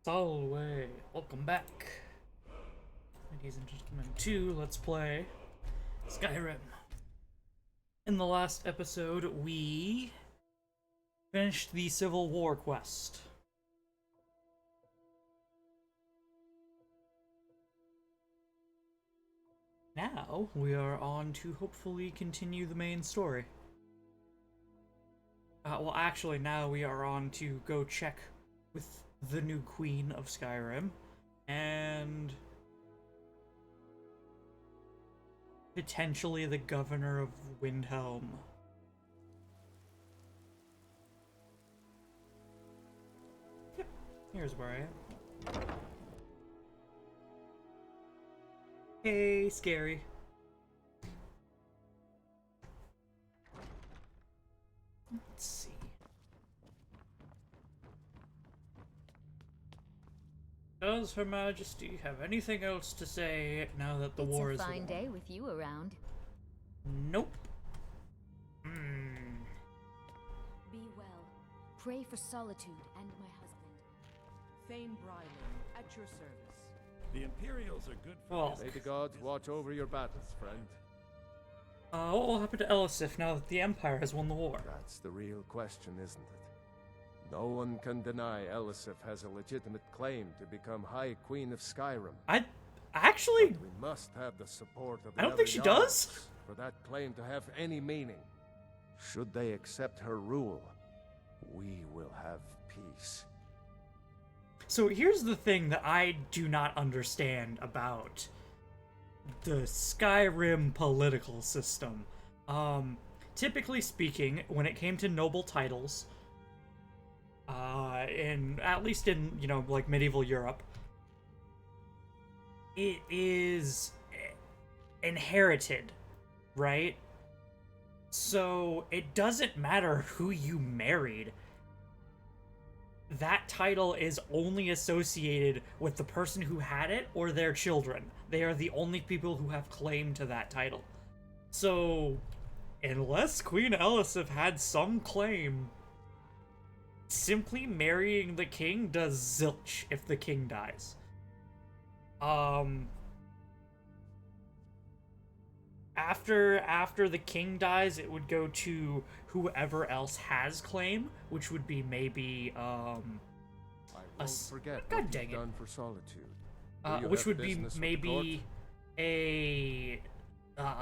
Salve, welcome back, ladies and gentlemen, to Let's Play Skyrim. In the last episode, we finished the Civil War quest. Now, we are on to hopefully continue the main story. Well, actually, now we are on to go check with the new queen of Skyrim, and potentially the governor of Windhelm. Yep, here's where I am. Hey, scary. Let's see. Does Her Majesty have anything else to say now that the war is over? It's a fine day with you around. Nope. Be well. Pray for Solitude and my husband. Thane Brylan, at your service. The Imperials are good for Well, May the gods watch over your battles, friend. what will happen to Elisif now that the Empire has won the war? That's the real question, isn't it? No one can deny Elisif has a legitimate claim to become High Queen of Skyrim. I actually, But we must have the support of the I don't think other she does. Jarls for that claim to have any meaning. Should they accept her rule, we will have peace. So here's the thing that I do not understand about the Skyrim political system. Typically speaking, when it came to noble titles, at least in, like medieval Europe, it is inherited, right? So it doesn't matter who you married. That title is only associated with the person who had it or their children. They are the only people who have claim to that title. So, unless Queen Elisif had some claim, simply marrying the king does zilch if the king dies. After the king dies, it would go to whoever else has claim, which would be maybe I won't forget God what dang you've it. done for Solitude. Do you which have would be business with the maybe a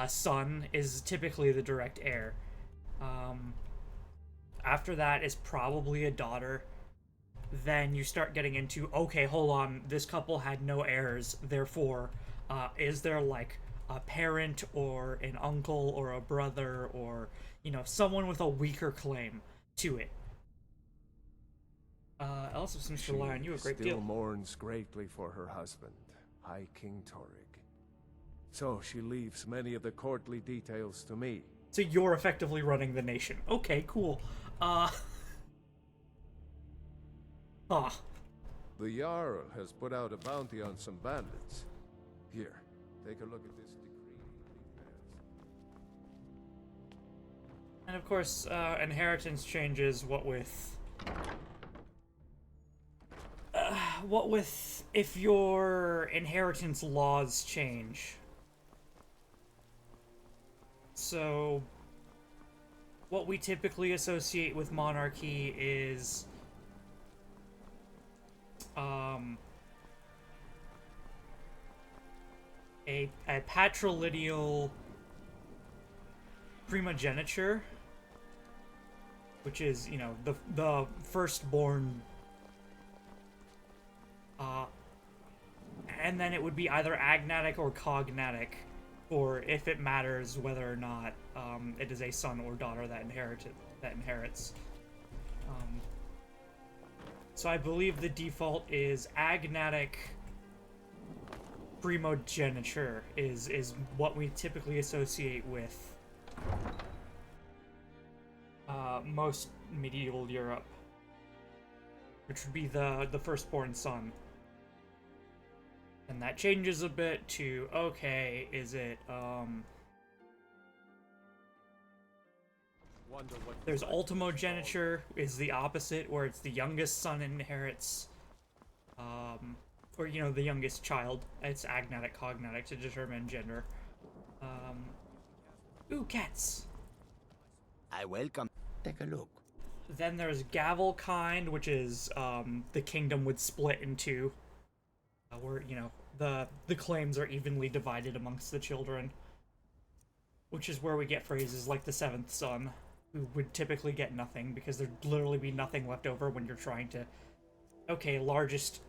son is typically the direct heir. After that is probably a daughter. Then you start getting into, okay, hold on, this couple had no heirs, therefore, is there like a parent or an uncle or a brother or, someone with a weaker claim to it? Elsa seems to rely on you a great still deal. mourns greatly for her husband, High King Torrig. So she leaves many of the courtly details to me. So you're effectively running the nation. Okay, cool. Huh. The Jarl has put out a bounty on some bandits. Here, take a look at this decree. And of course, inheritance changes what with if your inheritance laws change. So what we typically associate with monarchy is a patrilineal primogeniture, which is, the firstborn, and then it would be either agnatic or cognatic, or if it matters whether or not it is a son or daughter that inherits. So I believe the default is agnatic primogeniture is what we typically associate with most medieval Europe, which would be the firstborn son. And that changes a bit to, okay, is it, there's ultimogeniture, is the opposite, where it's the youngest son inherits. or, you know, the youngest child. It's agnatic, cognatic to determine gender. Ooh, cats! I welcome. Take a look. Then there's Gavelkind, which is, the kingdom would split in two. Where, you know, the claims are evenly divided amongst the children. Which is where we get phrases like the seventh son, who would typically get nothing, because there'd literally be nothing left over when you're trying to... Okay, largest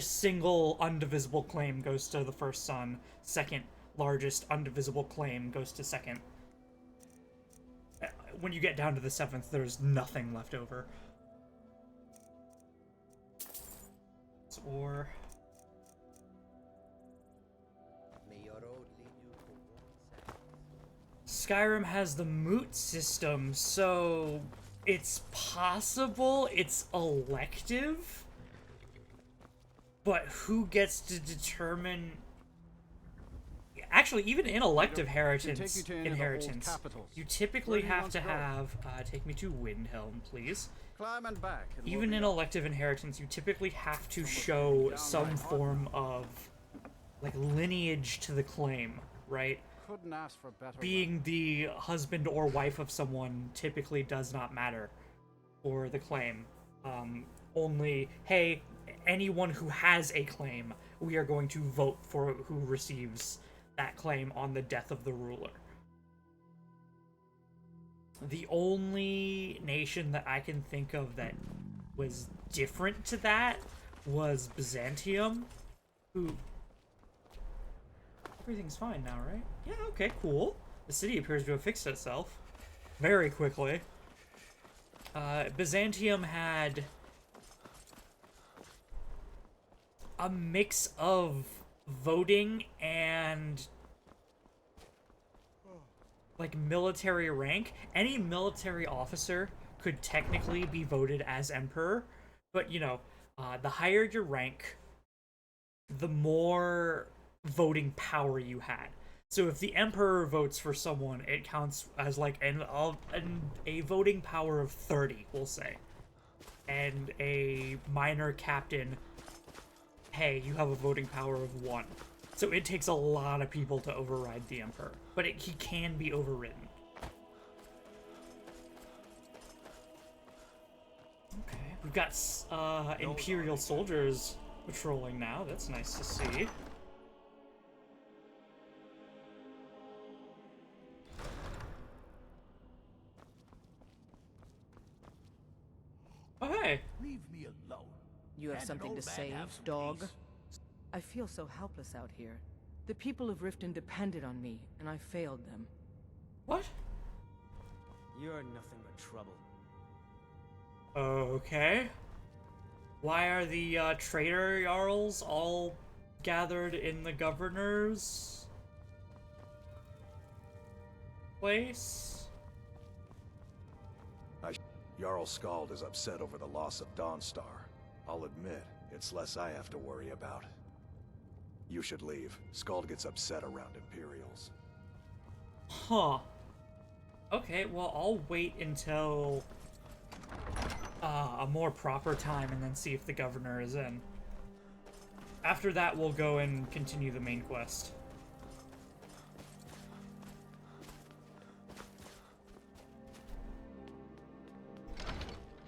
single undivisible claim goes to the first son. Second largest undivisible claim goes to second. When you get down to the seventh, there's nothing left over. Or... Skyrim has the moot system, so it's possible it's elective, but who gets to determine... Actually, even in elective inheritance, you typically have to have... take me to Windhelm, please. Climb and back. Even in elective inheritance, you typically have to show some form of, like, lineage to the claim, right? Couldn't ask for better. Being the husband or wife of someone typically does not matter for the claim. Only, hey, anyone who has a claim, we are going to vote for who receives that claim on the death of the ruler. The only nation that I can think of that was different to that was Byzantium, who... Everything's fine now, right? Yeah, okay, cool. The city appears to have fixed itself very quickly. Byzantium had a mix of voting and like military rank. Any military officer could technically be voted as emperor, but you know, the higher your rank, the more voting power you had. So if the emperor votes for someone, it counts as like a voting power of 30, we'll say. And a minor captain, hey, you have a voting power of 1. So it takes a lot of people to override the emperor, but he can be overridden. Okay, we've got Imperial soldiers patrolling now. That's nice to see. Oh, hey. Leave me alone. You have And something an to old man save, have some dog? peace. I feel so helpless out here. The people of Riften depended on me, and I failed them. What? You're nothing but trouble. Okay. Why are the traitor Jarls all gathered in the governor's place? Jarl Skald is upset over the loss of Dawnstar. I'll admit, it's less I have to worry about. You should leave. Skald gets upset around Imperials. Huh. Okay, well, I'll wait until a more proper time and then see if the governor is in. After that, we'll go and continue the main quest.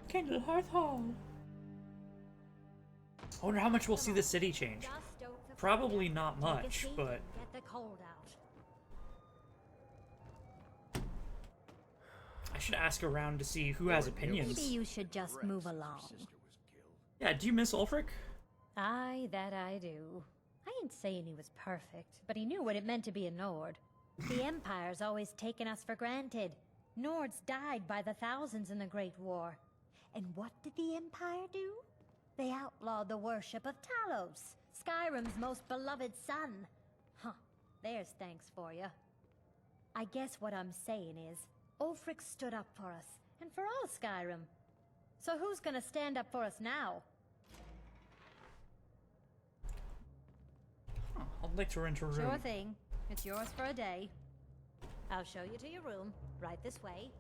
Kindle Hearth Hall. I wonder how much we'll see the city change. Probably not much, but... Get the cold out. I should ask around to see who has opinions. Maybe you should just move along. Yeah, do you miss Ulfric? Aye, that I do. I ain't saying he was perfect, but he knew what it meant to be a Nord. The Empire's always taken us for granted. Nords died by the thousands in the Great War. And what did the Empire do? They outlawed the worship of Talos, Skyrim's most beloved son. Huh, there's thanks for you. I guess what I'm saying is, Ulfric stood up for us, and for all Skyrim. So who's gonna stand up for us now? Huh, I'd like to rent a room. Sure thing. It's yours for a day. I'll show you to your room, right this way.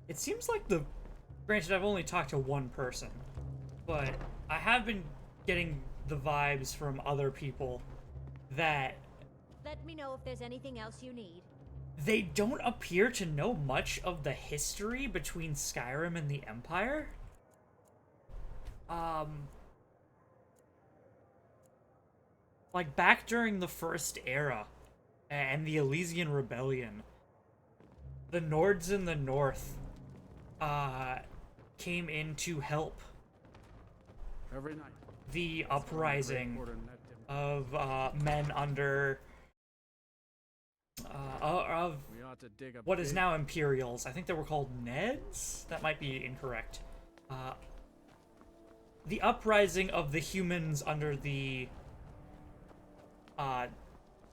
It seems like granted, I've only talked to one person, but I have been getting the vibes from other people that Let me know if there's anything else you need. they don't appear to know much of the history between Skyrim and the Empire. Like back during the First Era and the Elysian Rebellion, the Nords in the North came in to help Every night. the uprising of men under of We ought to dig a what is big- now Imperials. I think they were called Neds? That might be incorrect. The uprising of the humans under the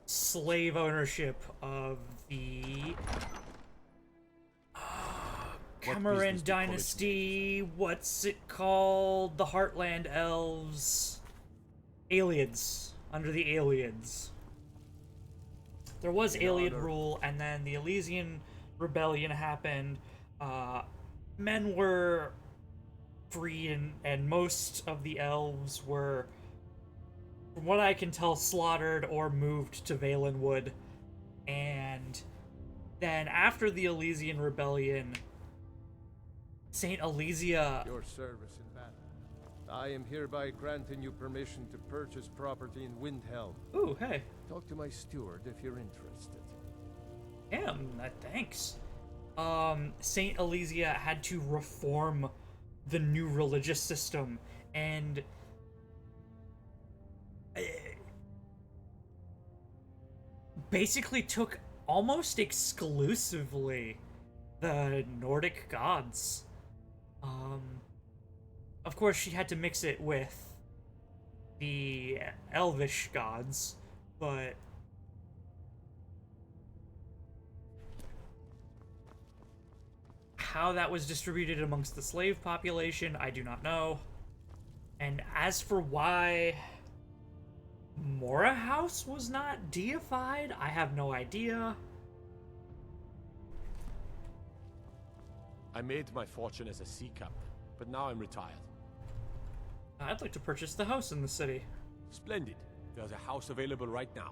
slave ownership of the Cameron business do Dynasty. What's it called? The Heartland Elves. Aliens. Under the Aliens. There was alien rule, and then the Elysian Rebellion happened. Men were freed, and most of the elves were, from what I can tell, slaughtered or moved to Valenwood. And then after the Elysian Rebellion, Saint Elysia... Your service in battle. I am hereby granting you permission to purchase property in Windhelm. Ooh, hey. Talk to my steward if you're interested. Thanks. Saint Elysia had to reform the new religious system, and basically took almost exclusively the Nordic gods. Of course, she had to mix it with the Elvish gods, but how that was distributed amongst the slave population, I do not know. And as for why Mora House was not deified, I have no idea. I made my fortune as a sea captain, but now I'm retired. I'd like to purchase the house in the city. Splendid. There's a house available right now.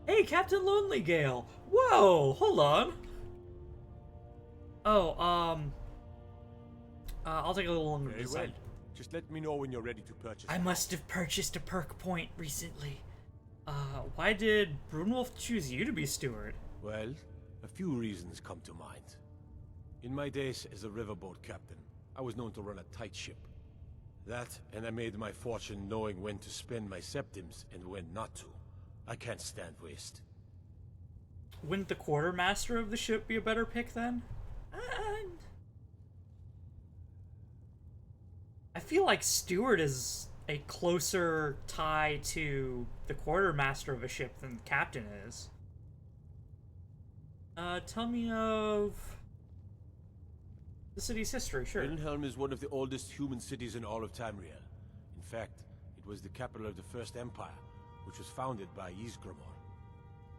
Hey, Captain Lonely Gale! Whoa, hold on. Oh, I'll take a little longer to Very decide. well. Just let me know when you're ready to purchase. I must have purchased a perk point recently. Why did Brunwolf choose you to be steward? Well, a few reasons come to mind. In my days as a riverboat captain, I was known to run a tight ship. That, and I made my fortune knowing when to spend my septims and when not to. I can't stand waste. Wouldn't the quartermaster of the ship be a better pick then? I feel like steward is a closer tie to the quartermaster of a ship than the captain is. Tell me of the city's history, sure. Wilhelm is one of the oldest human cities in all of Tamriel. In fact, it was the capital of the First Empire, which was founded by Ysgramor.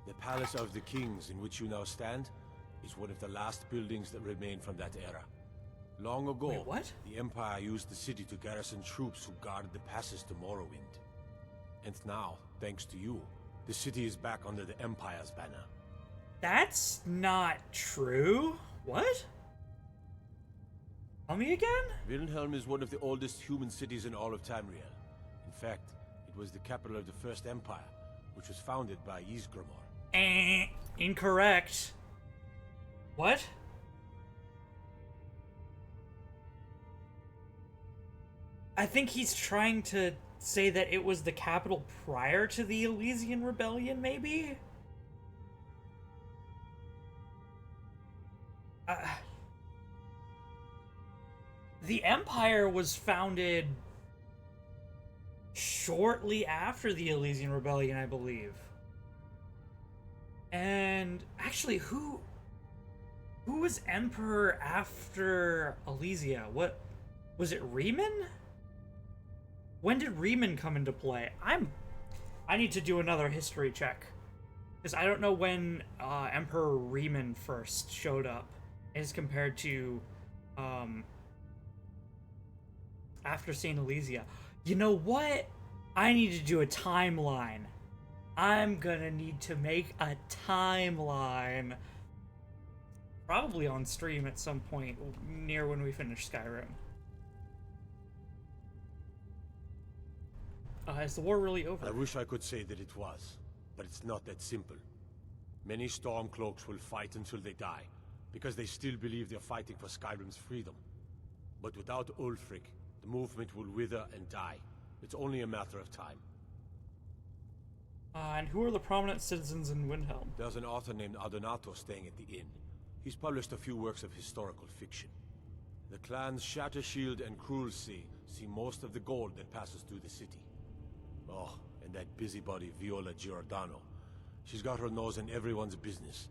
The Palace of the Kings, in which you now stand, is one of the last buildings that remain from that era. Long ago, Wait, what? the Empire used the city to garrison troops who guarded the passes to Morrowind. And now, thanks to you, the city is back under the Empire's banner. That's not true. What? Tell me again? Wilhelm is one of the oldest human cities in all of Tamriel. In fact, it was the capital of the First Empire, which was founded by Ysgramor. Incorrect. What? I think he's trying to say that it was the capital prior to the Elysian Rebellion, maybe? The Empire was founded shortly after the Elysian Rebellion, I believe. And actually, who was Emperor after Elysia? What was it? Riemann? When did Riemann come into play? I need to do another history check, because I don't know when Emperor Riemann first showed up. as compared to after St. Elysia. You know what? I need to do a timeline. I'm gonna need to make a timeline. Probably on stream at some point near when we finish Skyrim. Is the war really over? I wish I could say that it was, but it's not that simple. Many Stormcloaks will fight until they die, because they still believe they're fighting for Skyrim's freedom. But without Ulfric, the movement will wither and die. It's only a matter of time. And who are the prominent citizens in Windhelm? There's an author named Adonato staying at the inn. He's published a few works of historical fiction. The clans Shattershield and Cruelsea see most of the gold that passes through the city. Oh, and that busybody Viola Giordano. She's got her nose in everyone's business,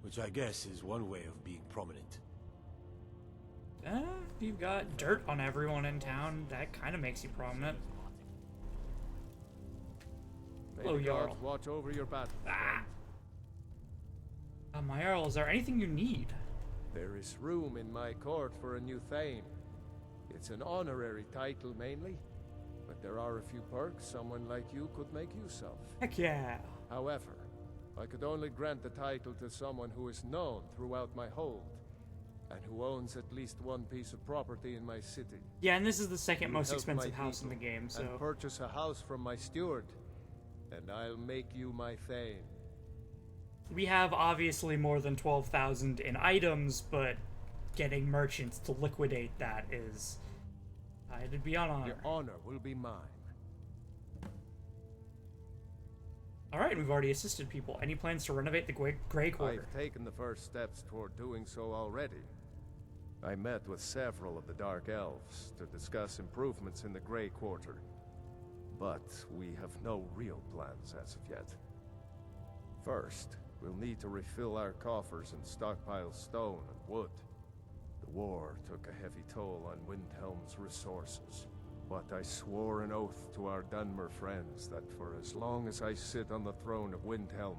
which I guess is one way of being prominent. You've got dirt on everyone in town. That kind of makes you prominent. Hello, Jarl. Watch over your battle. My Jarl, is there anything you need? There is room in my court for a new Thane. It's an honorary title mainly, but there are a few perks someone like you could make use of. Heck yeah. However, I could only grant the title to someone who is known throughout my hold, and who owns at least one piece of property in my city. Yeah, and this is the second most Help expensive my house in the people game, so... And purchase a house from my steward, and I'll make you my Thane. We have obviously more than 12,000 in items, but getting merchants to liquidate that is... it'd be an honor. Your honor will be mine. Alright, we've already assisted people. Any plans to renovate the Grey Quarter? I've taken the first steps toward doing so already. I met with several of the Dark Elves to discuss improvements in the Grey Quarter. But we have no real plans as of yet. First, we'll need to refill our coffers and stockpile stone and wood. The war took a heavy toll on Windhelm's resources. But I swore an oath to our Dunmer friends that for as long as I sit on the throne of Windhelm,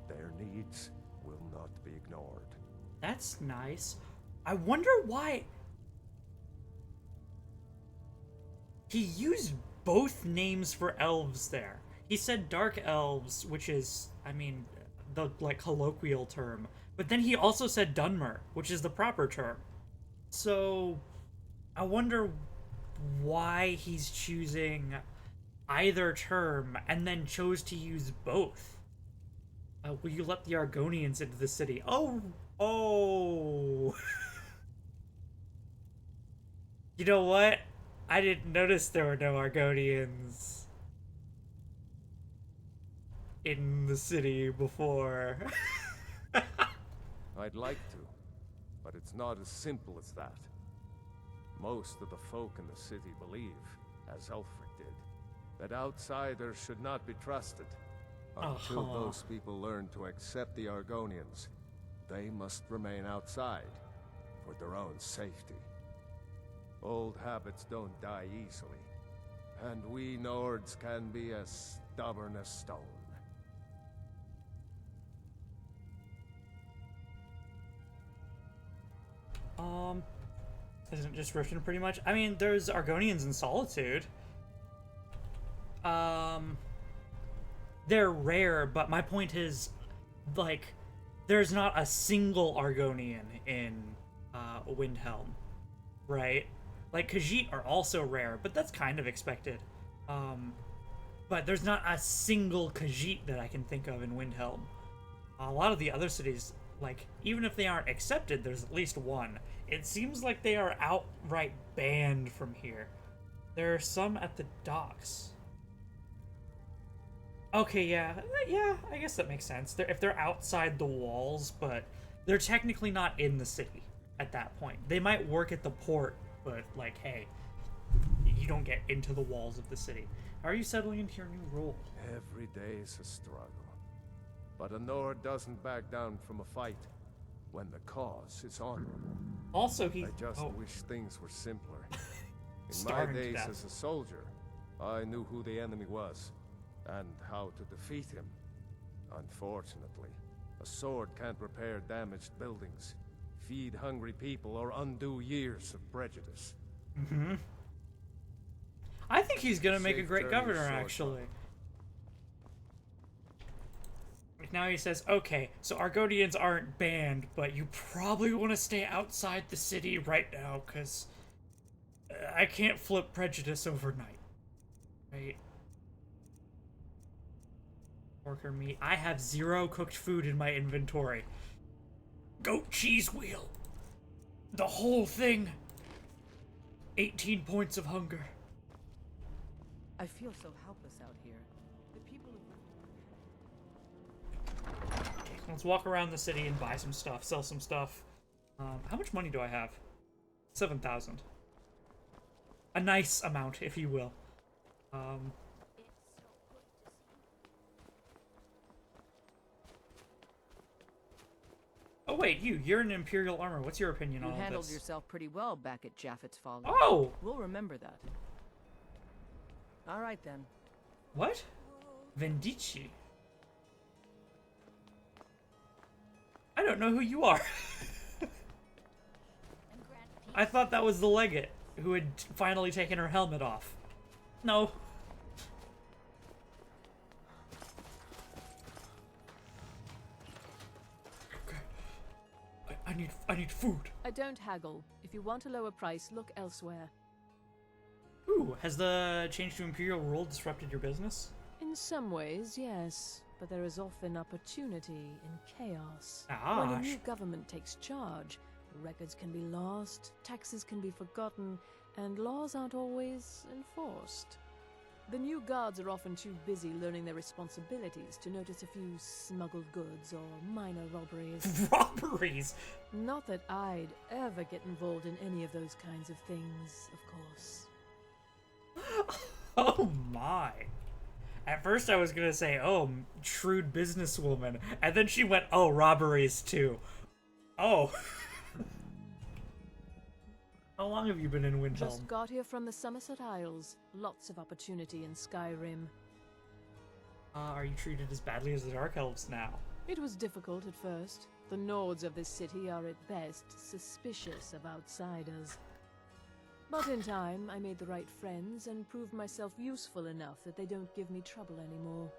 their needs will not be ignored. That's nice. I wonder why... He used both names for elves there. He said Dark Elves, which is, I mean, the, like, colloquial term. But then he also said Dunmer, which is the proper term. So, I wonder why he's choosing either term and then chose to use both. Will you let the Argonians into the city? Oh! You know what? I didn't notice there were no Argonians in the city before. I'd like to, but it's not as simple as that. Most of the folk in the city believe, as Ulfric did, that outsiders should not be trusted. Until those people learn to accept the Argonians, they must remain outside for their own safety. Old habits don't die easily, and we Nords can be as stubborn as stone. Isn't it just Riften pretty much? I mean, there's Argonians in Solitude. They're rare, but my point is, like, there's not a single Argonian in Windhelm, right? Like, Khajiit are also rare, but that's kind of expected. But there's not a single Khajiit that I can think of in Windhelm. A lot of the other cities, like, even if they aren't accepted, there's at least one. It seems like they are outright banned from here. There are some at the docks. Okay, yeah, I guess that makes sense. If they're outside the walls, but they're technically not in the city at that point. They might work at the port, but, like, hey, you don't get into the walls of the city. How are you settling into your new role? Every day is a struggle. But a Nord doesn't back down from a fight when the cause is honor. Also, I just wish things were simpler. In my Starving to days death. as a soldier, I knew who the enemy was and how to defeat him. Unfortunately, a sword can't repair damaged buildings. feed hungry people or undo years of prejudice. Mm-hmm. I think he's gonna make a Safe great journey, governor, sword actually. Now he says, okay, so Argonians aren't banned, but you probably want to stay outside the city right now, because I can't flip prejudice overnight. Right? Worker meat. I have 0 cooked food in my inventory. Goat cheese wheel. The whole thing. 18 points of hunger. I feel so helpless out here. The people of... Let's walk around the city and buy some stuff, sell some stuff. How much money do I have? 7,000. A nice amount, if you will. Oh wait, you're in Imperial armor. What's your opinion You on all handled this? yourself pretty well back at Jaffet's Folly. Oh! We'll remember that. All right then. What? Vendici? I don't know who you are. I thought that was the legate who had finally taken her helmet off. No. Okay. I need food. I don't haggle. If you want a lower price, look elsewhere. Ooh, has the change to Imperial rule disrupted your business? In some ways, yes. But there is often opportunity in chaos. Ah, When a new government takes charge, records can be lost, taxes can be forgotten, and laws aren't always enforced. The new guards are often too busy learning their responsibilities to notice a few smuggled goods or minor robberies. Robberies? Not that I'd ever get involved in any of those kinds of things, of course. Oh my. At first I was gonna say, oh, shrewd businesswoman. And then she went, oh, robberies too. Oh. How long have you been in Windhelm? Just got here from the Somerset Isles. Lots of opportunity in Skyrim. Are you treated as badly as the Dark Elves now? It was difficult at first. The Nords of this city are at best suspicious of outsiders. But in time, I made the right friends and proved myself useful enough that they don't give me trouble anymore.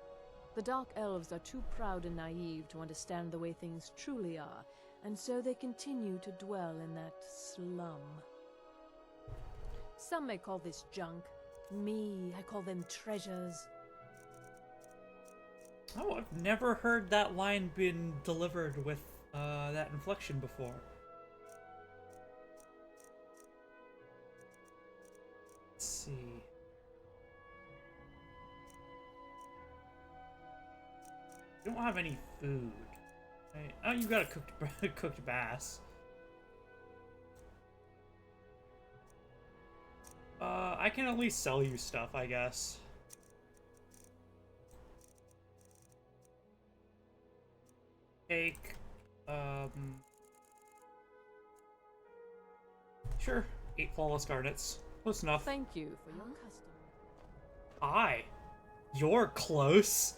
The Dark Elves are too proud and naive to understand the way things truly are, and so they continue to dwell in that slum. Some may call this junk. Me, I call them treasures. Oh, I've never heard that line been delivered with that inflection before. Let's see. You don't have any food. Right. Oh, you got a cooked bass. I can at least sell you stuff, I guess. Cake. Sure. 8 flawless garnets. Close enough. Thank you for your custom. You're close.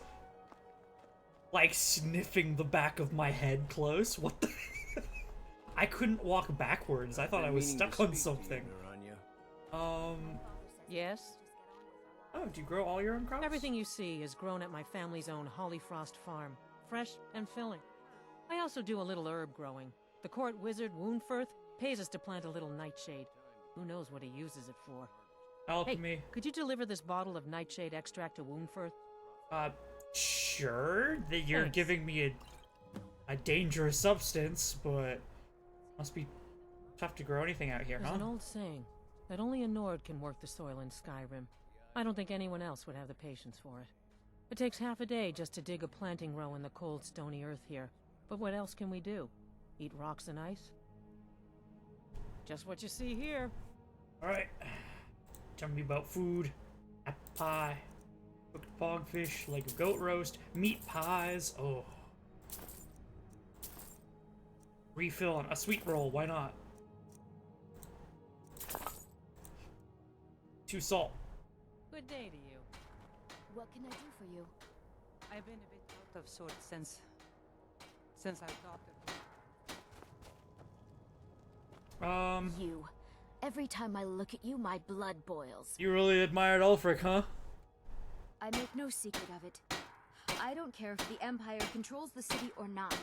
Like sniffing the back of my head close? What the? I couldn't walk backwards. I thought I was stuck on something. Yes? Oh, do you grow all your own crops? Everything you see is grown at my family's own Hollyfrost farm. Fresh and filling. I also do a little herb growing. The court wizard, Woundfirth, pays us to plant a little nightshade. Who knows what he uses it for? Alchemy. Hey, could you deliver this bottle of nightshade extract to Woundfirth? Sure. That you're Thanks. giving me a dangerous substance, but must be tough to grow anything out here, There's huh? an old saying that only a Nord can work the soil in Skyrim. I don't think anyone else would have the patience for it. It takes half a day just to dig a planting row in the cold, stony earth here. But what else can we do? Eat rocks and ice? Just what you see here. Alright. Tell me about food. Apple pie. Cooked pogfish, leg of goat roast, meat pies. Oh. Refill on a sweet roll, why not? 2 salt. Good day to you. What can I do for you? I've been a bit out of sorts since I thought of You. Every time I look at you, my blood boils. You really admired Ulfric, huh? I make no secret of it. I don't care if the Empire controls the city or not.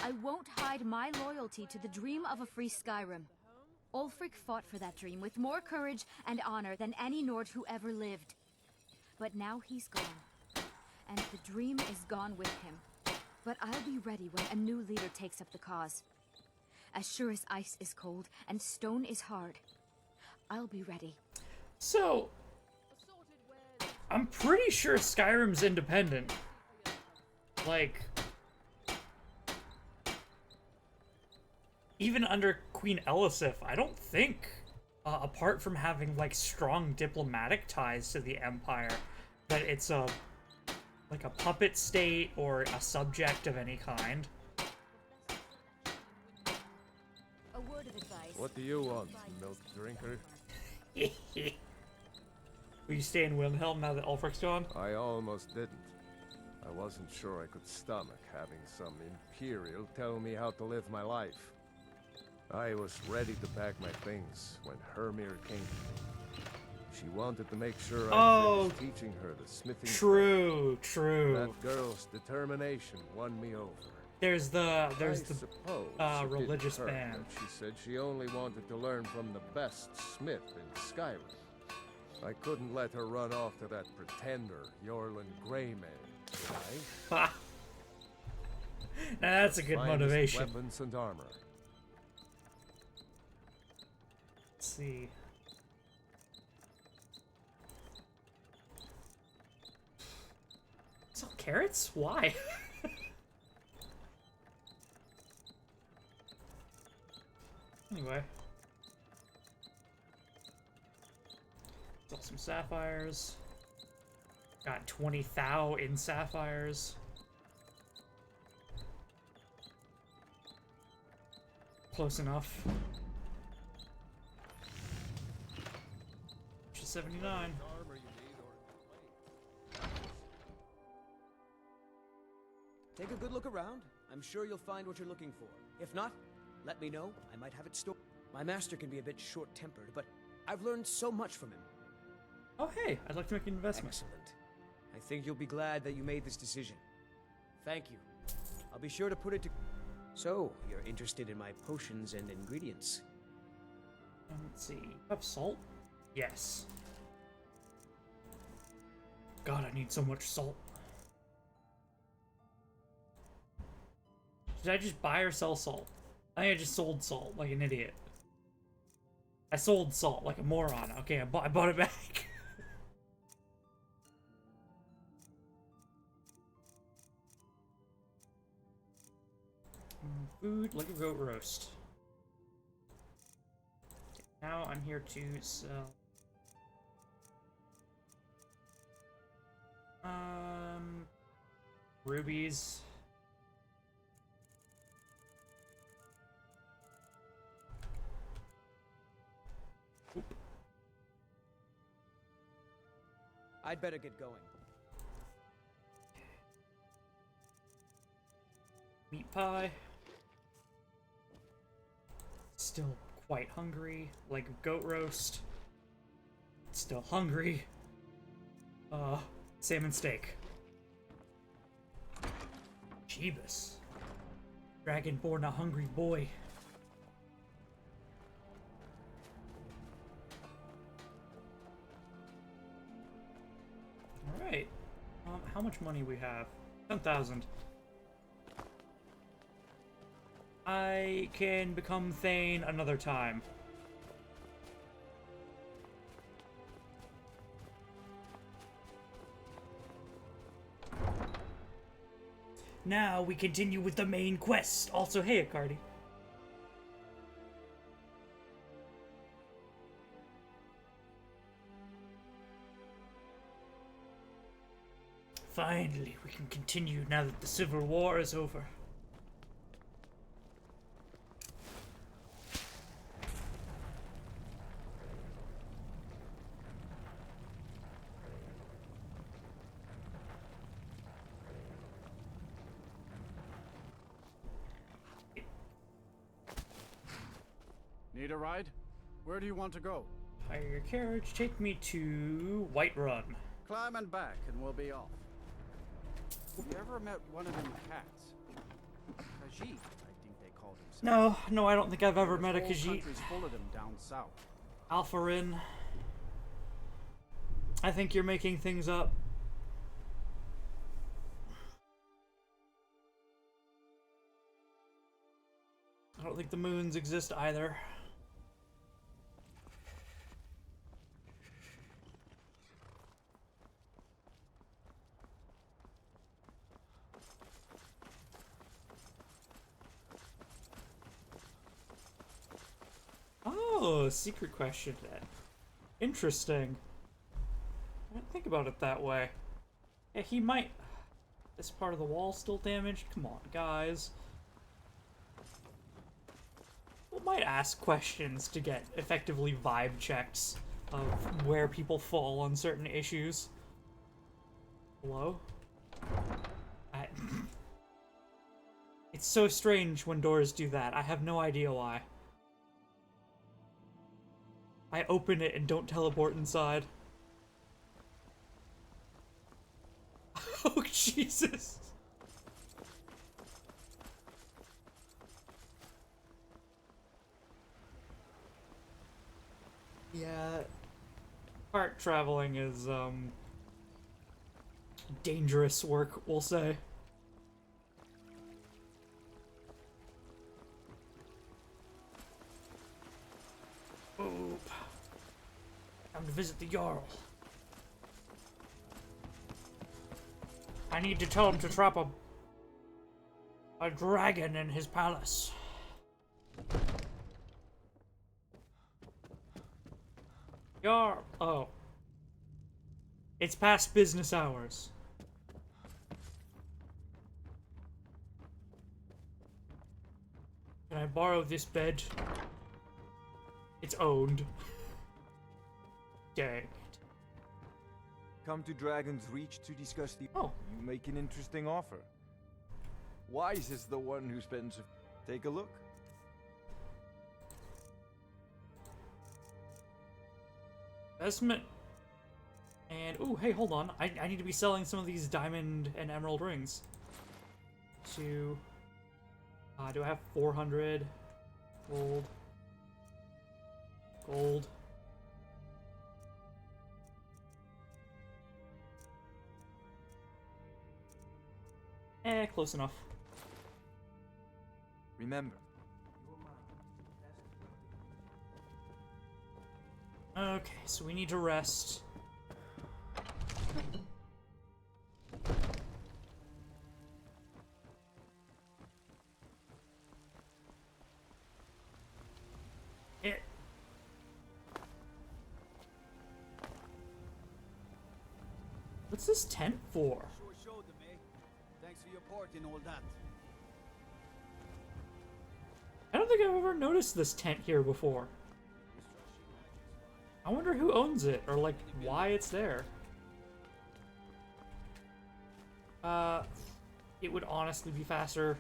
I won't hide my loyalty to the dream of a free Skyrim. Ulfric fought for that dream with more courage and honor than any Nord who ever lived. But now he's gone. And the dream is gone with him. But I'll be ready when a new leader takes up the cause. As sure as ice is cold and stone is hard, I'll be ready. So, I'm pretty sure Skyrim's independent. Like, even under Queen Elisif, I don't think, apart from having, like, strong diplomatic ties to the Empire, that it's a, like, a puppet state or a subject of any kind. A word of advice. What do you want, milk drinker? Will you stay in Wilhelm now that Ulfric's gone? I almost didn't. I wasn't sure I could stomach having some Imperial tell me how to live my life. I was ready to pack my things when Hermir came to me. She wanted to make sure I finished teaching her the smithing. True. That girl's determination won me over. There's the it religious didn't hurt band. that She said she only wanted to learn from the best smith in Skyrim. I couldn't let her run off to that pretender, Yorlin Greyman, could I? Ha! Now that's a good Finest motivation. Weapons and armor. Let's see. Sell carrots? Why? Anyway. Sell some sapphires. Got 20 thou in sapphires. Close enough. Which is 79. Take a good look around. I'm sure you'll find what you're looking for. If not, let me know. I might have it stored. My master can be a bit short-tempered, but I've learned so much from him. Oh hey, I'd like to make an investment. Excellent. I think you'll be glad that you made this decision. Thank you. I'll be sure to put it to... So, you're interested in my potions and ingredients? Let's see. Have salt? Yes. God, I need so much salt. Did I just buy or sell salt? I think I just sold salt like an idiot. I sold salt like a moron. Okay, I bought it back. Food, like a goat roast. Now I'm here to sell... rubies. Oop. I'd better get going. Meat pie. Still quite hungry. Like a goat roast. Still hungry. Salmon steak. Jeebus. Dragonborn, a hungry boy. Alright. How much money we have? 10,000. I can become Thane another time. Now we continue with the main quest. Also, hey, Akardi. Finally, we can continue now that the Civil War is over. Need a ride? Where do you want to go? Hire your carriage. Take me to Whiterun. Climb and back, and we'll be off. You ever met one of them cats? Khajiit, I think they called himself. No, I don't think I've ever met a Whole Khajiit. country's full of them down south. Alpharin. I think you're making things up. I don't think the moons exist either. Oh, secret question then. Interesting. I didn't think about it that way. Yeah, he might... This part of the wall still damaged? Come on, guys. We might ask questions to get effectively vibe checks of where people fall on certain issues. Hello? It's so strange when doors do that. I have no idea why. I open it and don't teleport inside. Oh, Jesus! Yeah, part traveling is, dangerous work, we'll say. Oop. Time to visit the Jarl. I need to tell him to trap a dragon in his palace. Jarl. Oh. It's past business hours. Can I borrow this bed? It's owned. Dang. Come to Dragon's Reach to discuss the... Oh. You make an interesting offer. Wise is the one who spends... Take a look. Investment. And, ooh, hey, hold on. I need to be selling some of these diamond and emerald rings. To... do I have 400? Gold. Gold. Close enough. Remember. Okay, so we need to rest. What's this tent for? Sure showed them, eh? Thanks for your part in all that. I don't think I've ever noticed this tent here before. I wonder who owns it, or like why it's there. It would honestly be faster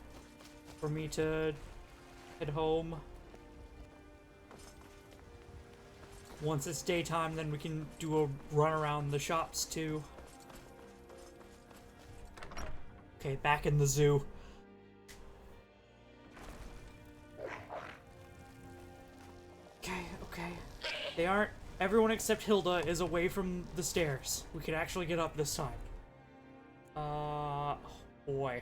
for me to head home. Once it's daytime, then we can do a run around the shops too. Okay, back in the zoo. Okay. They aren't... Everyone except Hilda is away from the stairs. We could actually get up this time. Oh boy.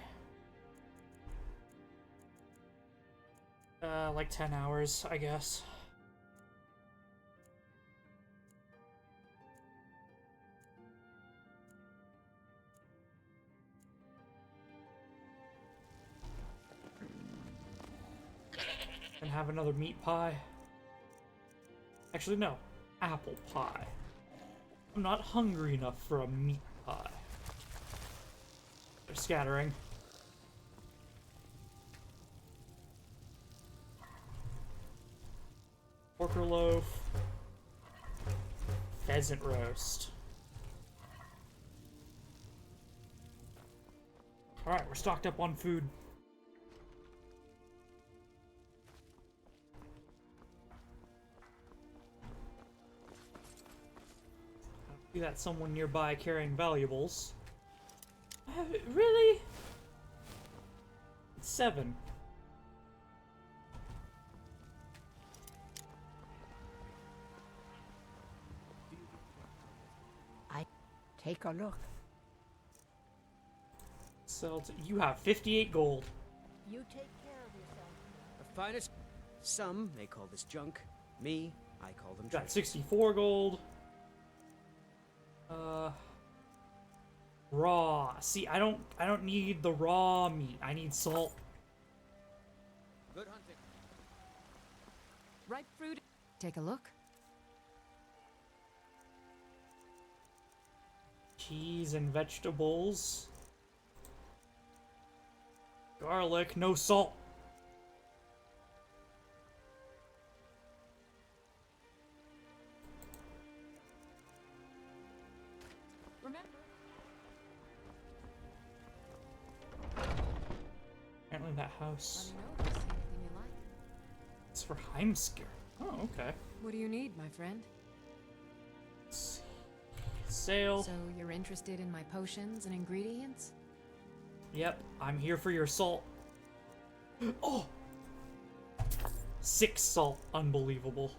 Like 10 hours, I guess. And have another meat pie. Actually, no. Apple pie. I'm not hungry enough for a meat pie. They're scattering. Porker loaf. Pheasant roast. Alright, we're stocked up on food. that's someone nearby carrying valuables. Really? It's 7. Take a look. So you have 58 gold. You take care of yourself. The finest. Some may call this junk. Me, I call them Got treasure. 64 gold. Raw. See, I don't need the raw meat. I need salt. Good hunting. Ripe fruit. Take a look. Cheese and vegetables. Garlic, no salt. Remember. Apparently that house. Let me know if you see anything you like. It's for Heimskir. Oh, okay. What do you need, my friend? Let's see. Sale. So you're interested in my potions and ingredients? Yep, I'm here for your salt. Oh! 6 salt. Unbelievable.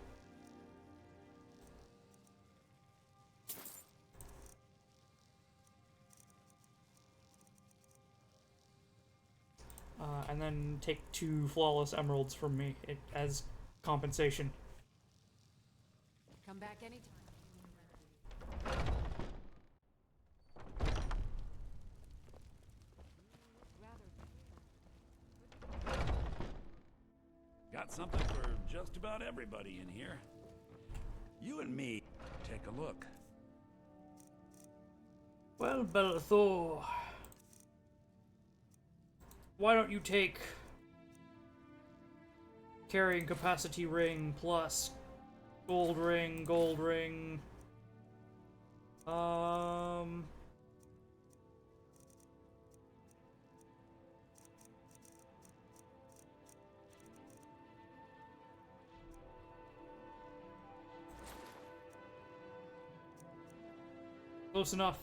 And then take 2 flawless emeralds from me as compensation. Come back anytime. Got something for just about everybody in here. You and me, take a look. Well, Bellathor, why don't you take carrying capacity ring plus gold ring, close enough.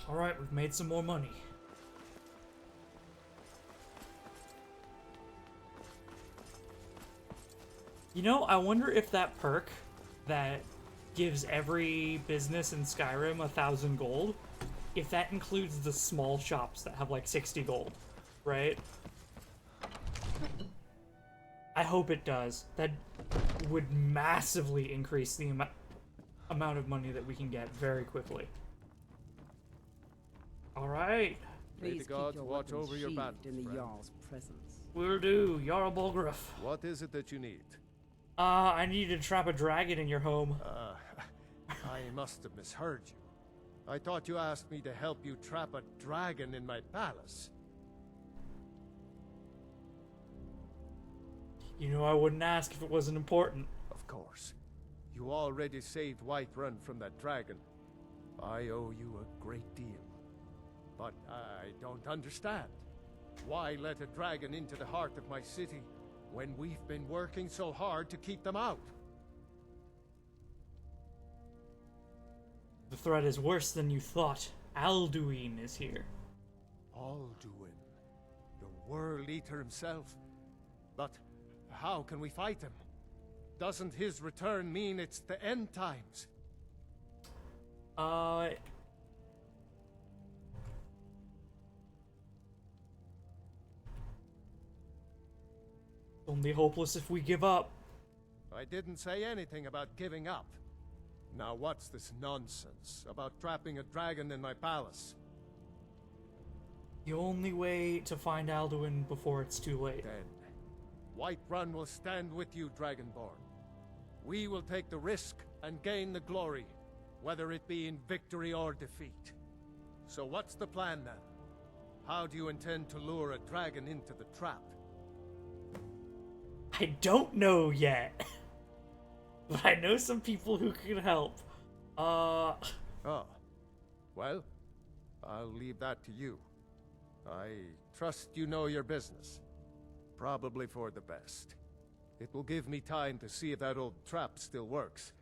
Alright, we've made some more money. You know, I wonder if that perk that gives every business in Skyrim 1,000 gold, if that includes the small shops that have like 60 gold, right? I hope it does. That would massively increase the amount of money that we can get very quickly. Alright. May the gods watch over your battles, in the friend. Jarl's presence. Will do, Jarl Bolgraf. What is it that you need? I need to trap a dragon in your home. I must have misheard you. I thought you asked me to help you trap a dragon in my palace. You know I wouldn't ask if it wasn't important. Of course. You already saved Whiterun from that dragon. I owe you a great deal. But I don't understand. Why let a dragon into the heart of my city when we've been working so hard to keep them out? The threat is worse than you thought. Alduin is here. Alduin, the World Eater himself. But how can we fight him? Doesn't his return mean it's the end times? Only hopeless if we give up. I didn't say anything about giving up. Now what's this nonsense about trapping a dragon in my palace? The only way to find Alduin before it's too late. Then, Whiterun will stand with you, Dragonborn. We will take the risk and gain the glory, whether it be in victory or defeat. So what's the plan then? How do you intend to lure a dragon into the trap? I don't know yet. But I know some people who can help. Oh. Well, I'll leave that to you. I trust you know your business. Probably for the best. It will give me time to see if that old trap still works,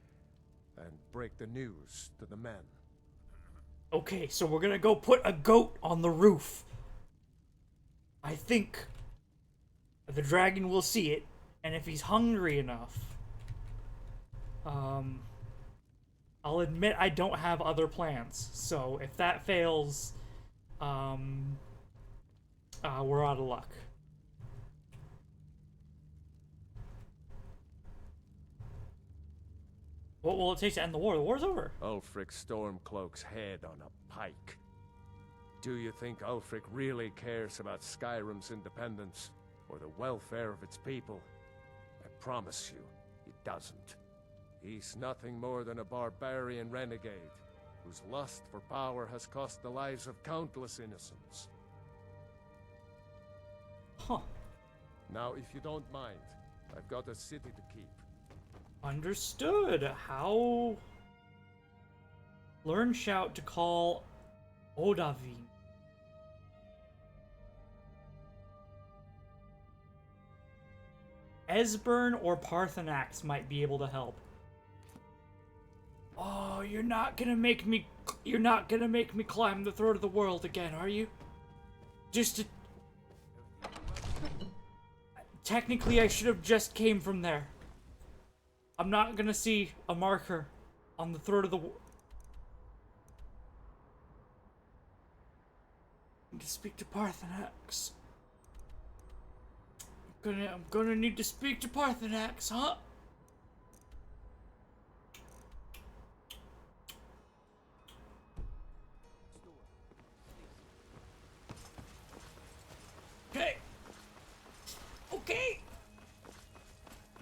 and break the news to the men. Okay, so we're gonna go put a goat on the roof. I think the dragon will see it, and if he's hungry enough, I'll admit I don't have other plans. So if that fails, we're out of luck. What will it take to end the war? The war's over. Ulfric Stormcloak's head on a pike. Do you think Ulfric really cares about Skyrim's independence, or the welfare of its people? I promise you, he doesn't. He's nothing more than a barbarian renegade, whose lust for power has cost the lives of countless innocents. Huh. Now, if you don't mind, I've got a city to keep. Understood. How? Learn shout to call Odahviin. Esbern or Parthenax might be able to help. Oh, you're not gonna make me climb the throat of the world again, are you? Just to... Technically, I should have just came from there. I'm not gonna see a marker on the throat of the... I need to speak to Parthenax. I'm gonna need to speak to Parthenax, huh? Okay. Okay.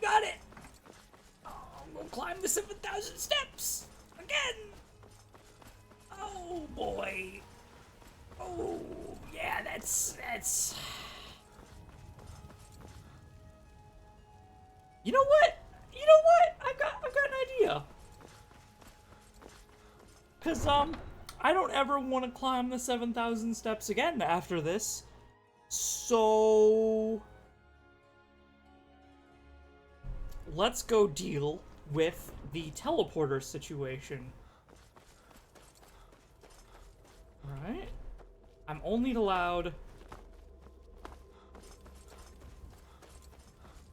Got it. Oh, I'm gonna climb the 7,000 steps again. Oh boy. Oh yeah, that's. You know what? I've got an idea. Cause I don't ever want to climb the 7,000 steps again after this. So let's go deal with the teleporter situation. Alright. I'm only allowed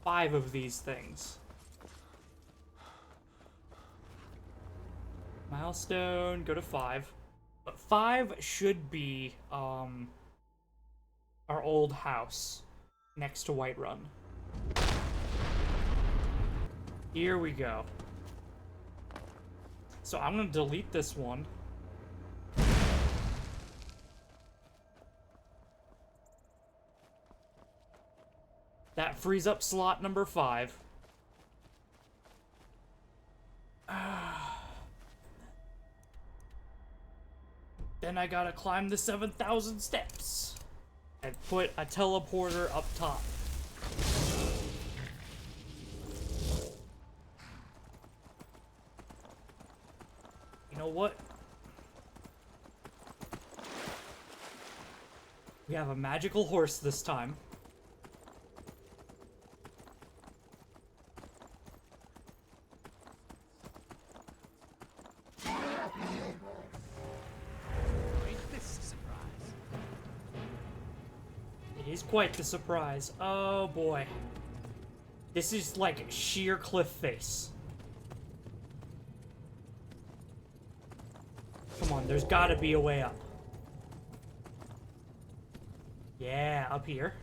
5 of these things. Milestone, go to 5. But 5 should be, our old house next to Whiterun. Here we go. So I'm gonna delete this one. That frees up slot number 5. Then I gotta climb the 7,000 steps and put a teleporter up top. You know what? We have a magical horse this time. It is quite the surprise. Oh boy. This is like sheer cliff face. Come on, there's gotta be a way up. Yeah, up here.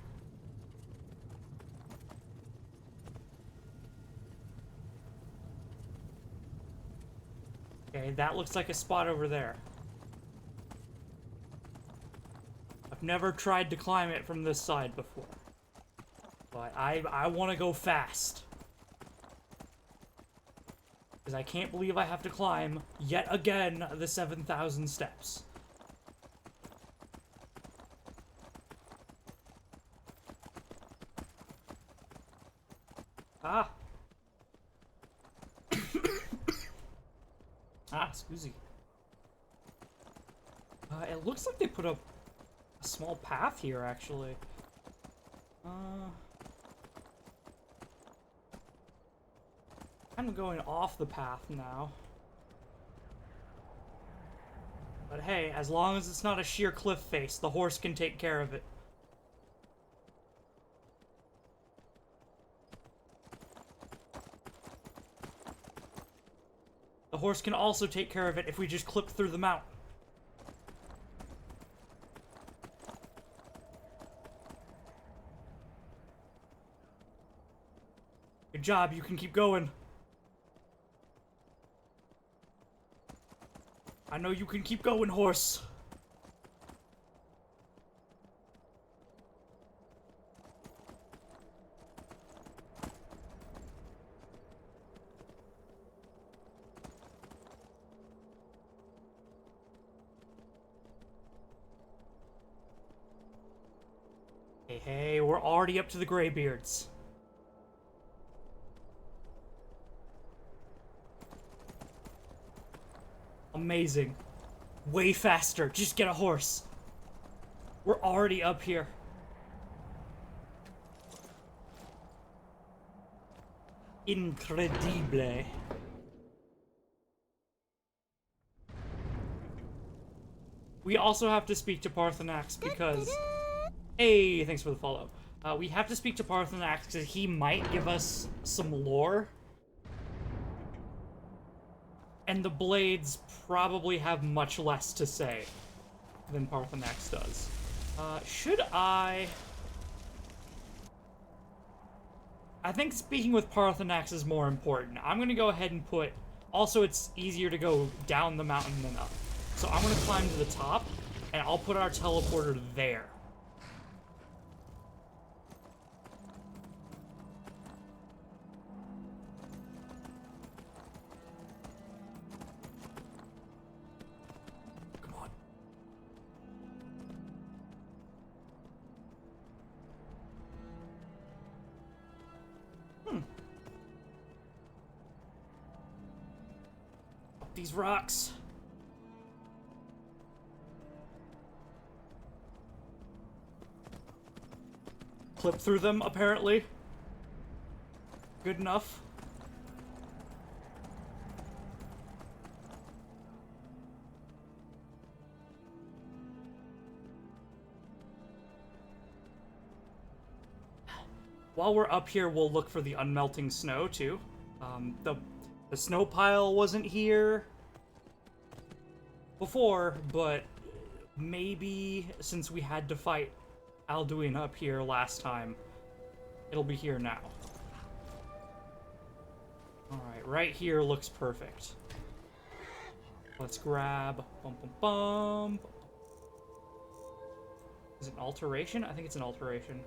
Okay, that looks like a spot over there. I've never tried to climb it from this side before. But I want to go fast. Because I can't believe I have to climb, yet again, the 7,000 steps. Ah! Ah, Scoozy. It looks like they put up a small path here, actually. I'm going off the path now. But hey, as long as it's not a sheer cliff face, the horse can take care of it. The horse can also take care of it if we just clip through the mountain. Good job, you can keep going. I know you can keep going, horse. Hey, hey, we're already up to the Greybeards. Amazing. Way faster. Just get a horse. We're already up here. Incredible. We also have to speak to Parthenax because... Hey, thanks for the follow. We have to speak to Parthenax because he might give us some lore. And the Blades probably have much less to say than Parthenax does. Should I think speaking with Parthenax is more important. I'm gonna go ahead and put... Also, it's easier to go down the mountain than up. So I'm gonna climb to the top, and I'll put our teleporter there. These rocks. Clip through them, apparently. Good enough. While we're up here, we'll look for the unmelting snow, too. The snow pile wasn't here before, but maybe since we had to fight Alduin up here last time, it'll be here now. Alright, right here looks perfect. Let's grab... Bum, bum, bum. Is it an alteration? I think it's an alteration.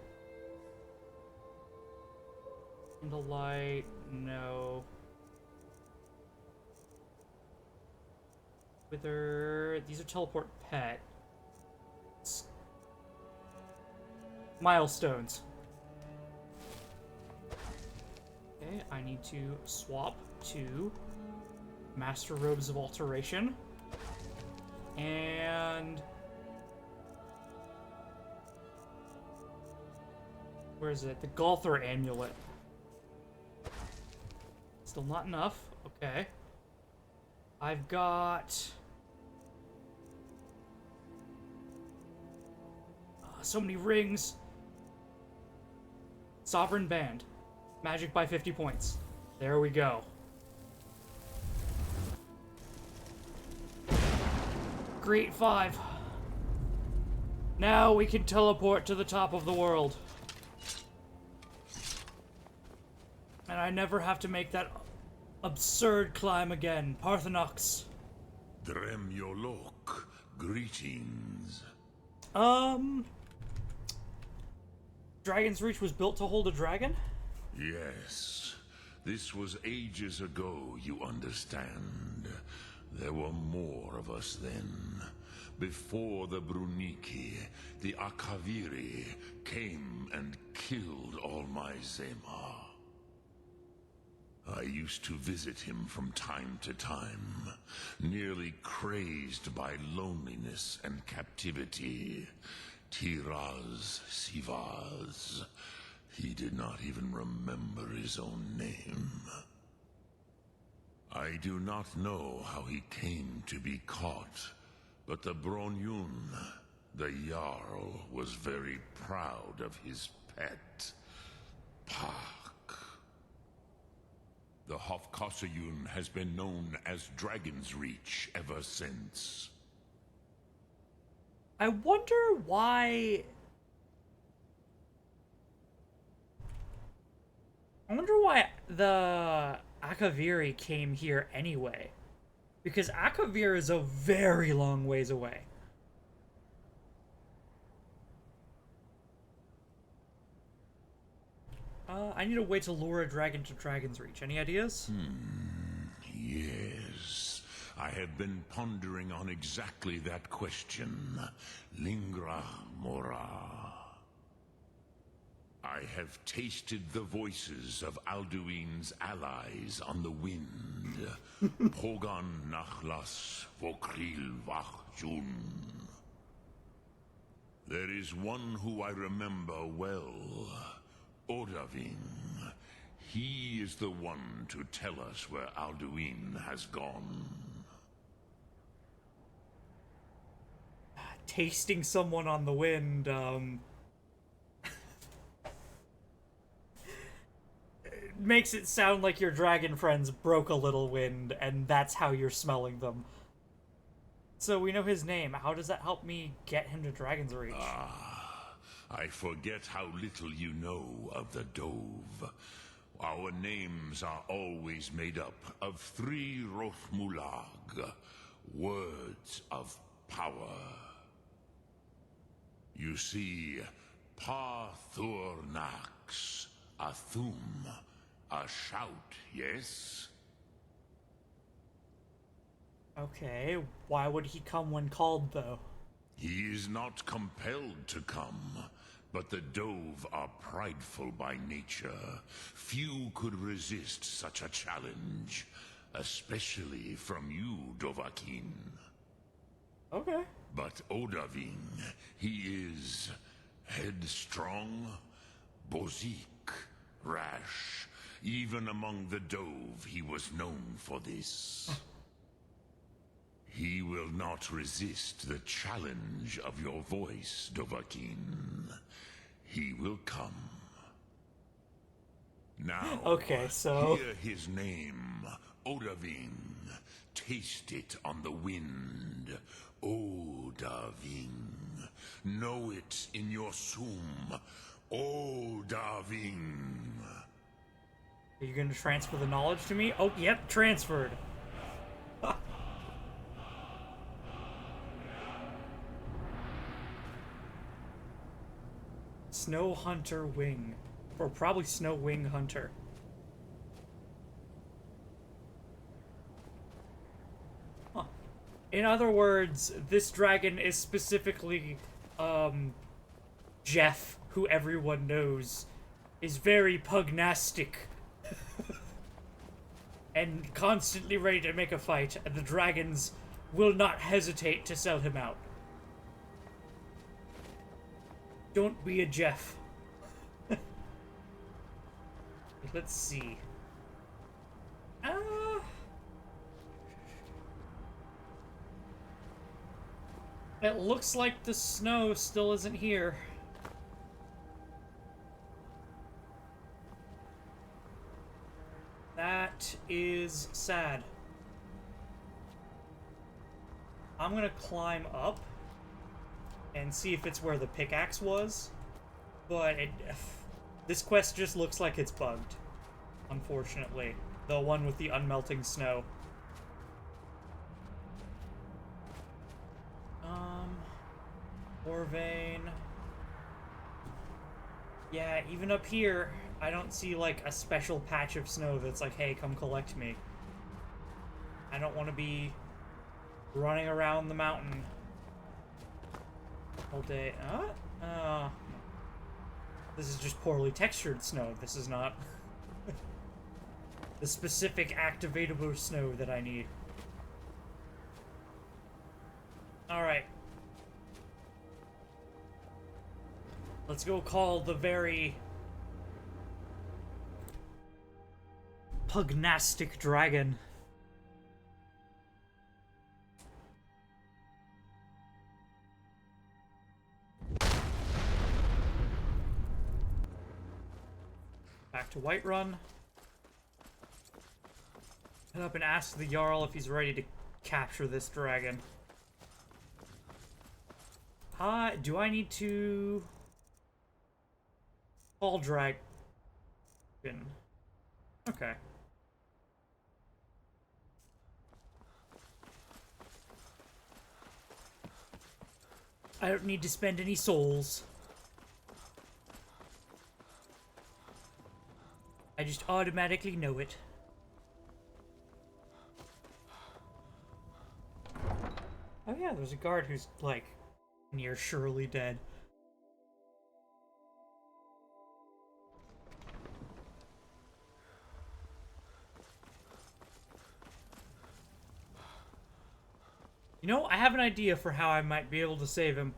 Candlelight, no. Wither, these are teleport pets. Milestones. Okay, I need to swap to Master Robes of Alteration. And... where is it? The Galther Amulet. Still not enough. Okay. I've got... so many rings. Sovereign Band. Magic by 50 points. There we go. Great 5. Now we can teleport to the top of the world. And I never have to make that absurd climb again. Parthenax. Dremyolok, greetings. Dragon's Reach was built to hold a dragon? Yes. This was ages ago, you understand. There were more of us then. Before the Bruniki, the Akaviri came and killed all my Zema. I used to visit him from time to time, nearly crazed by loneliness and captivity. Tiraz Sivaz. He did not even remember his own name. I do not know how he came to be caught, but the Bronyun, the Jarl, was very proud of his pet, Park. The Hofkossayun has been known as Dragon's Reach ever since. I wonder why... the Akaviri came here anyway. Because Akavir is a very long ways away. I need a way to lure a dragon to Dragon's Reach. Any ideas? Yes. I have been pondering on exactly that question. Lingra Mora. I have tasted the voices of Alduin's allies on the wind. Pogan Nachlas Vokril Vachjun. There is one who I remember well. Odaving. He is the one to tell us where Alduin has gone. Tasting someone on the wind, makes it sound like your dragon friends broke a little wind, and that's how you're smelling them. So we know his name. How does that help me get him to Dragon's Reach? I forget how little you know of the Dove. Our names are always made up of 3 Rothmulag, words of power. You see, Parthurnax, a thum, a shout, yes? Okay, why would he come when called, though? He is not compelled to come, but the Dove are prideful by nature. Few could resist such a challenge, especially from you, Dovahkiin. Okay. But Odaving, he is headstrong, bozik, rash. Even among the Dove, he was known for this. He will not resist the challenge of your voice, Dovahkiin. He will come. Now, okay, so... hear his name, Odaving. Taste it on the wind. Odaving. Know it in your sum. Odaving. Are you going to transfer the knowledge to me? Oh, yep, transferred. Snow Hunter Wing. Or probably Snow Wing Hunter. Huh. In other words, this dragon is specifically, Jeff, who everyone knows, is very pugnastic. And constantly ready to make a fight, and the dragons will not hesitate to sell him out. Don't be a Jeff. Let's see. It looks like the snow still isn't here. That is sad. I'm gonna climb up and see if it's where the pickaxe was, but this quest just looks like it's bugged, unfortunately. The one with the unmelting snow. Orvane. Yeah, even up here, I don't see, like, a special patch of snow that's like, hey, come collect me. I don't want to be running around the mountain all day. This is just poorly textured snow. This is not the specific activatable snow that I need. Alright. Let's go call the very pugnastic dragon. Back to Whiterun. Head up and ask the Jarl if he's ready to capture this dragon. Do I need to call dragon? Okay. I don't need to spend any souls. I just automatically know it. Oh yeah, there's a guard who's, like, near surely dead. You know, I have an idea for how I might be able to save him.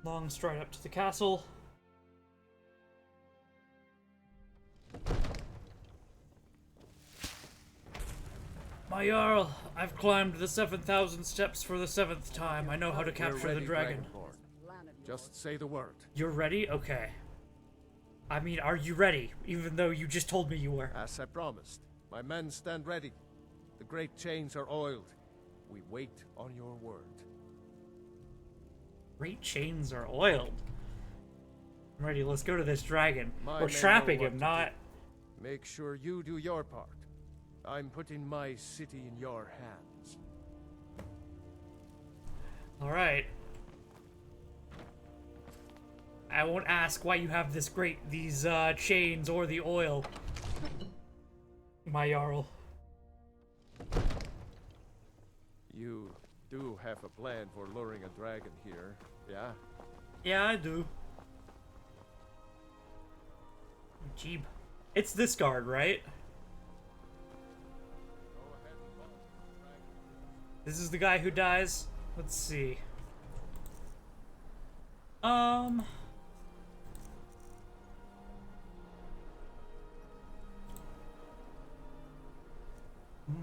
Long stride up to the castle. My Jarl, I've climbed the 7,000 steps for the 7th time. I know how to capture the dragon. Just say the word. You're ready? Okay. I mean, are you ready? Even though you just told me you were. As I promised, my men stand ready. The great chains are oiled. We wait on your word. Great chains are oiled. I'm ready. Let's go to this dragon. My We're men trapping know what him, to not... do. Make sure you do your part. I'm putting my city in your hands. Alright. I won't ask why you have these chains or the oil. My Jarl. You do have a plan for luring a dragon here, yeah? Yeah, I do. Jeeb. It's this guard, right? This is the guy who dies? Let's see.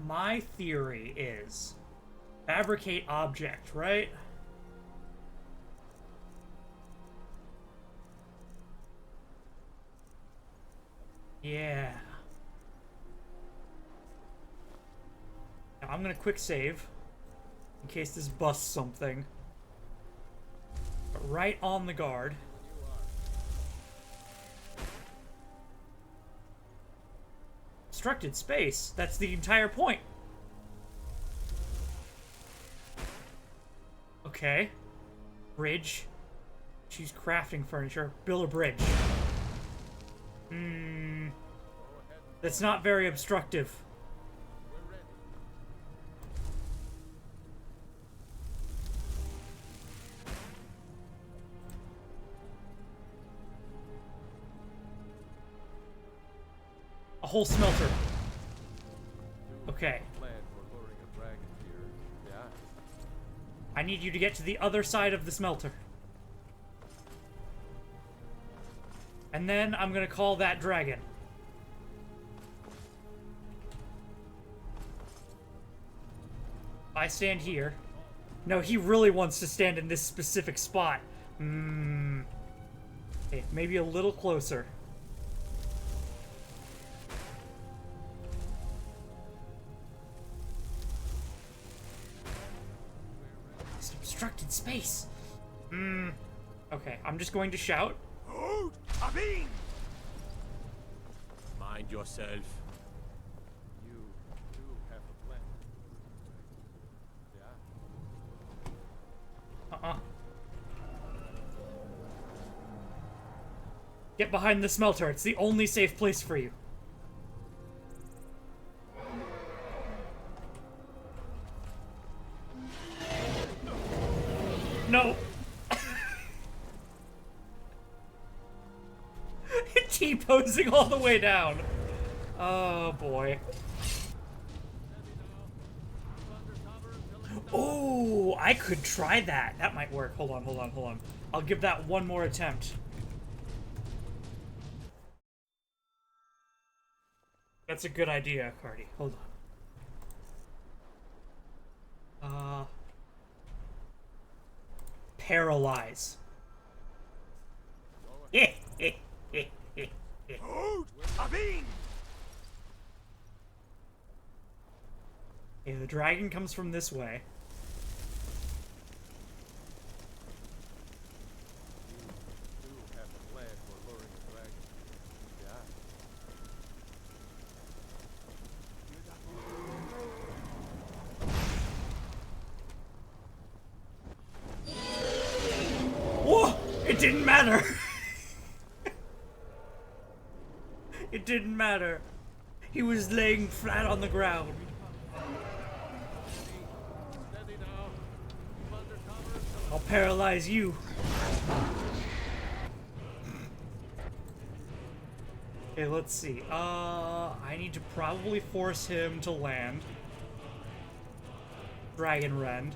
My theory is fabricate object, right? Yeah. Now I'm gonna quick save in case this busts something. But right on the guard. Obstructed space. That's the entire point. Okay. Bridge. Choose crafting furniture. Build a bridge. That's not very obstructive. A whole smelter. Okay. I need you to get to the other side of the smelter. And then I'm gonna call that dragon. I stand here. No, he really wants to stand in this specific spot. Okay, maybe a little closer. It's obstructed space. Okay, I'm just going to shout. Hold! Mind yourself. You do have a plan. Yeah? Get behind the smelter. It's the only safe place for you. No. T-posing all the way down. Oh boy. Oh, I could try that. That might work. Hold on. I'll give that one more attempt. That's a good idea, Cardi. Hold on. Paralyze. Yeah, the dragon comes from this way. Whoa! It didn't matter! It didn't matter. He was laying flat on the ground. I'll paralyze you. Okay, let's see. I need to probably force him to land. Dragon Rend.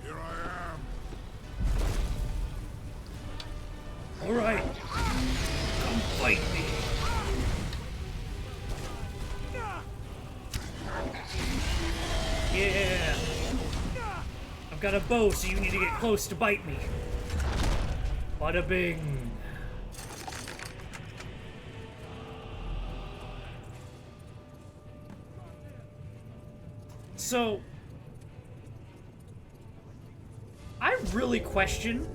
Here I am. All right, come fight me. Yeah. I've got a bow, so you need to get close to bite me. Bada bing. So, I really question.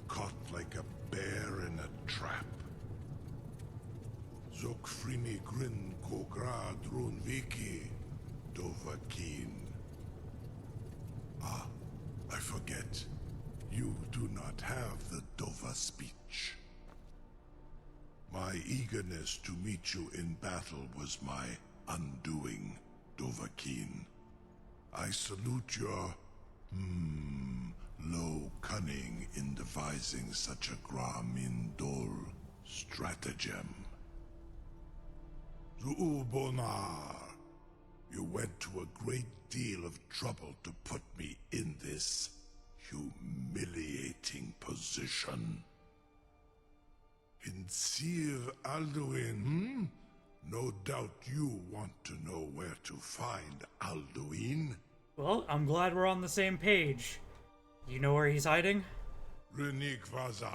Caught like a bear in a trap. Zokfrimi grin kogra drunviki dovakin. Ah, I forget. You do not have the Dova speech. My eagerness to meet you in battle was my undoing, Dovahkiin. I salute your, low cunning in devising such a Gramindol stratagem. Zuubonar, you went to a great deal of trouble to put me in this humiliating position. Sir Alduin, No doubt you want to know where to find Alduin. Well, I'm glad we're on the same page. You know where he's hiding? Renik Vaza.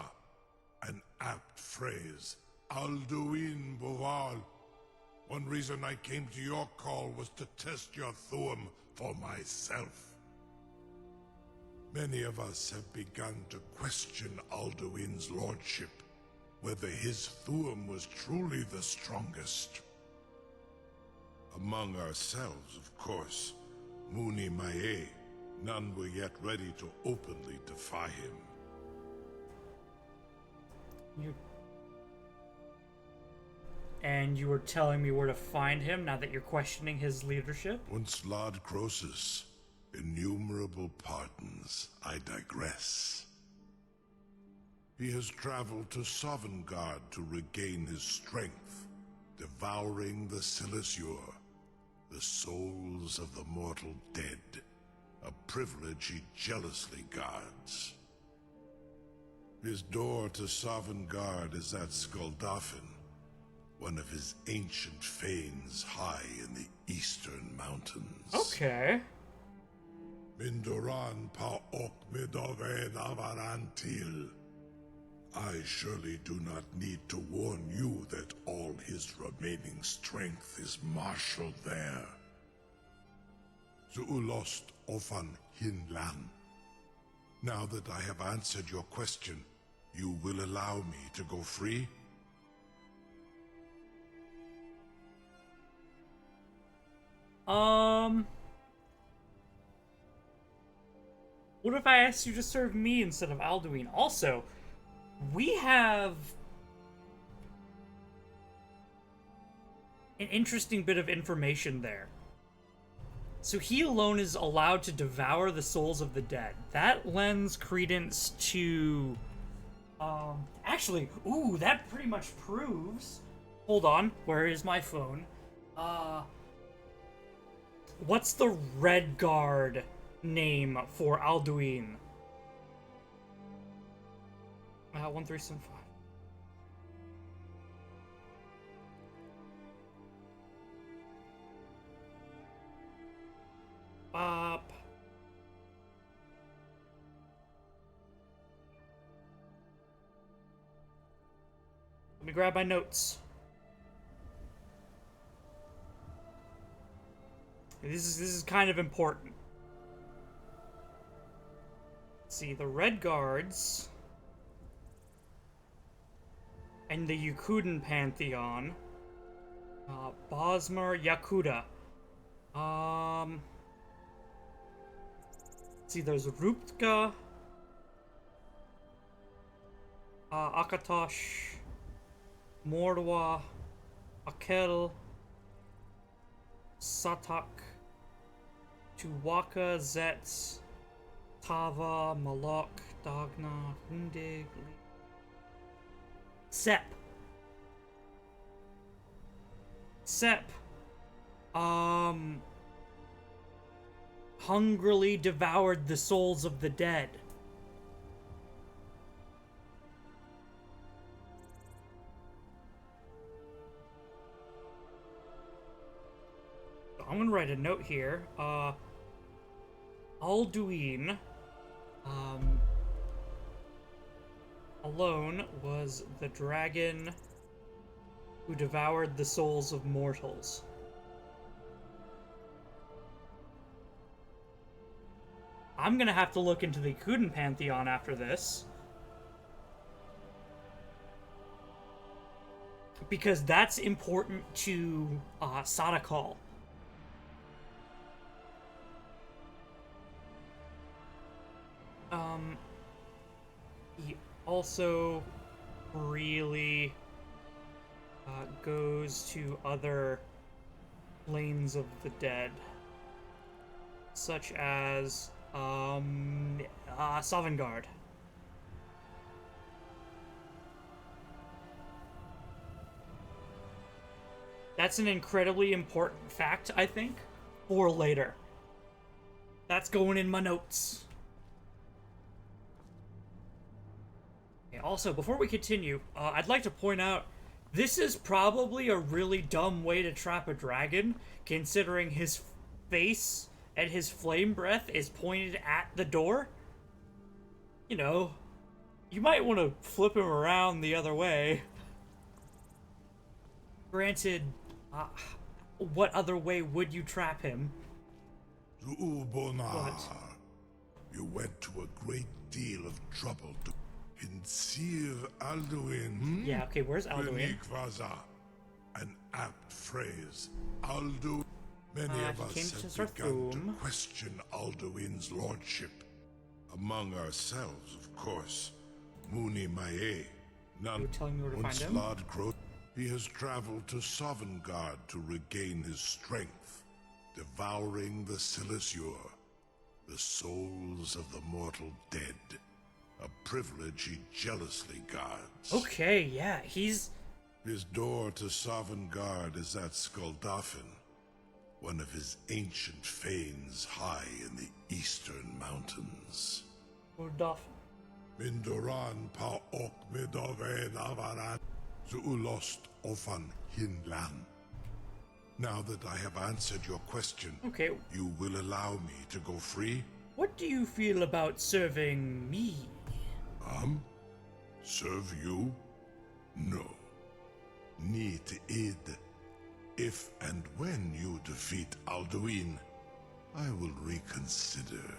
An apt phrase. Alduin Boval. One reason I came to your call was to test your Thuum for myself. Many of us have begun to question Alduin's lordship, whether his Thuum was truly the strongest. Among ourselves, of course, Muni Mae, none were yet ready to openly defy him. And you were telling me where to find him now that you're questioning his leadership? Once Lord Croesus, innumerable pardons, I digress. He has traveled to Sovngarde to regain his strength, devouring the Silesure, the souls of the mortal dead, a privilege he jealously guards. His door to Sovngarde is at Skuldafn, one of his ancient fanes high in the eastern mountains. Okay. Mindoran pa ok midove navarantil. I surely do not need to warn you that all his remaining strength is marshaled there. Zuulost ofan hinlan. Now that I have answered your question, you will allow me to go free? What if I asked you to serve me instead of Alduin? Also, we have an interesting bit of information there. So he alone is allowed to devour the souls of the dead. That lends credence to Actually, ooh, that pretty much proves. Hold on, where is my phone? What's the Red Guard name for Alduin? 1375. Bop. Let me grab my notes. This is kind of important. Let's see, the Red Guards and the Yakuden Pantheon. Bosmer Yakuda. Let's see, there's Ruptka, Akatosh, Mordwa, Akel, Satak, Tuwaka, Zetz, Tava, Malok, Dagna, Hunde, Sep. Hungrily devoured the souls of the dead. I'm gonna write a note here. Alduin, alone was the dragon who devoured the souls of mortals. I'm gonna have to look into the Yakuden Pantheon after this. Because that's important to Sadakal. He also really goes to other planes of the dead, such as Sovngarde. That's an incredibly important fact, I think, for later. That's going in my notes. Okay, also, before we continue, I'd like to point out, this is probably a really dumb way to trap a dragon, considering his face and his flame breath is pointed at the door. You know, you might want to flip him around the other way. Granted, what other way would you trap him? Zuubonar, you went to a great deal of trouble to Insir Alduin. Yeah, okay, where's Alduin? Benikvaza, an apt phrase. Alduin. Many of us have begun to question Alduin's lordship. Among ourselves, of course. Muni Mae, none. Once Lord Growth, he has traveled to Sovngarde to regain his strength, devouring the Silesur, the souls of the mortal dead. A privilege he jealously guards. Okay, yeah, he's... His door to Sovngarde is at Skuldafn, one of his ancient fanes high in the eastern mountains. Skuldafn. Mindoran pa ok midove navaran zuulost ofan hinlan. Now that I have answered your question, okay, you will allow me to go free? What do you feel about serving me? Serve you? No. Need id. If and when you defeat Alduin, I will reconsider.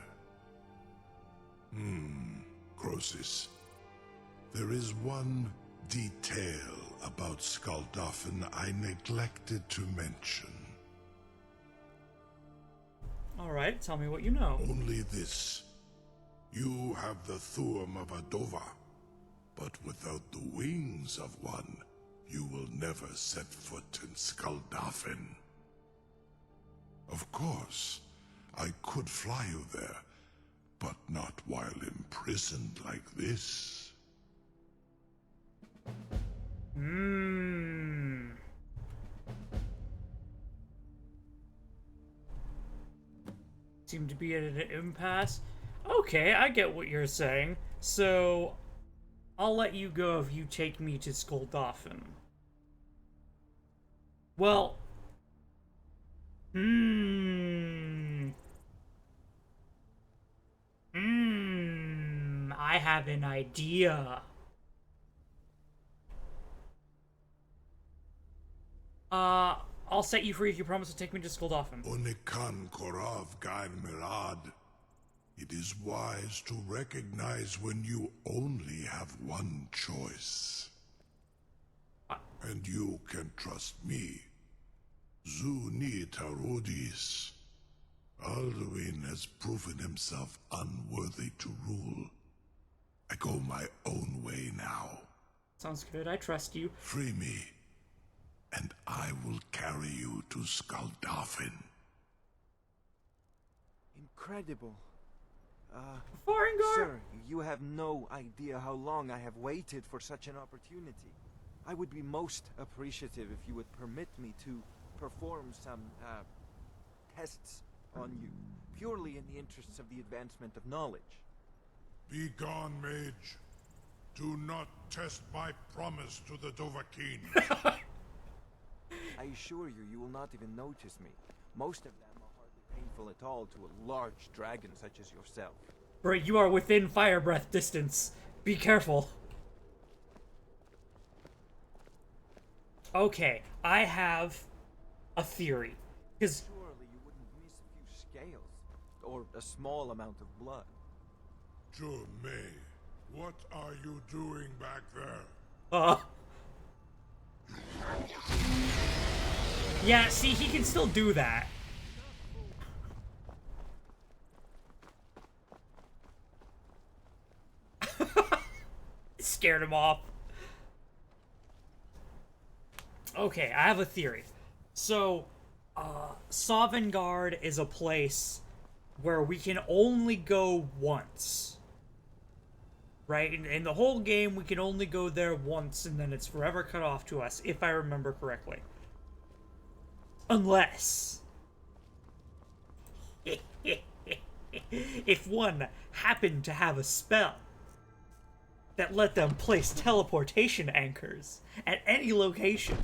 Croesus. There is one detail about Skuldafn I neglected to mention. Alright, tell me what you know. Only this. You have the Thuum of Adova, but without the wings of one, you will never set foot in Skuldafn. Of course, I could fly you there, but not while imprisoned like this. Hmm. Seem to be at an impasse. Okay, I get what you're saying. So, I'll let you go if you take me to Skulldolphin. Well, I have an idea. I'll set you free if you promise to take me to Skulldolphin. Unikan Korov Gair Mirad. It is wise to recognize when you only have one choice. And you can trust me. Zuni Tarudis. Alduin has proven himself unworthy to rule. I go my own way now. Sounds good, I trust you. Free me, and I will carry you to Skulldolphin. Incredible. Farengar? Sir, you have no idea how long I have waited for such an opportunity. I would be most appreciative if you would permit me to perform some, tests on you, purely in the interests of the advancement of knowledge. Be gone, mage. Do not test my promise to the Dovahkiin. I assure you, you will not even notice me. Most of them are hardly painful at all to a large dragon such as yourself. Bro, you are within fire breath distance. Be careful. Okay, I have a theory. Because surely you wouldn't miss a few scales, or a small amount of blood. May, what are you doing back there? Yeah, see, he can still do that. Scared him off. Okay, I have a theory. So, Sovngarde is a place where we can only go once. Right? In the whole game, we can only go there once, and then it's forever cut off to us, if I remember correctly. Unless... if one happened to have a spell that let them place teleportation anchors at any location.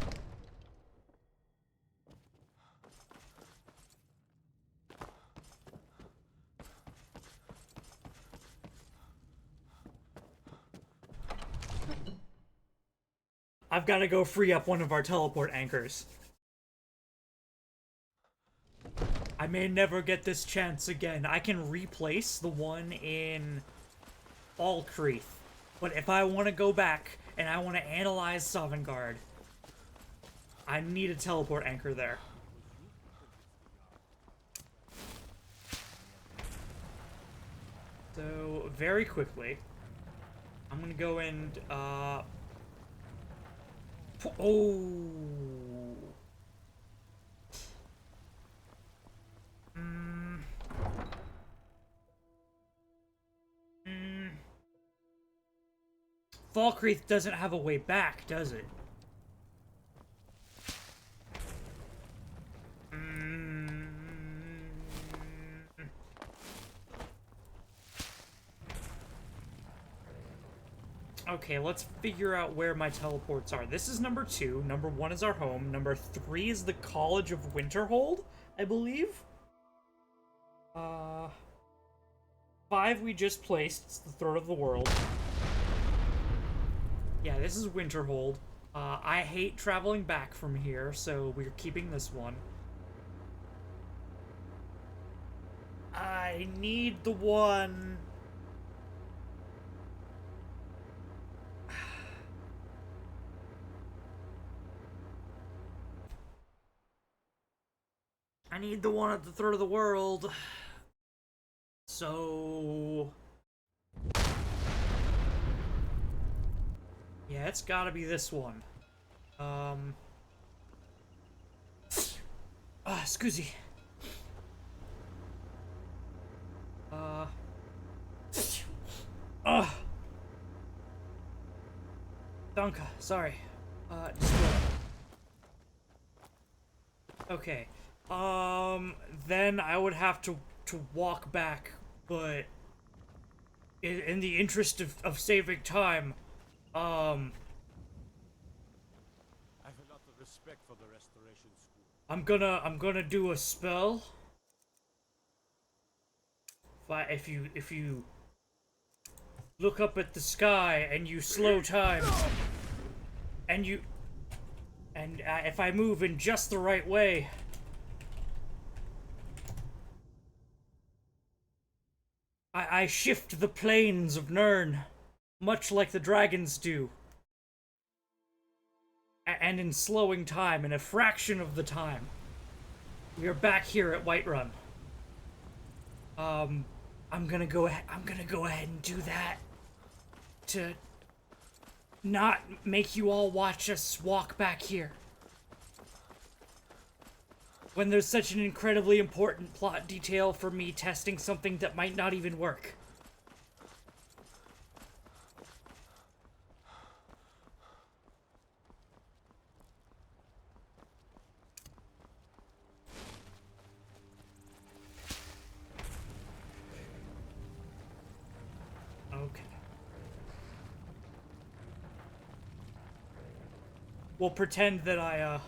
I've got to go free up one of our teleport anchors. I may never get this chance again. I can replace the one in Falkreath. But if I want to go back and I want to analyze Sovngarde, I need a teleport anchor there. So, very quickly, I'm going to go and, Falkreath doesn't have a way back, does it? Okay, let's figure out where my teleports are. This is number 2. Number 1 is our home. Number 3 is the College of Winterhold, I believe. 5 we just placed. It's the Throne of the World. Yeah, this is Winterhold. I hate traveling back from here, so we're keeping this one. I need the one... I need the one at the Throne of the World. So... yeah, it's gotta be this one. Scusi. Danke, sorry. Okay. Then I would have to walk back, but in the interest of saving time, I have a lot of respect for the Restoration School. I'm gonna do a spell. If you look up at the sky and you slow time, and if I move in just the right way, I shift the planes of Nirn, much like the dragons do. And in slowing time, in a fraction of the time, we are back here at Whiterun. I'm gonna go ahead and do that to not make you all watch us walk back here. When there's such an incredibly important plot detail for me testing something that might not even work. Okay. We'll pretend that I,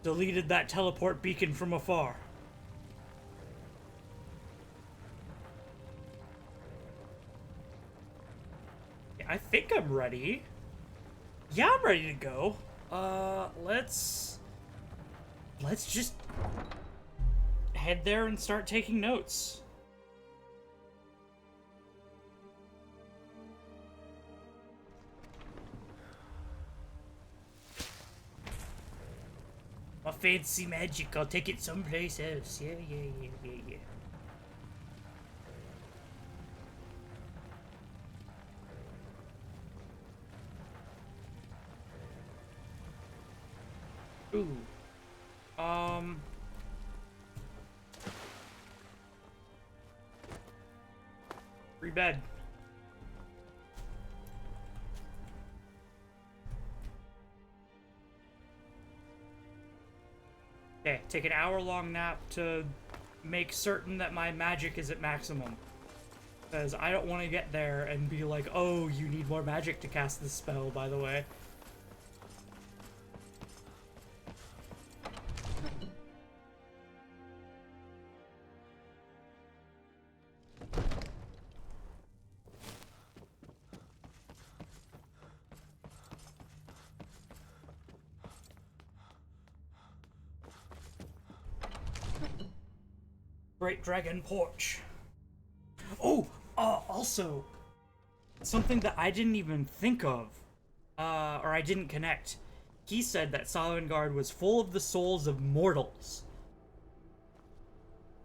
deleted that teleport beacon from afar. I think I'm ready. Yeah, I'm ready to go. Let's just head there and start taking notes. My fancy magic, I'll take it someplace else. Yeah. Ooh. Free bed. Okay, take an hour-long nap to make certain that my magic is at maximum. Because I don't want to get there and be like, oh, you need more magic to cast this spell, by the way. Great Dragon Porch. Oh, also, something that I didn't even think of, or I didn't connect. He said that Sovngarde was full of the souls of mortals.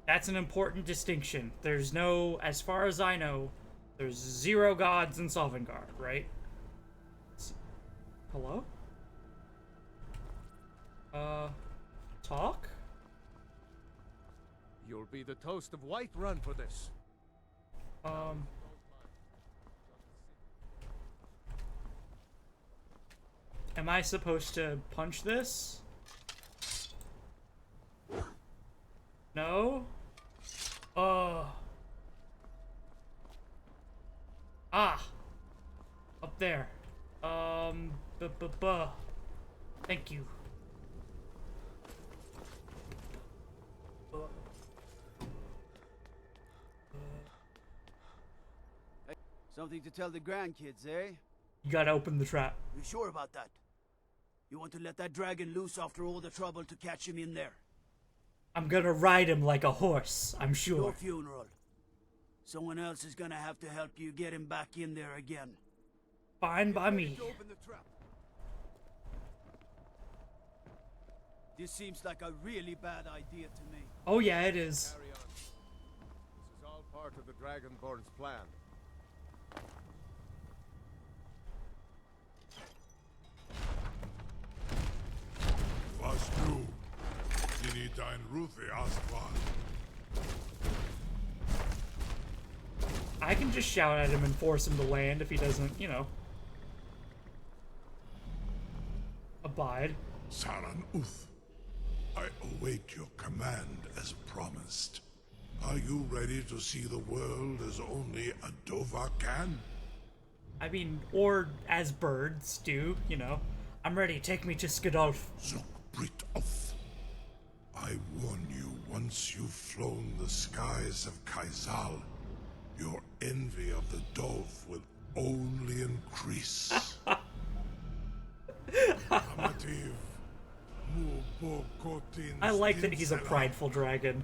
That's an important distinction. There's no, as far as I know, there's 0 gods in Sovngarde, right? Hello? Talk? You'll be the toast of Whiterun for this. Am I supposed to punch this? No? Ah! Up there. Thank you. Something to tell the grandkids, eh? You gotta open the trap. You sure about that? You want to let that dragon loose after all the trouble to catch him in there? I'm gonna ride him like a horse, I'm Your sure. funeral. Someone else is gonna have to help you get him back in there again. Fine by me. Open the trap. This seems like a really bad idea to me. Oh yeah, it is. Carry on. This is all part of the Dragonborn's plan. Was du? Sie nicht ein Rufe Astral. I can just shout at him and force him to land if he doesn't, you know, abide. Saran Uth. I await your command as promised. Are you ready to see the world as only a Dova can? I mean, or as birds do, you know. I'm ready, take me to Skadolf. Zukbritolf. I warn you, once you've flown the skies of Kaizal, your envy of the Dolph will only increase. I like that he's a prideful dragon.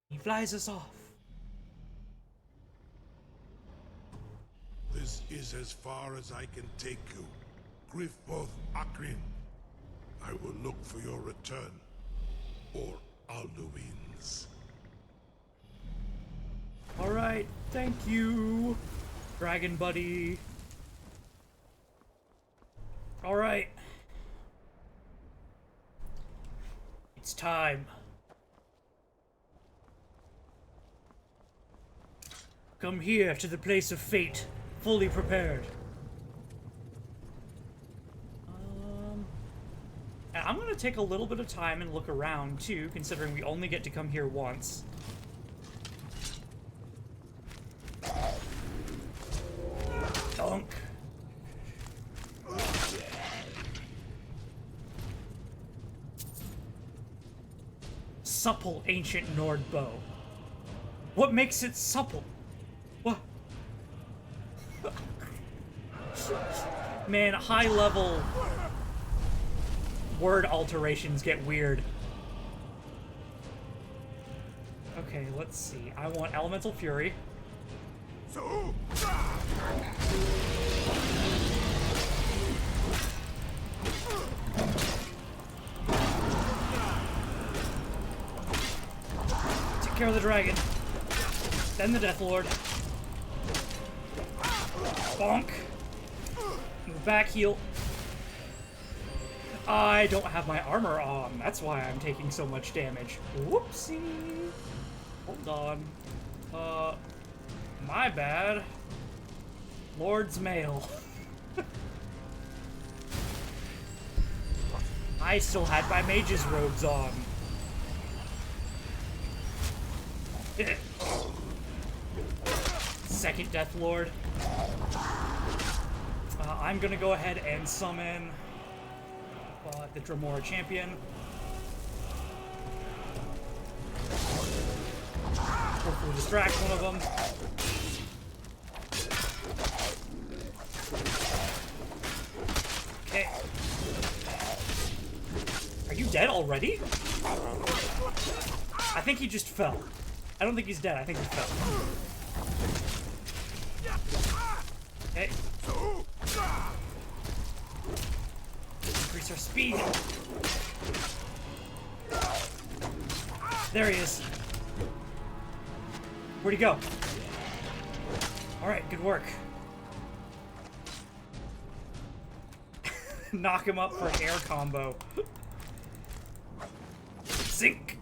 He flies us off. This is as far as I can take you. Grifboth Akrin. I will look for your return. Or Alduin's. Alright, thank you, Dragon Buddy. Alright. It's time. Come here to the place of fate, fully prepared. And I'm gonna take a little bit of time and look around too, considering we only get to come here once. Dunk. Supple ancient Nord bow. What makes it supple? What? Man, high level word alterations get weird. Okay, let's see. I want Elemental Fury. Take care of the dragon. Then the Death Lord. Bonk. Move back, heal. I don't have my armor on. That's why I'm taking so much damage. Whoopsie. Hold on. My bad. Lord's Mail. I still had my mage's robes on. Second Death Lord. I'm gonna go ahead and summon the Dremora champion. Hopefully distract one of them. Okay. Are you dead already? I think he just fell. I don't think he's dead. I think he fell. Okay. Increase our speed. There he is. Where'd he go? Alright, good work. Knock him up for an air combo. Sink!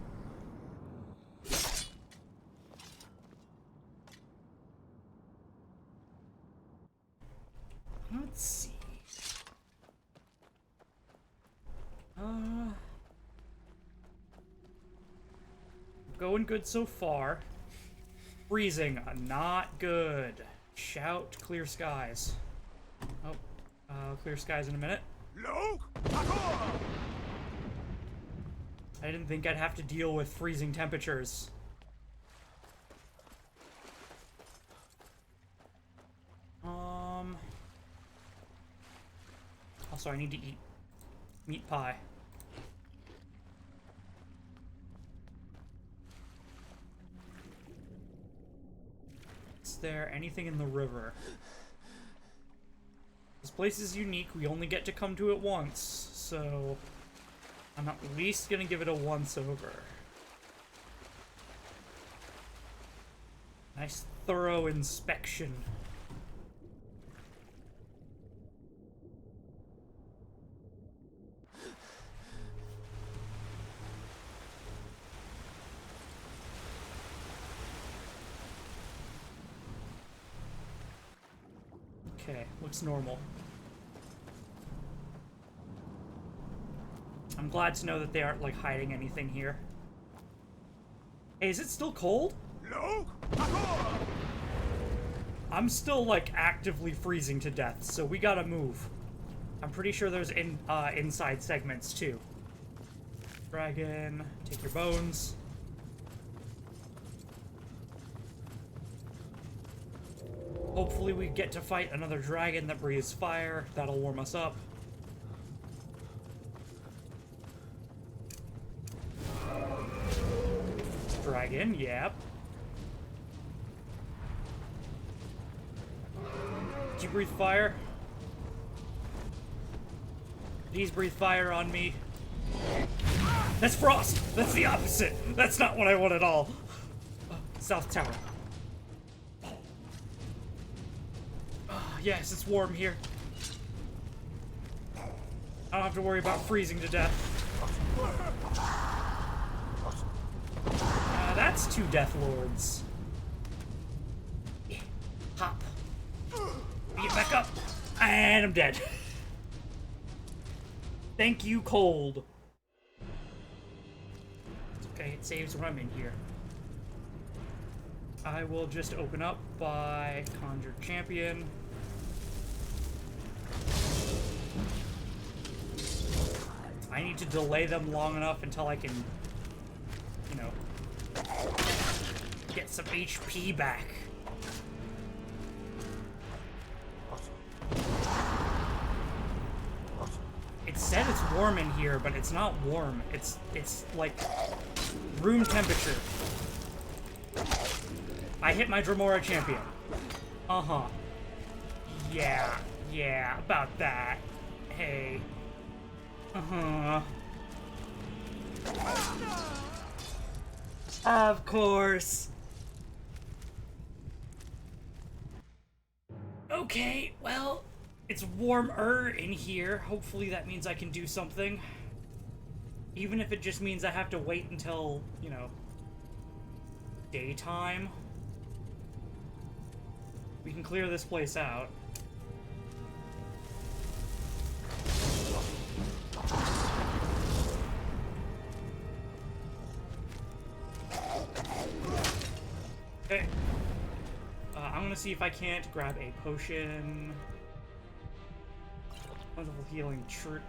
Let's see. Going good so far. Freezing, not good. Shout clear skies. Oh, clear skies in a minute. I didn't think I'd have to deal with freezing temperatures. Also, I need to eat meat pie. Is there anything in the river? This place is unique. We only get to come to it once, so I'm at least gonna give it a once-over. Nice thorough inspection. Okay, looks normal. I'm glad to know that they aren't, like, hiding anything here. Hey, is it still cold? No. I'm still, like, actively freezing to death, so we gotta move. I'm pretty sure there's inside segments, too. Dragon, take your bones. Hopefully we get to fight another dragon that breathes fire. That'll warm us up. Dragon, yep. Did you breathe fire? Please breathe fire on me. That's frost! That's the opposite! That's not what I want at all! South Tower. Yes, it's warm here. I don't have to worry about freezing to death. That's two Death Lords. Hop. Get back up. And I'm dead. Thank you, cold. It's okay, it saves when I'm in here. I will just open up by Conjure Champion. I need to delay them long enough until I can, you know, get some HP back. It said it's warm in here, but it's not warm. It's like room temperature. I hit my Dremora champion. Uh-huh. Yeah, about that. Hey. Uh-huh. Of course. Okay, well, it's warmer in here. Hopefully that means I can do something. Even if it just means I have to wait until, you know, daytime. We can clear this place out. Okay. I'm gonna see if I can't grab a potion. Wonderful healing shirt.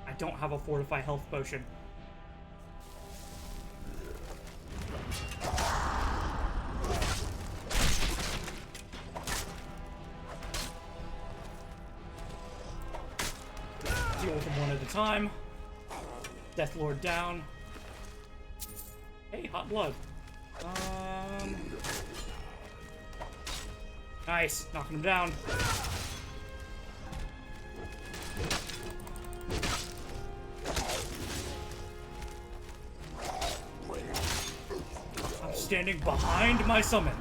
I don't have a fortify health potion. Deal with them one at a time. Death Lord down. Hey, hot blood. Nice, knocking him down. I'm standing behind my summon.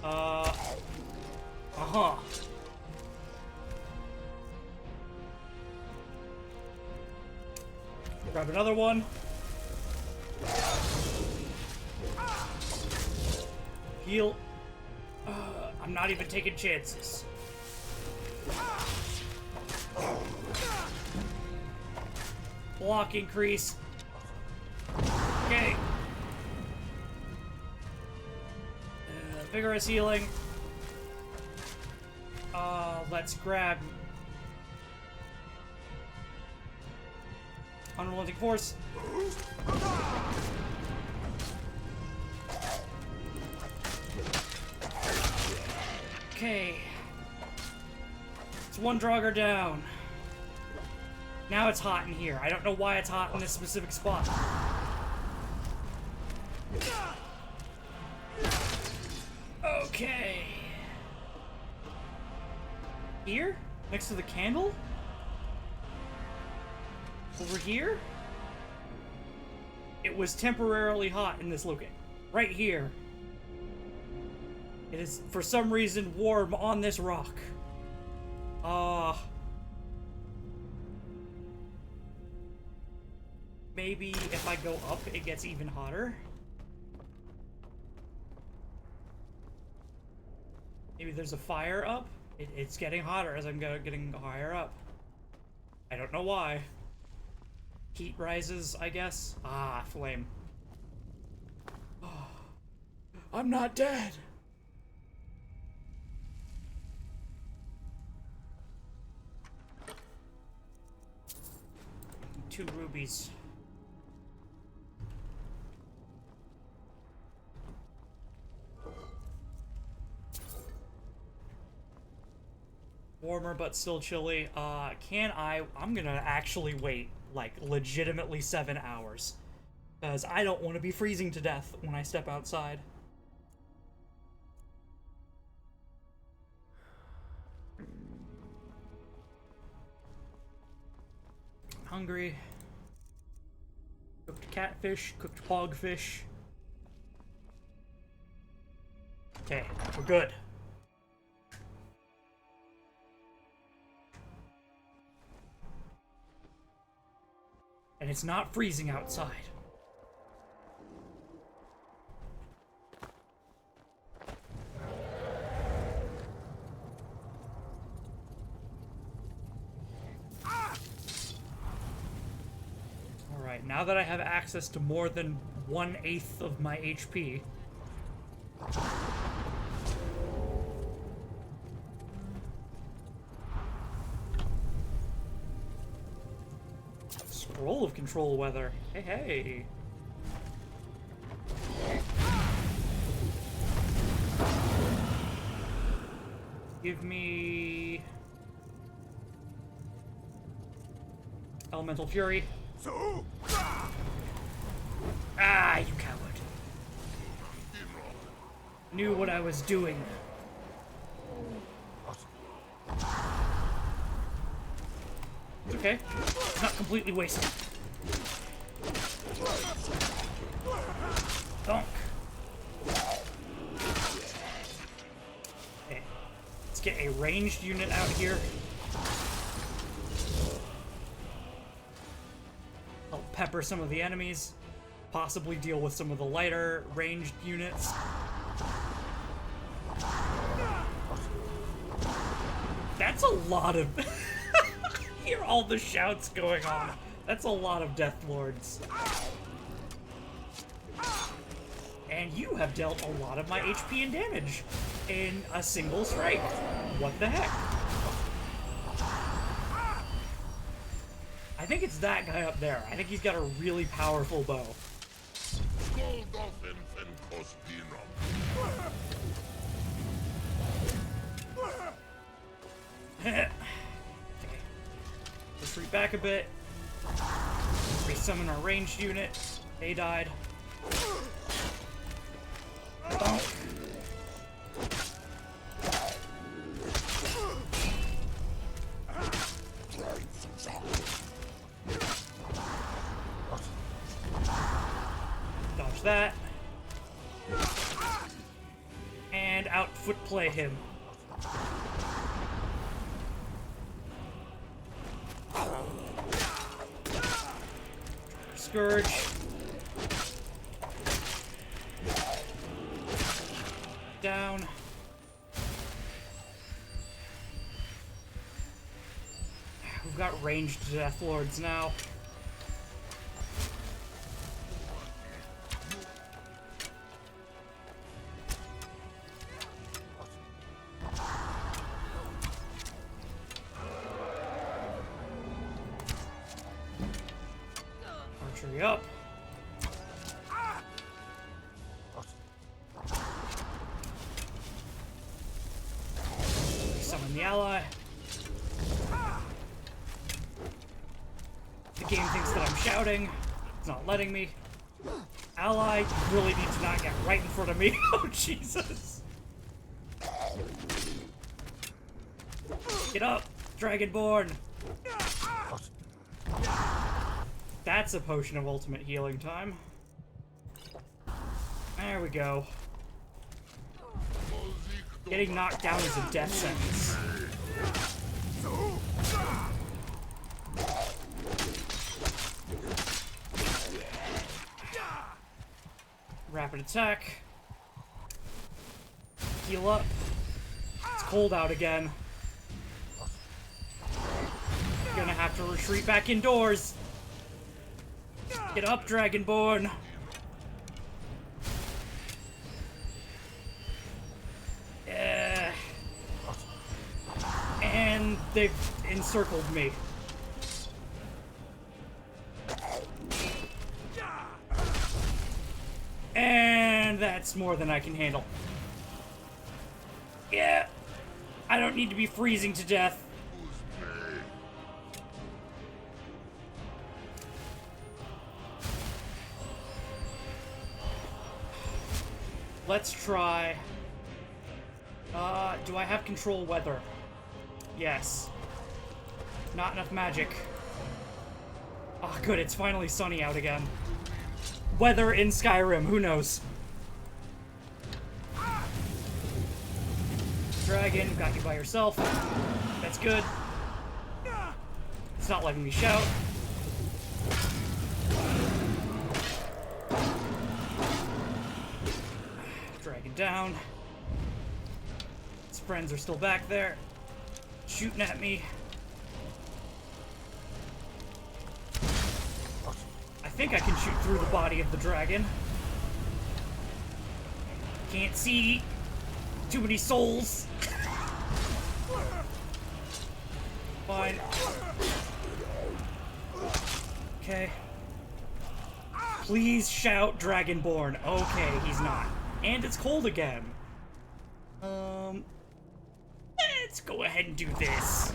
Uh-huh. Grab another one. Heal. I'm not even taking chances. Block increase. Okay. Vigorous healing. Let's grab Unrelenting Force. Okay. It's one Draugr down. Now it's hot in here. I don't know why it's hot in this specific spot. Okay. Here? Next to the candle? Over here? It was temporarily hot in this location. Right here. It is, for some reason, warm on this rock. Maybe if I go up, it gets even hotter. Maybe there's a fire up? It's getting hotter as I'm getting higher up. I don't know why. Heat rises, I guess. Ah, flame. I'm not dead! 2 rubies. Warmer but still chilly. I'm gonna actually wait, like, legitimately 7 hours. Because I don't want to be freezing to death when I step outside. Hungry. Cooked catfish, cooked hogfish. Okay, we're good. And it's not freezing outside. Alright, now that I have access to more than 1/8 of my HP, Scroll of Control Weather. Hey, hey. Give me Elemental Fury. Ah, you coward. Knew what I was doing. Okay, not completely wasted. Donk. Okay, let's get a ranged unit out here. I'll pepper some of the enemies, possibly deal with some of the lighter ranged units. That's a lot of... Hear all the shouts going on. That's a lot of Death Lords. And you have dealt a lot of my HP and damage in a single strike. What the heck? I think it's that guy up there. I think he's got a really powerful bow. Retreat back a bit. Resummon our ranged unit. They died. Bonk. Dodge that. And out foot play him. Scourge. Down. We've got ranged Death Lords now. Archery up. Summon the ally. The game thinks that I'm shouting. It's not letting me. Ally really needs to not get right in front of me. Oh, Jesus. Get up, Dragonborn. That's a potion of ultimate healing time. There we go. Getting knocked down is a death sentence. Rapid attack. Heal up. cold out again. Gonna have to retreat back indoors. Get up, Dragonborn. And they've encircled me. And that's more than I can handle. Yeah, I don't need to be freezing to death. Let's try. Do I have control weather? Yes. Not enough magic. Oh, good, it's finally sunny out again. Weather in Skyrim, who knows? Dragon, got you by yourself. That's good. It's not letting me shout. Dragon down. His friends are still back there, shooting at me. I think I can shoot through the body of the dragon. Can't see. Too many souls. Fine. Okay. Please shout Dragonborn. Okay, he's not. And it's cold again. Let's go ahead and do this.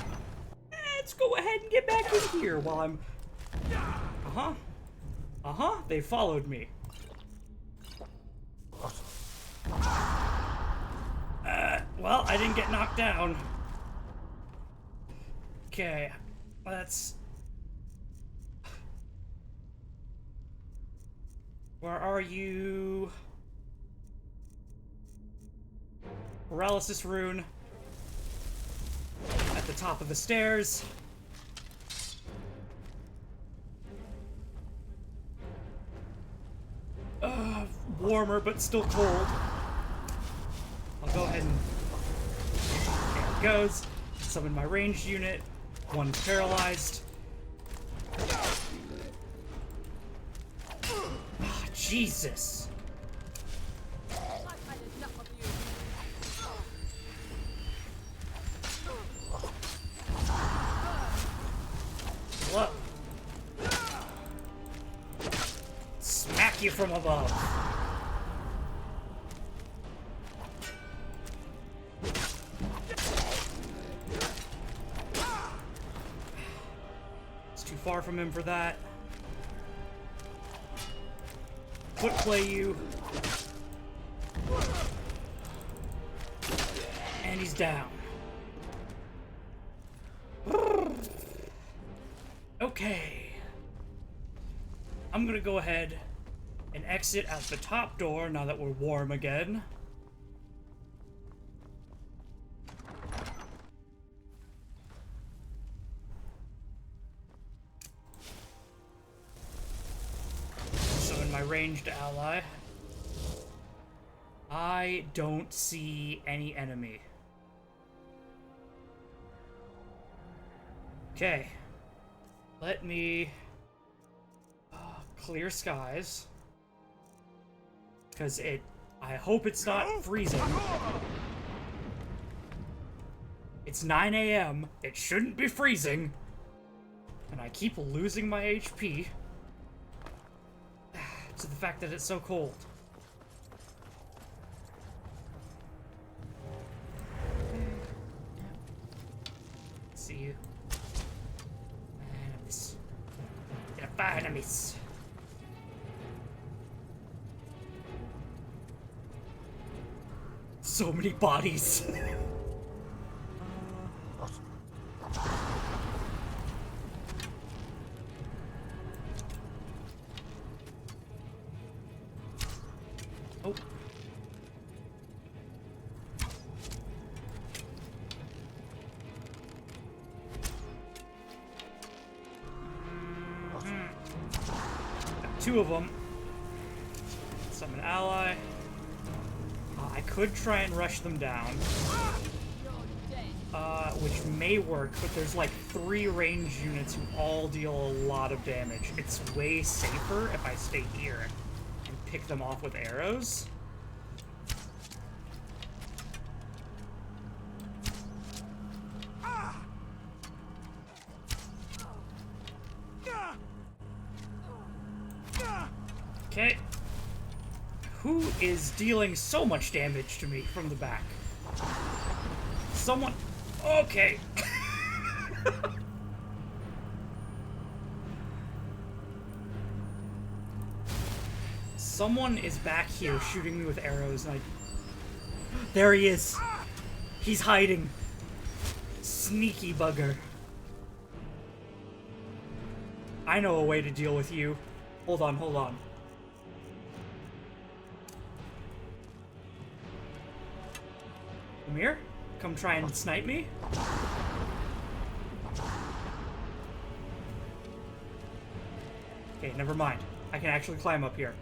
Let's go ahead and get back in here while I'm... They followed me. Well, I didn't get knocked down. Okay, let's... Where are you? Paralysis rune. At the top of the stairs. Warmer, but still cold. I'll go ahead and... There it goes. Summon my ranged unit. One's paralyzed. Oh, Jesus. Look. Smack you from above. It's too far from him for that. Foot play you. And he's down. Okay. I'm gonna go ahead and exit out the top door now that we're warm again. Summon my ranged ally. I don't see any enemy. Okay. Let me clear skies. Because I hope it's not freezing. It's 9 a.m. It shouldn't be freezing. And I keep losing my HP. To the fact that it's so cold. See you. Enemies. There are enemies. So many bodies. Oh. Two of them. Summon ally. I could try and rush them down. which may work, but there's like 3 range units who all deal a lot of damage. It's way safer if I stay here and pick them off with arrows. Okay. Who is dealing so much damage to me from the back? Someone... Okay. Someone is back here shooting me with arrows, and I... There he is! He's hiding. Sneaky bugger. I know a way to deal with you. Hold on, hold on. Come here. Come try and snipe me. Okay, never mind. I can actually climb up here.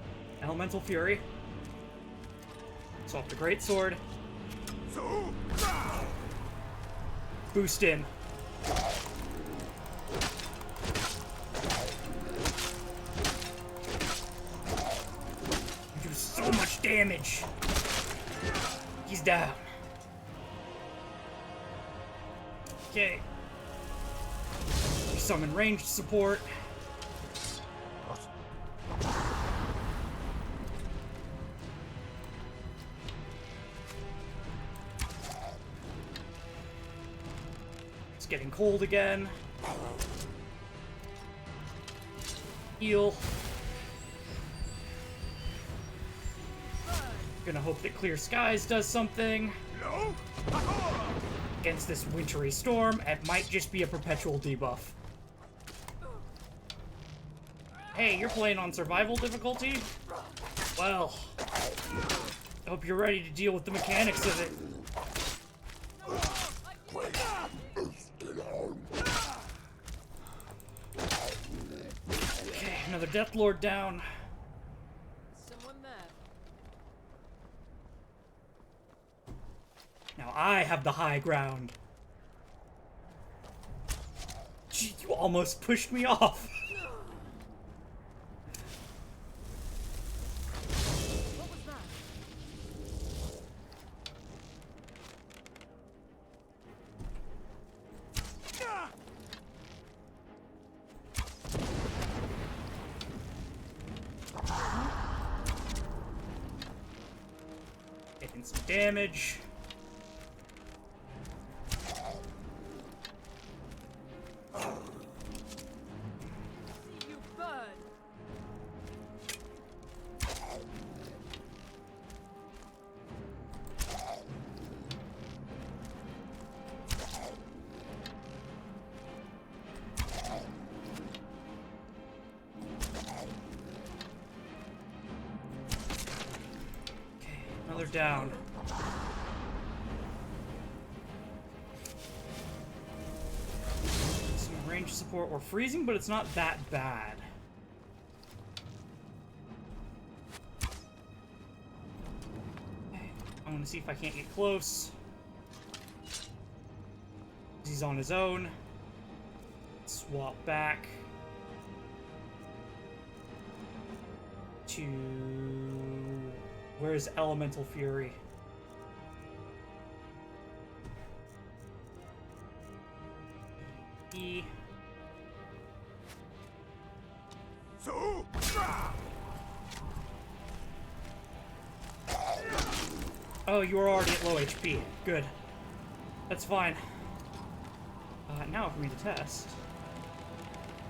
Elemental Fury. Swap the Greatsword. Boost in. You do so much damage. He's down. Okay. Summon ranged support. It's getting cold again. Heal. Gonna hope that Clear Skies does something. Against this wintry storm, it might just be a perpetual debuff. Hey, you're playing on survival difficulty? Well, I hope you're ready to deal with the mechanics of it. Okay, another Death Lord down. Now I have the high ground. Gee, you almost pushed me off. What was that? Taking some damage. Down. Some range support. We're freezing, but it's not that bad. Okay. I'm gonna see if I can't get close. He's on his own. Swap back to... Where's Elemental Fury? E. Oh, you were already at low HP. Good. That's fine. Now for me to test.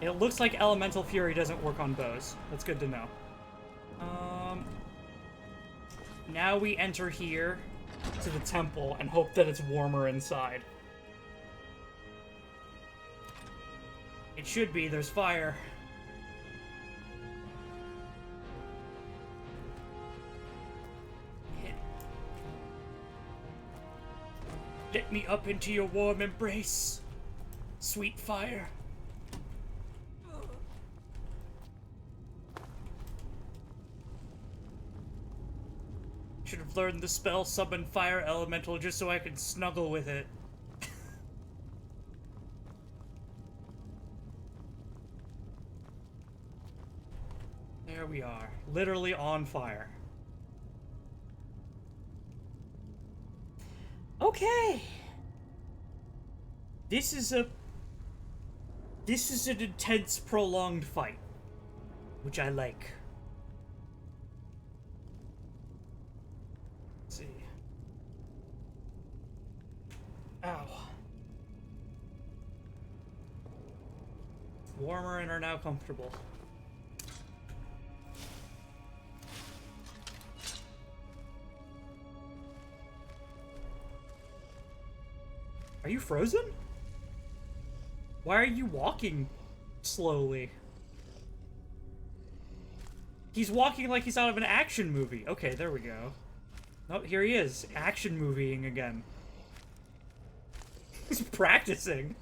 It looks like Elemental Fury doesn't work on bows. That's good to know. Now we enter here to the temple and hope that it's warmer inside. It should be. There's fire. Let me up into your warm embrace, sweet fire. Should have learned the spell Summon Fire Elemental just so I could snuggle with it. Literally on fire. Okay. This is an intense, prolonged fight, which I like. Let's see. Ow. Warmer and are now comfortable. Are you frozen? Why are you walking slowly? He's walking like he's out of an action movie. Okay, there we go. Oh, here he is, action movieing again. He's practicing.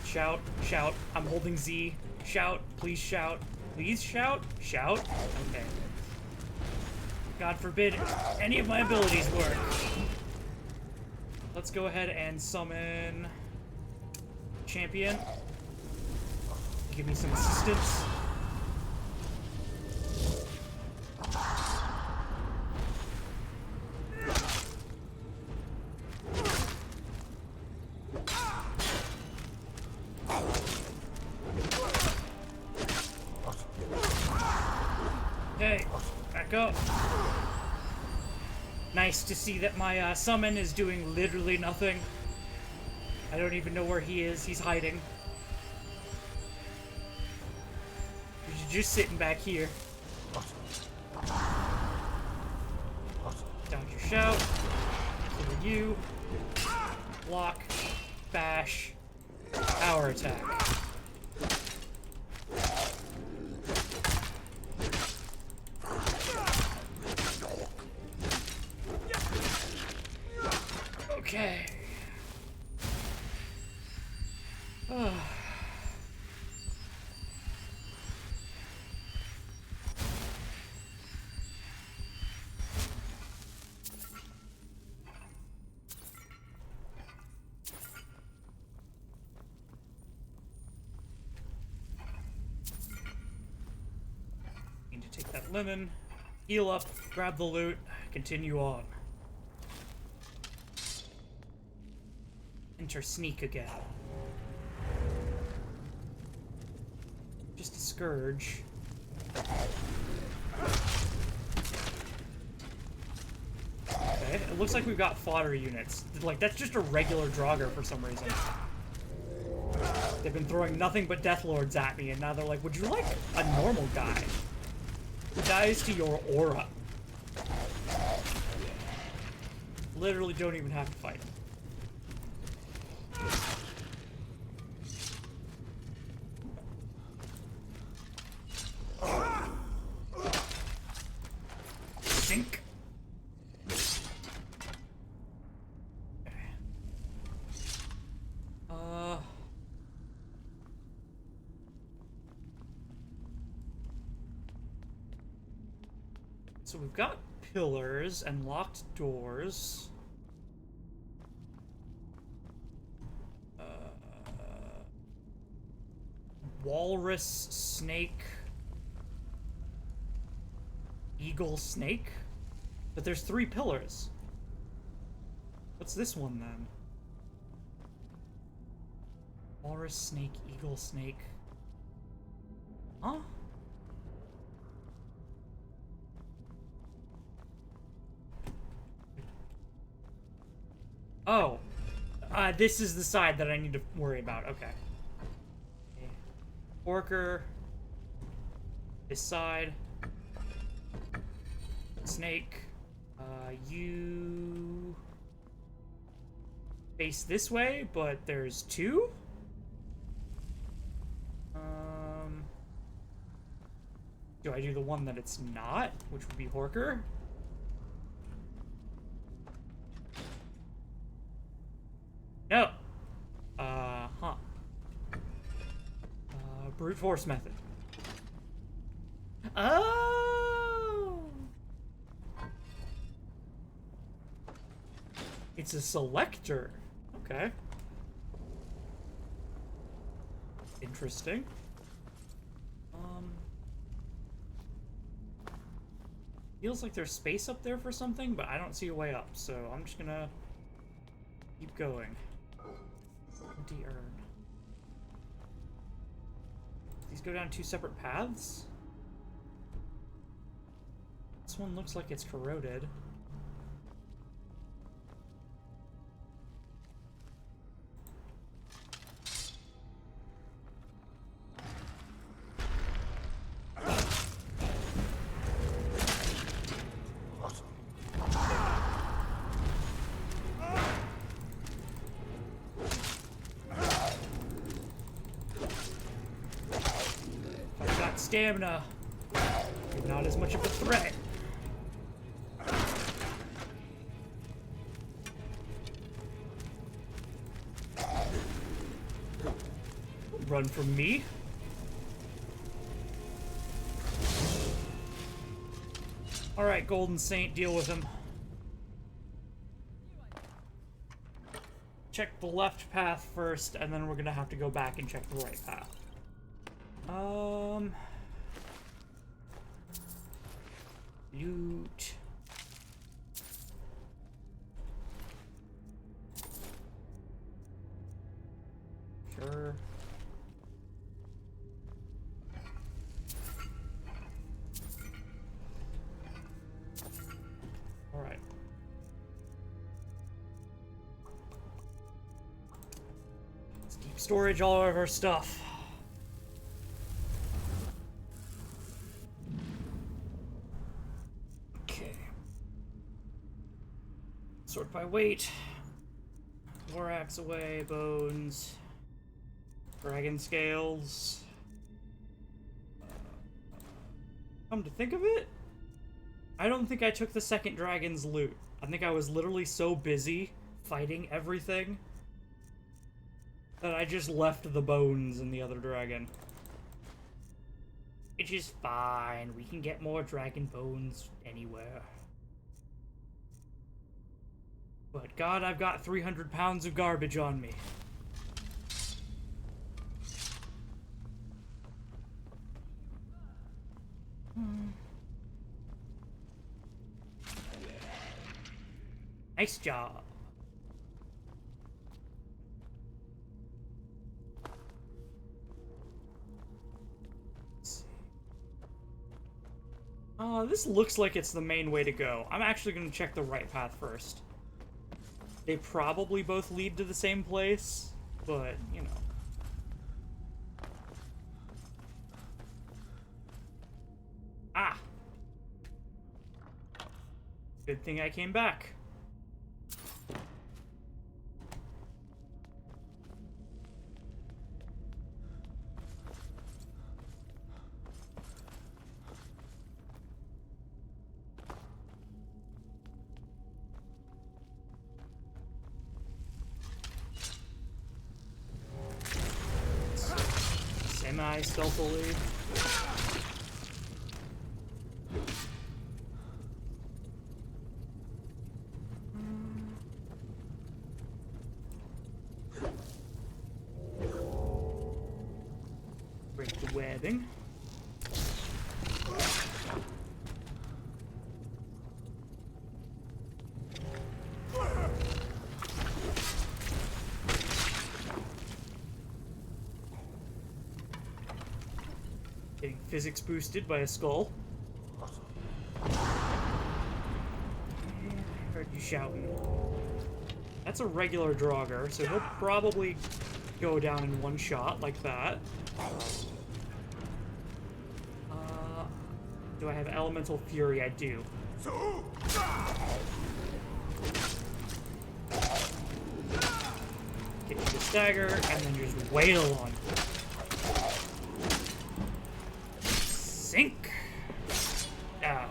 Shout, shout. I'm holding Z. Shout, please shout. Please shout. Shout. Okay. God forbid any of my abilities work. Let's go ahead and summon champion. Give me some assistance. Okay, back up. Nice to see that my summon is doing literally nothing. I don't even know where he is. He's hiding. He's just sitting back here. Dodge your shout. Clear you. Block. Bash. Power attack. Okay. Need to take that lemon, heal up, grab the loot, continue on. Enter sneak again. Just a scourge. Okay, it looks like we've got fodder units. Like, that's just a regular Draugr for some reason. They've been throwing nothing but Death Lords at me, and now they're like, would you like a normal guy? Who dies to your aura. Literally don't even have to fight. Sink. So we've got pillars and locked doors. Walrus, snake, eagle, snake? But there's 3 pillars. What's this one then? Walrus, snake, eagle, snake. Huh? Oh. This is the side that I need to worry about. Okay. Orker. This side. Snake. You face this way, but there's 2? Do I do the one that it's not, which would be Horker? No. Brute force method. Oh. It's a selector. Okay. Interesting. Feels like there's space up there for something, but I don't see a way up, so I'm just gonna keep going. Empty urn. These go down two separate paths? This one looks like it's corroded. Stamina. Not as much of a threat. Run from me. Alright, Golden Saint, deal with him. Check the left path first, and then we're gonna have to go back and check the right path. Loot. Sure. All right. Let's keep storage all of our stuff. Sort by weight. War axe away, bones. Dragon scales. Come to think of it, I don't think I took the second dragon's loot. I think I was literally so busy fighting everything that I just left the bones in the other dragon. Which is fine. We can get more dragon bones anywhere. But God, I've got 300 pounds of garbage on me. Nice job. This looks like it's the main way to go. I'm actually going to check the right path first. They probably both lead to the same place, but, you know. Ah! Good thing I came back. Semi-stealthily. Break the webbing. Getting physics boosted by a skull. I heard you shouting. That's a regular Draugr, so he'll probably go down in one shot like that. Do I have Elemental Fury? I do. Get you the stagger, and then just wail on you. Sink! Ow.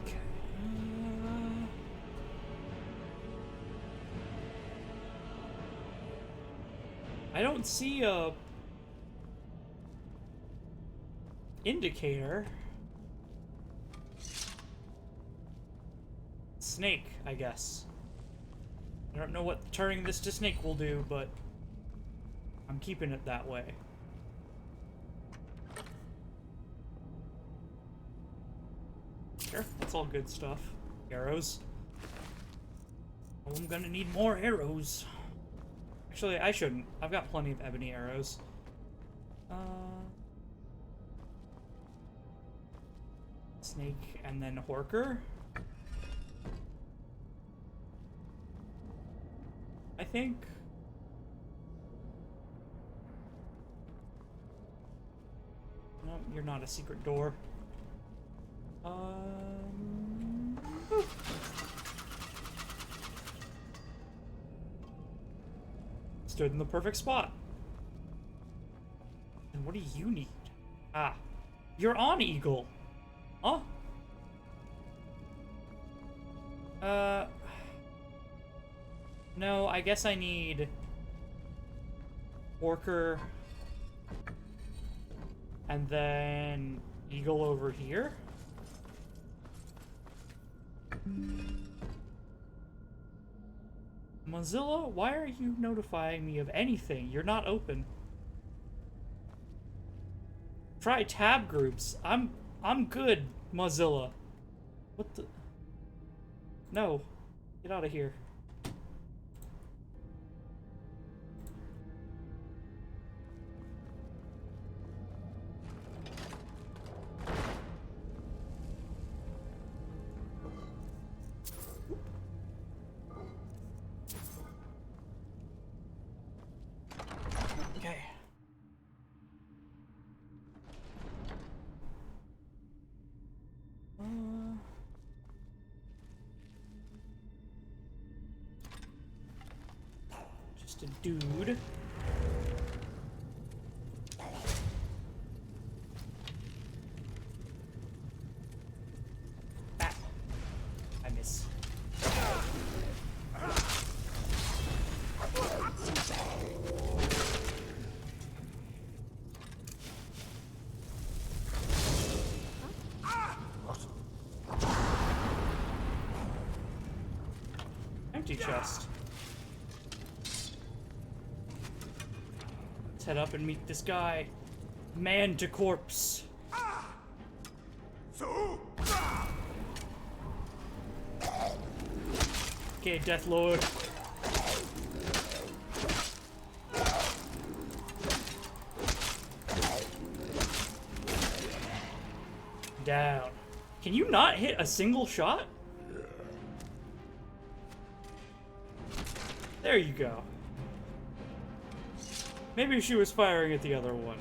Okay. I don't see a indicator. snake, I guess. I don't know what turning this to snake will do, but I'm keeping it that way. Sure, that's all good stuff. Arrows. Oh, I'm gonna need more arrows. Actually, I shouldn't. I've got plenty of ebony arrows. Snake and then Horker. I think. No, you're not a secret door. Stood in the perfect spot. And what do you need? Ah, you're on Eagle. Huh? No, I guess I need Orker and then Eagle over here. Mozilla, why are you notifying me of anything? You're not open. Try tab groups. I'm good, Mozilla. What the? No. Get out of here. Okay. Just a dude. Ah. I miss. Empty chest. Let's head up and meet this guy. Man to corpse. Okay, Death Lord. Down. Can you not hit a single shot? There you go. Maybe she was firing at the other one.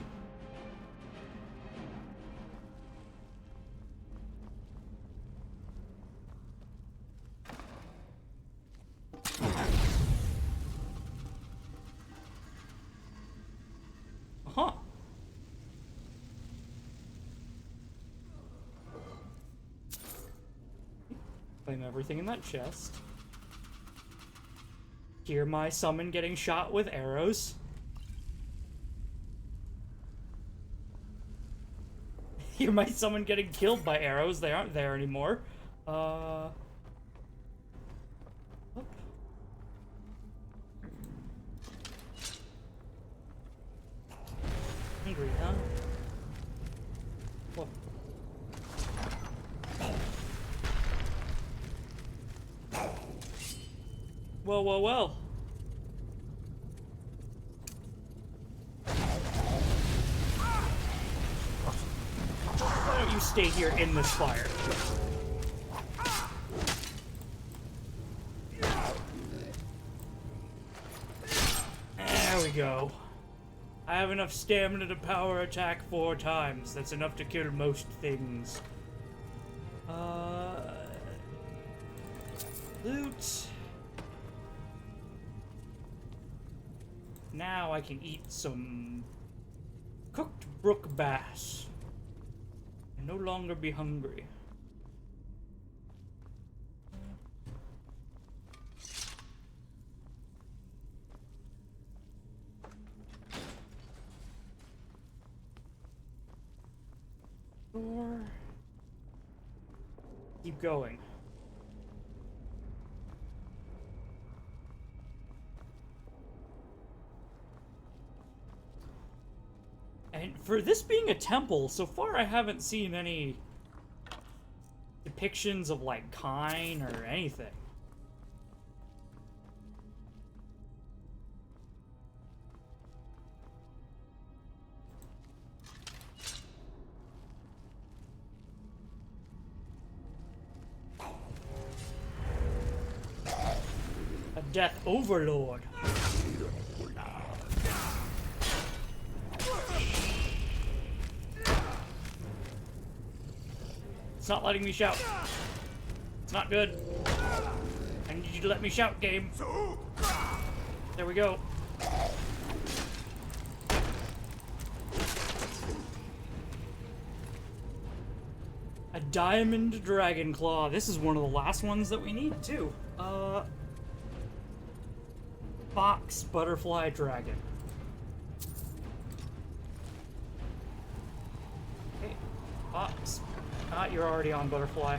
Uh-huh. Claim everything in that chest. Hear my summon getting shot with arrows. Hear my summon getting killed by arrows. They aren't there anymore. Oh. Hungry, huh? What? Well, well, well. Why don't you stay here in this fire? There we go. I have enough stamina to power attack 4 times. That's enough to kill most things. Loot. Now I can eat some cooked brook bass and no longer be hungry. Or keep going. And for this being a temple, so far I haven't seen any depictions of, like, kine or anything. A death overlord. It's not letting me shout. It's not good. I need you to let me shout, game. There we go. A diamond dragon claw. This is one of the last ones that we need, too. Fox butterfly dragon. Hey, Fox. Ah, you're already on butterfly.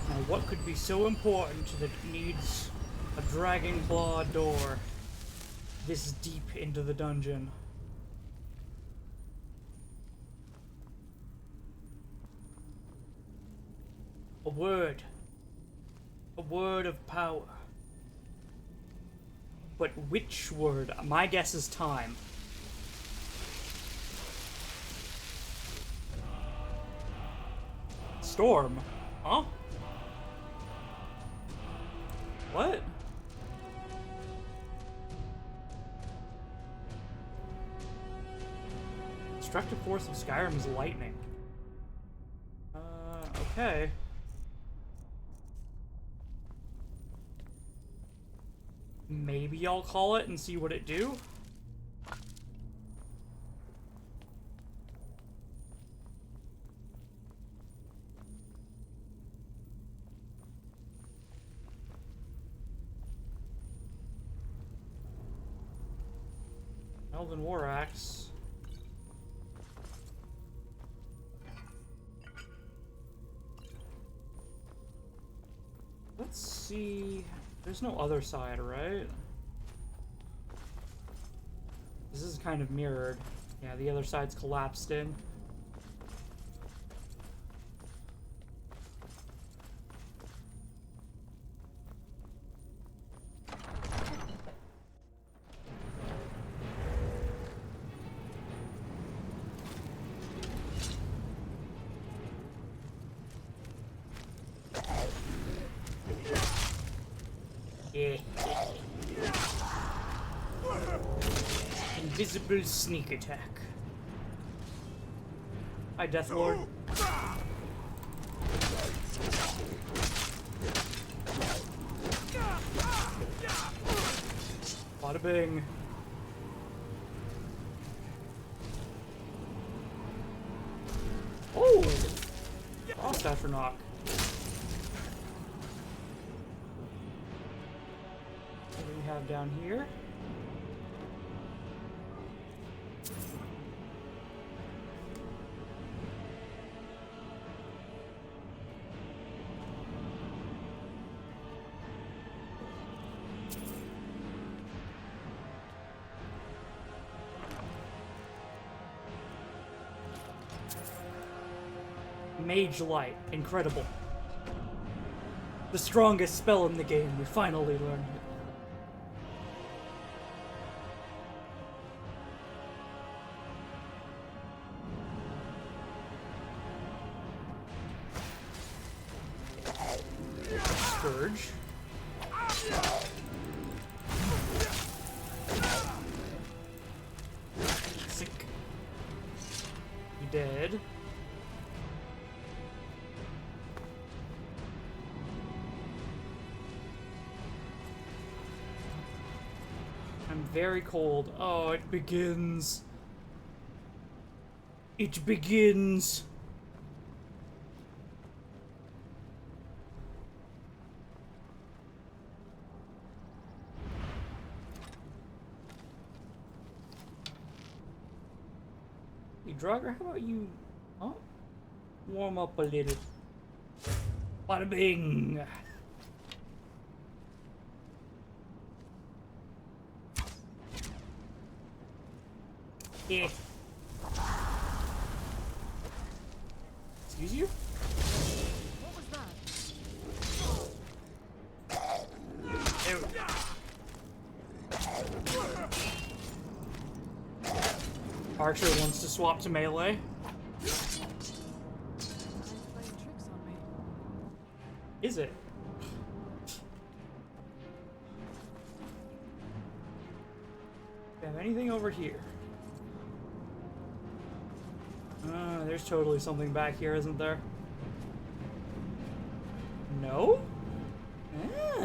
Now, what could be so important that it needs a dragon claw door this deep into the dungeon? A word. A word of power. But which word? My guess is time. Storm? Huh? What? Destructive force of Skyrim is lightning. Okay. Maybe I'll call it and see what it do. Elven War Axe. Let's see. There's no other side, right? This is kind of mirrored. Yeah, the other side's collapsed in. Invisible sneak attack. Hi, Deathlord. Bada bing. Oh! Frost Afterknock. What do we have down here? Mage Light. Incredible. The strongest spell in the game. We finally learned it. Scourge. Sick. You dead. I'm very cold. Oh, it begins. It begins. Hey, Draugr, how about you, warm up a little? Bada bing! Yeah. Excuse you? What was that? Ew. Archer wants to swap to melee. Playing tricks on me. Is it? Do I have anything over here? There's totally something back here, isn't there? No? Ah.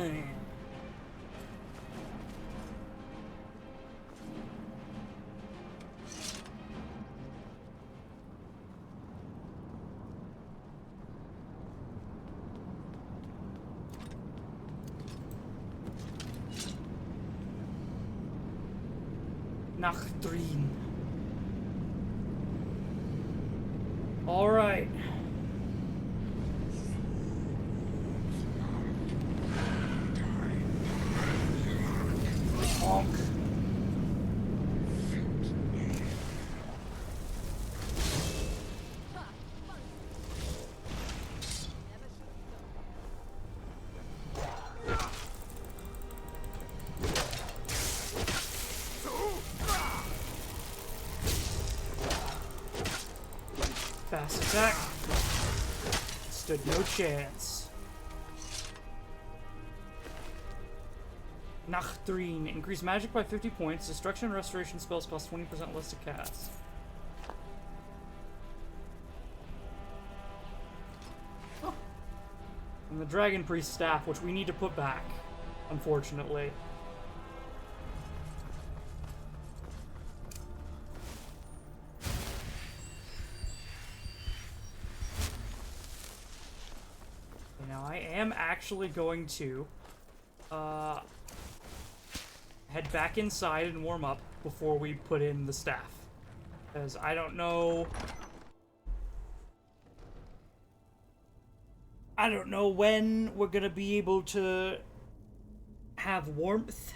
Nachdrin. All right. Honk. Fast attack. Stood no chance. Nachdrin. Increase magic by 50 points. Destruction and restoration spells cost 20% less to cast. Huh. And the Dragon Priest staff, which we need to put back, unfortunately. I am actually going to head back inside and warm up before we put in the staff. Because I don't know when we're gonna be able to have warmth.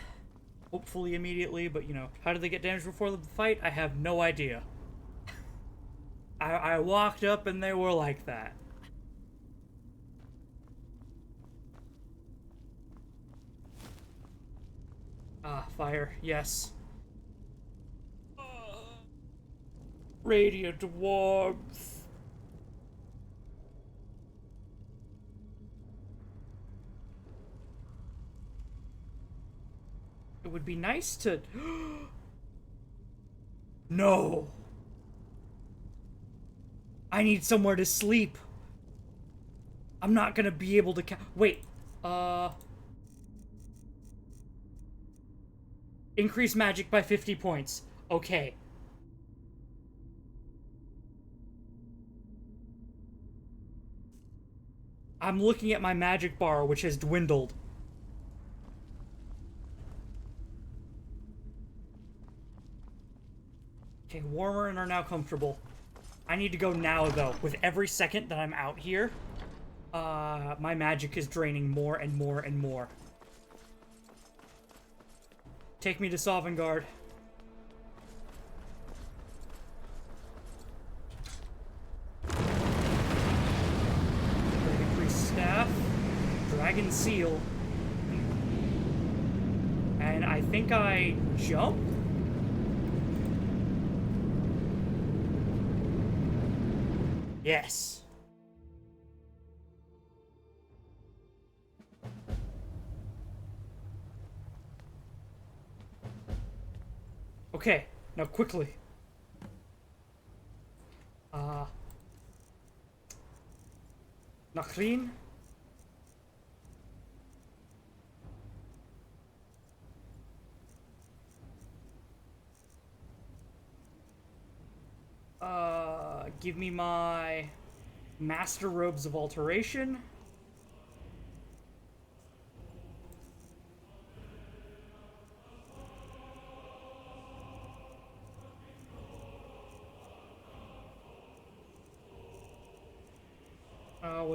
Hopefully immediately, but you know, how did they get damaged before the fight? I have no idea. I walked up and they were like that. Ah, fire, yes. Radiant warmth. It would be nice to... No! I need somewhere to sleep. I'm not gonna be able to wait, increase magic by 50 points. Okay. I'm looking at my magic bar, which has dwindled. Okay, warmer and are now comfortable. I need to go now, though. With every second that I'm out here, my magic is draining more and more and more. Take me to Sovngarde. Dragon Priest Staff. Dragon Seal. And I think I jump? Yes. Okay, now quickly. Nachdrin. Give me my Master Robes of Alteration.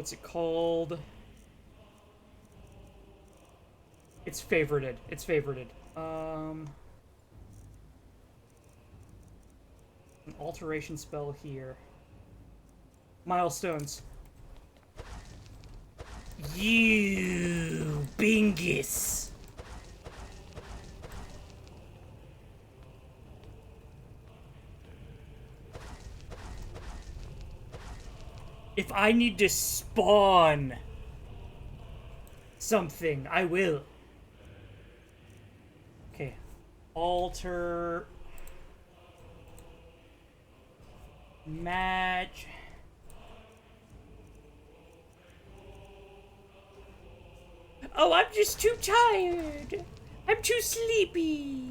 what's it called? It's favorited. It's favorited. An alteration spell here. Milestones. You bingus. If I need to spawn something, I will. Okay. Alter. Match. Oh, I'm just too tired. I'm too sleepy.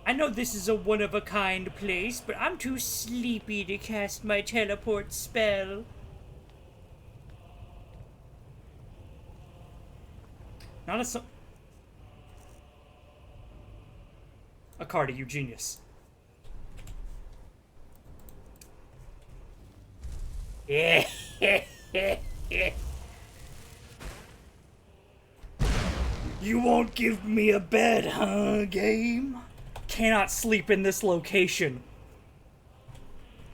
I know this is a one-of-a-kind place, but I'm too sleepy to cast my teleport spell. Not a Cardi, you genius. Yeah. You won't give me a bed, huh, game? Cannot sleep in this location.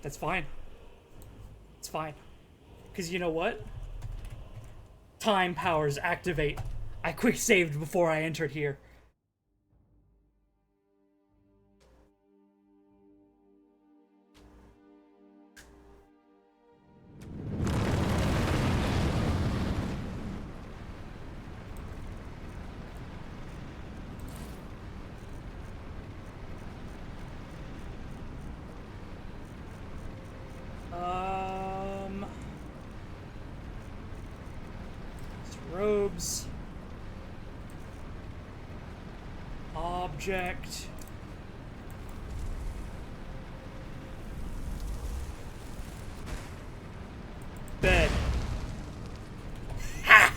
That's fine. It's fine. Because you know what? Time powers activate. I quick saved before I entered here. Robes. Object. Bed. Ha!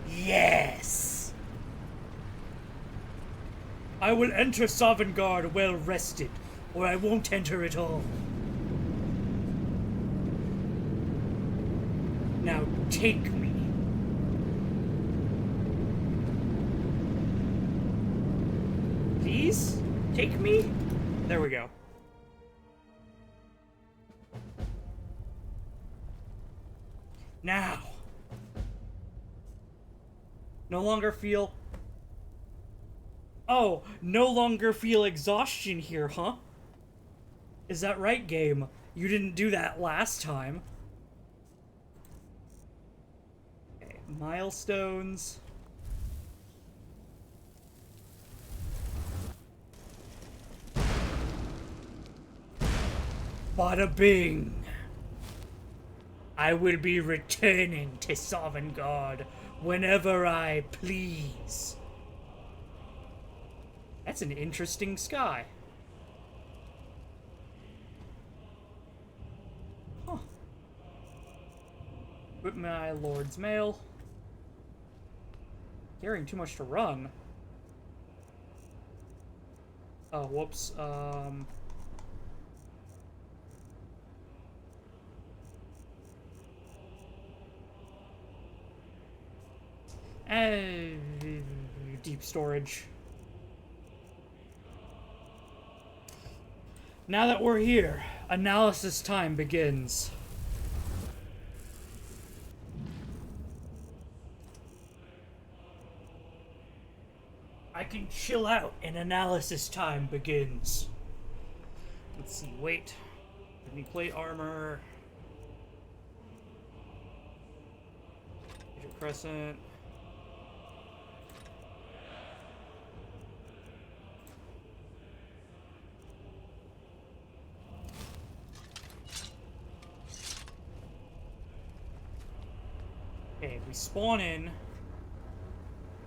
Yes! I will enter Sovngarde well rested, or I won't enter at all. Now take me. Please? Take me? There we go. Now. No longer feel... Oh, no longer feel exhaustion here, huh? Is that right, game? You didn't do that last time. Okay, milestones. Bada bing. I will be returning to Sovngarde whenever I please. That's an interesting sky. Huh. Put my lord's mail. Carrying too much to run. Oh, whoops. Deep storage. Now that we're here, analysis time begins. I can chill out and analysis time begins. Let's see, wait. Give me plate armor. Major crescent. Okay, we spawn in,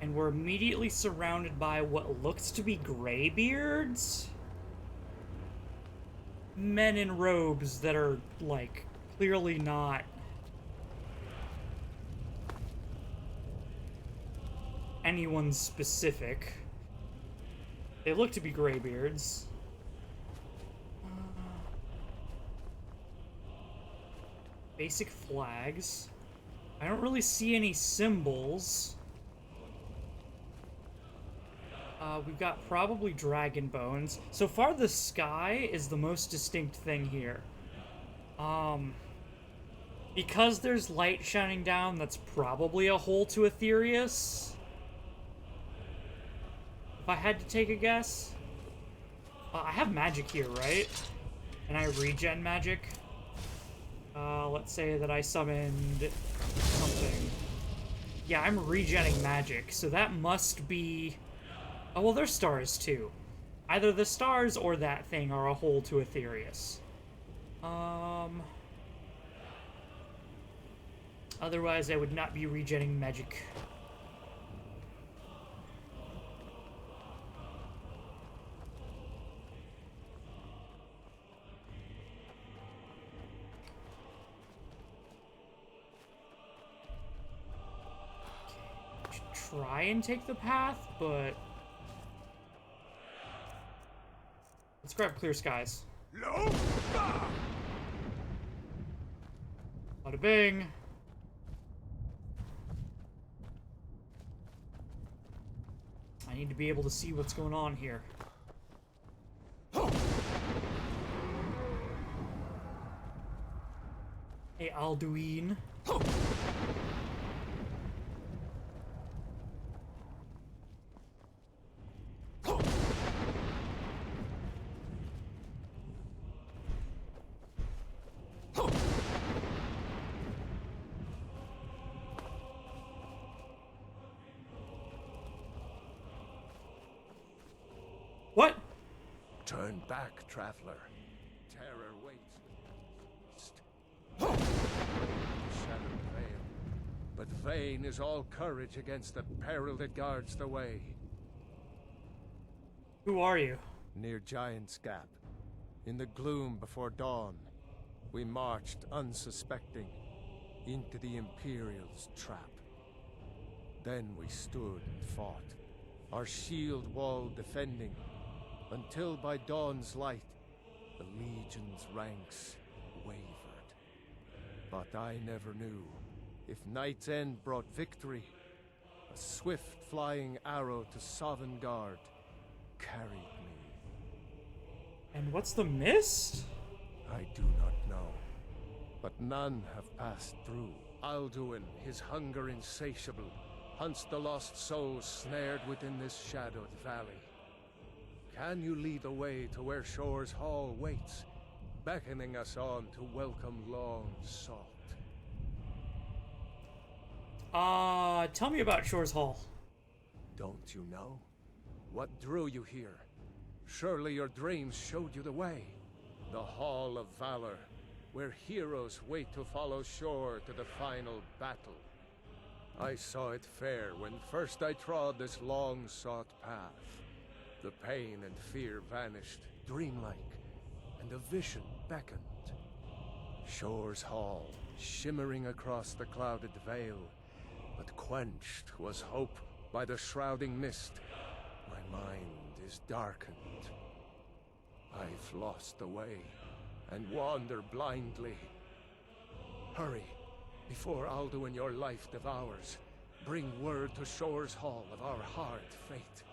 and we're immediately surrounded by what looks to be graybeards? Men in robes that are, like, clearly not anyone specific. They look to be graybeards. Basic flags. I don't really see any symbols. We've got probably dragon bones. So far, the sky is the most distinct thing here. Because there's light shining down, that's probably a hole to Aetherius. If I had to take a guess. I have magic here, right? And I regen magic. Let's say that I summoned something. Yeah, I'm regenning magic, so that must be... Oh, well, there's stars, too. Either the stars or that thing are a hole to Aetherius. Otherwise, I would not be regenning magic. Try and take the path, but let's grab clear skies. Bada bing. I need to be able to see what's going on here. Hey, Alduin. What? Turn back, traveler. Terror waits. Shattered veil. But vain is all courage against the peril that guards the way. Who are you? Near Giant's Gap, in the gloom before dawn, we marched unsuspecting into the Imperial's trap. Then we stood and fought, our shield wall defending, until by dawn's light, the Legion's ranks wavered. But I never knew if Night's End brought victory, a swift flying arrow to Sovngarde carried me. And what's the mist? I do not know, but none have passed through. Alduin, his hunger insatiable, hunts the lost souls snared within this shadowed valley. Can you lead the way to where Shore's Hall waits, beckoning us on to welcome long sought? Tell me about Shore's Hall. Don't you know? What drew you here? Surely your dreams showed you the way. The Hall of Valor, where heroes wait to follow Shore to the final battle. I saw it fair when first I trod this long-sought path. The pain and fear vanished, dreamlike, and a vision beckoned. Shore's Hall, shimmering across the clouded veil, but quenched was hope by the shrouding mist. My mind is darkened. I've lost the way, and wander blindly. Hurry, before Alduin your life devours. Bring word to Shore's Hall of our hard fate.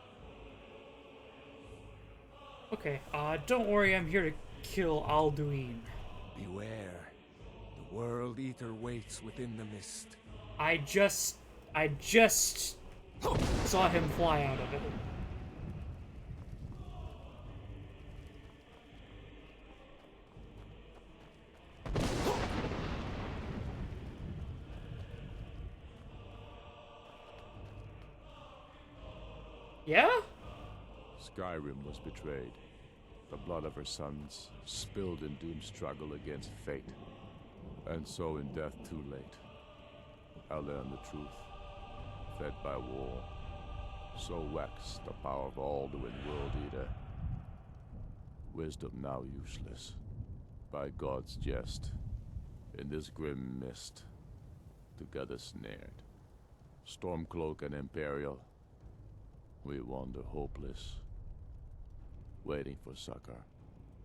Okay, don't worry, I'm here to kill Alduin. Beware. The World Eater waits within the mist. I just saw him fly out of it. Yeah? Skyrim was betrayed. The blood of her sons spilled in doomed struggle against fate. And so in death too late, I learned the truth. Fed by war, so waxed the power of Alduin World Eater. Wisdom now useless, by God's jest. In this grim mist, together snared. Stormcloak and Imperial, we wander hopeless, waiting for succor.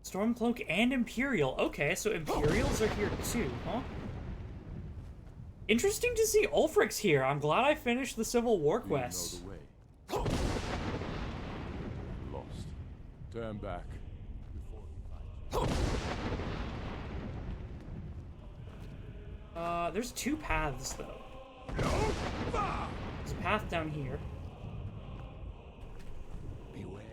Stormcloak and Imperial. Okay, so Imperials are here too, huh? Interesting to see Ulfric's here. I'm glad I finished the Civil War quest. You know the way. Lost. Turn back. There's two paths, though. There's a path down here. Beware.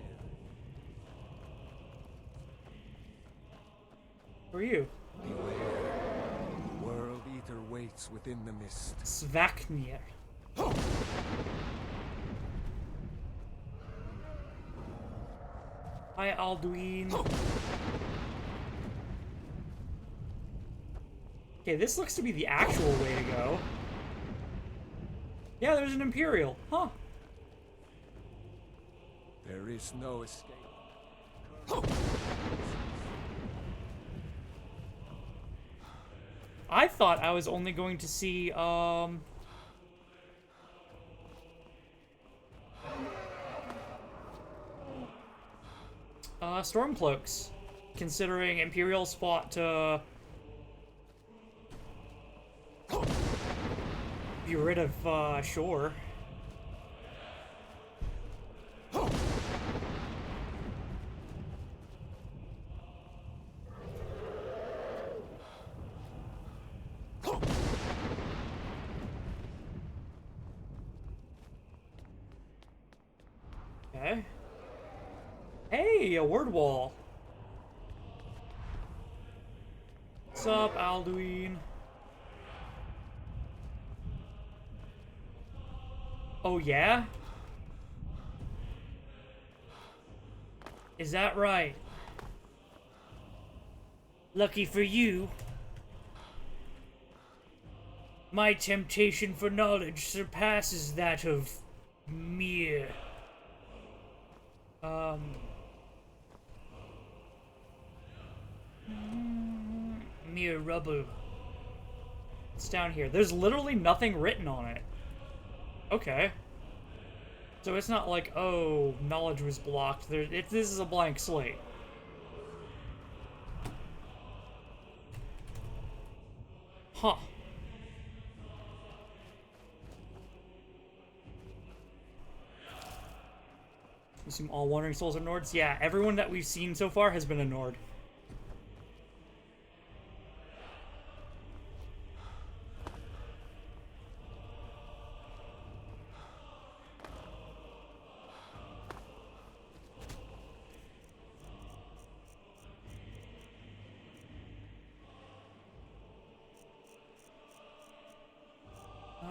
Who are you? Beware. World Eater waits within the mist. Svaknir. Hi, Alduin. Okay, this looks to be the actual way to go. Yeah, there's an Imperial. Huh. There is no escape. I thought I was only going to see, Stormcloaks, considering Imperials fought to be rid of, Shore. Okay. Hey, a word wall. What's up, Alduin? Oh, yeah? Is that right? Lucky for you. My temptation for knowledge surpasses that of mere... mere rubble. It's down here. There's literally nothing written on it. Okay. So it's not like, oh, knowledge was blocked. This is a blank slate. Huh. Assume all Wandering Souls are Nords? Yeah, everyone that we've seen so far has been a Nord.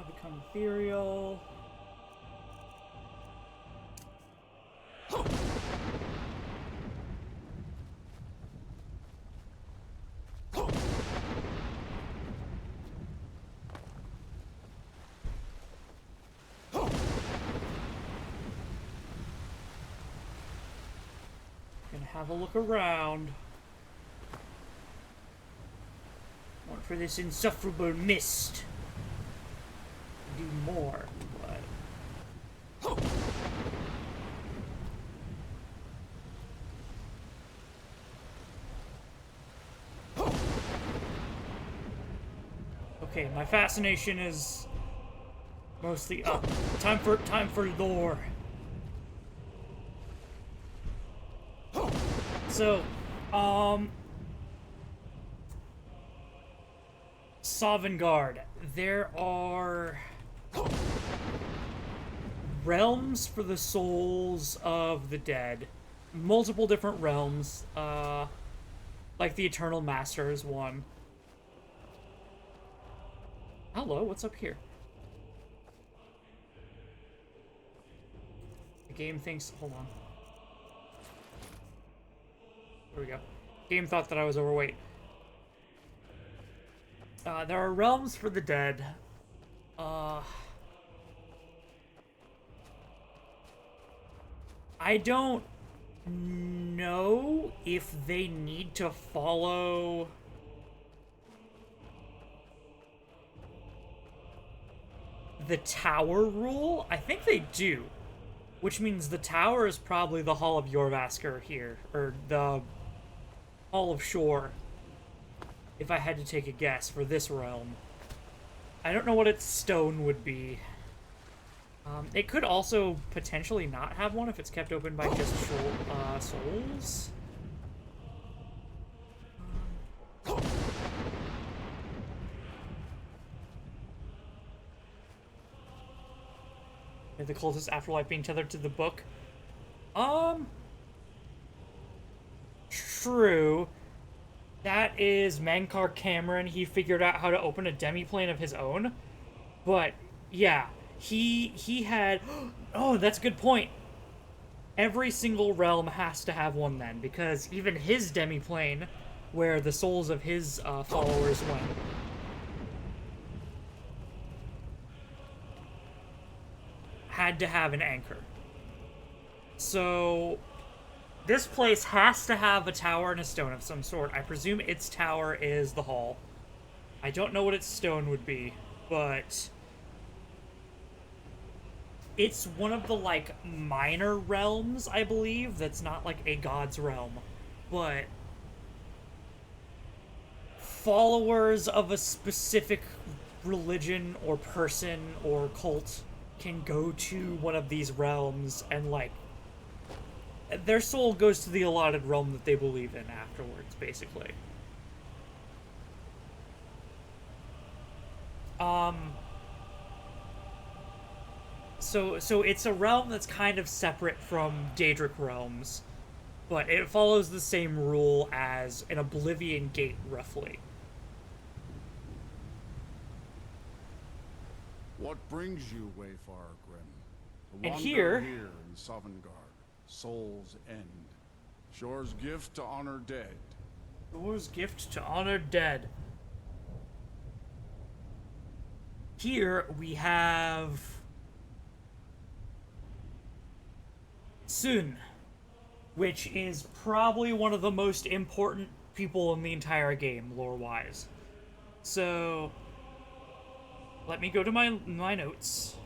Become ethereal. Gonna have a look around. Want for this insufferable mist. Do more, but... Okay, my fascination is mostly up. Time for lore. So, Sovngarde. There are realms for the souls of the dead. Multiple different realms. Like the Eternal Master is one. Hello, what's up here? The game thinks... Hold on. There we go. Game thought that I was overweight. There are realms for the dead. I don't know if they need to follow the tower rule. I think they do, which means the tower is probably the Hall of Jorvaskr here, or the Hall of Shore, if I had to take a guess for this realm. I don't know what its stone would be. It could also potentially not have one if it's kept open by just souls. The cultist afterlife being tethered to the book. True. That is Mankar Cameron. He figured out how to open a demiplane of his own. But, yeah. He had... Oh, that's a good point. Every single realm has to have one then, because even his demiplane, where the souls of his followers went, had to have an anchor. So, this place has to have a tower and a stone of some sort. I presume its tower is the hall. I don't know what its stone would be, but it's one of the, like, minor realms, I believe, that's not, like, a god's realm. But followers of a specific religion or person or cult can go to one of these realms and, like, their soul goes to the allotted realm that they believe in afterwards, basically. So it's a realm that's kind of separate from Daedric realms, but it follows the same rule as an Oblivion Gate, roughly. What brings you, Wayfarer Grim? A And wanderer here in Sovngarde, Soul's End. Shore's gift to honor dead. Shore's gift to honor dead. Here we have Sun, which is probably one of the most important people in the entire game, lore-wise. So, let me go to my notes.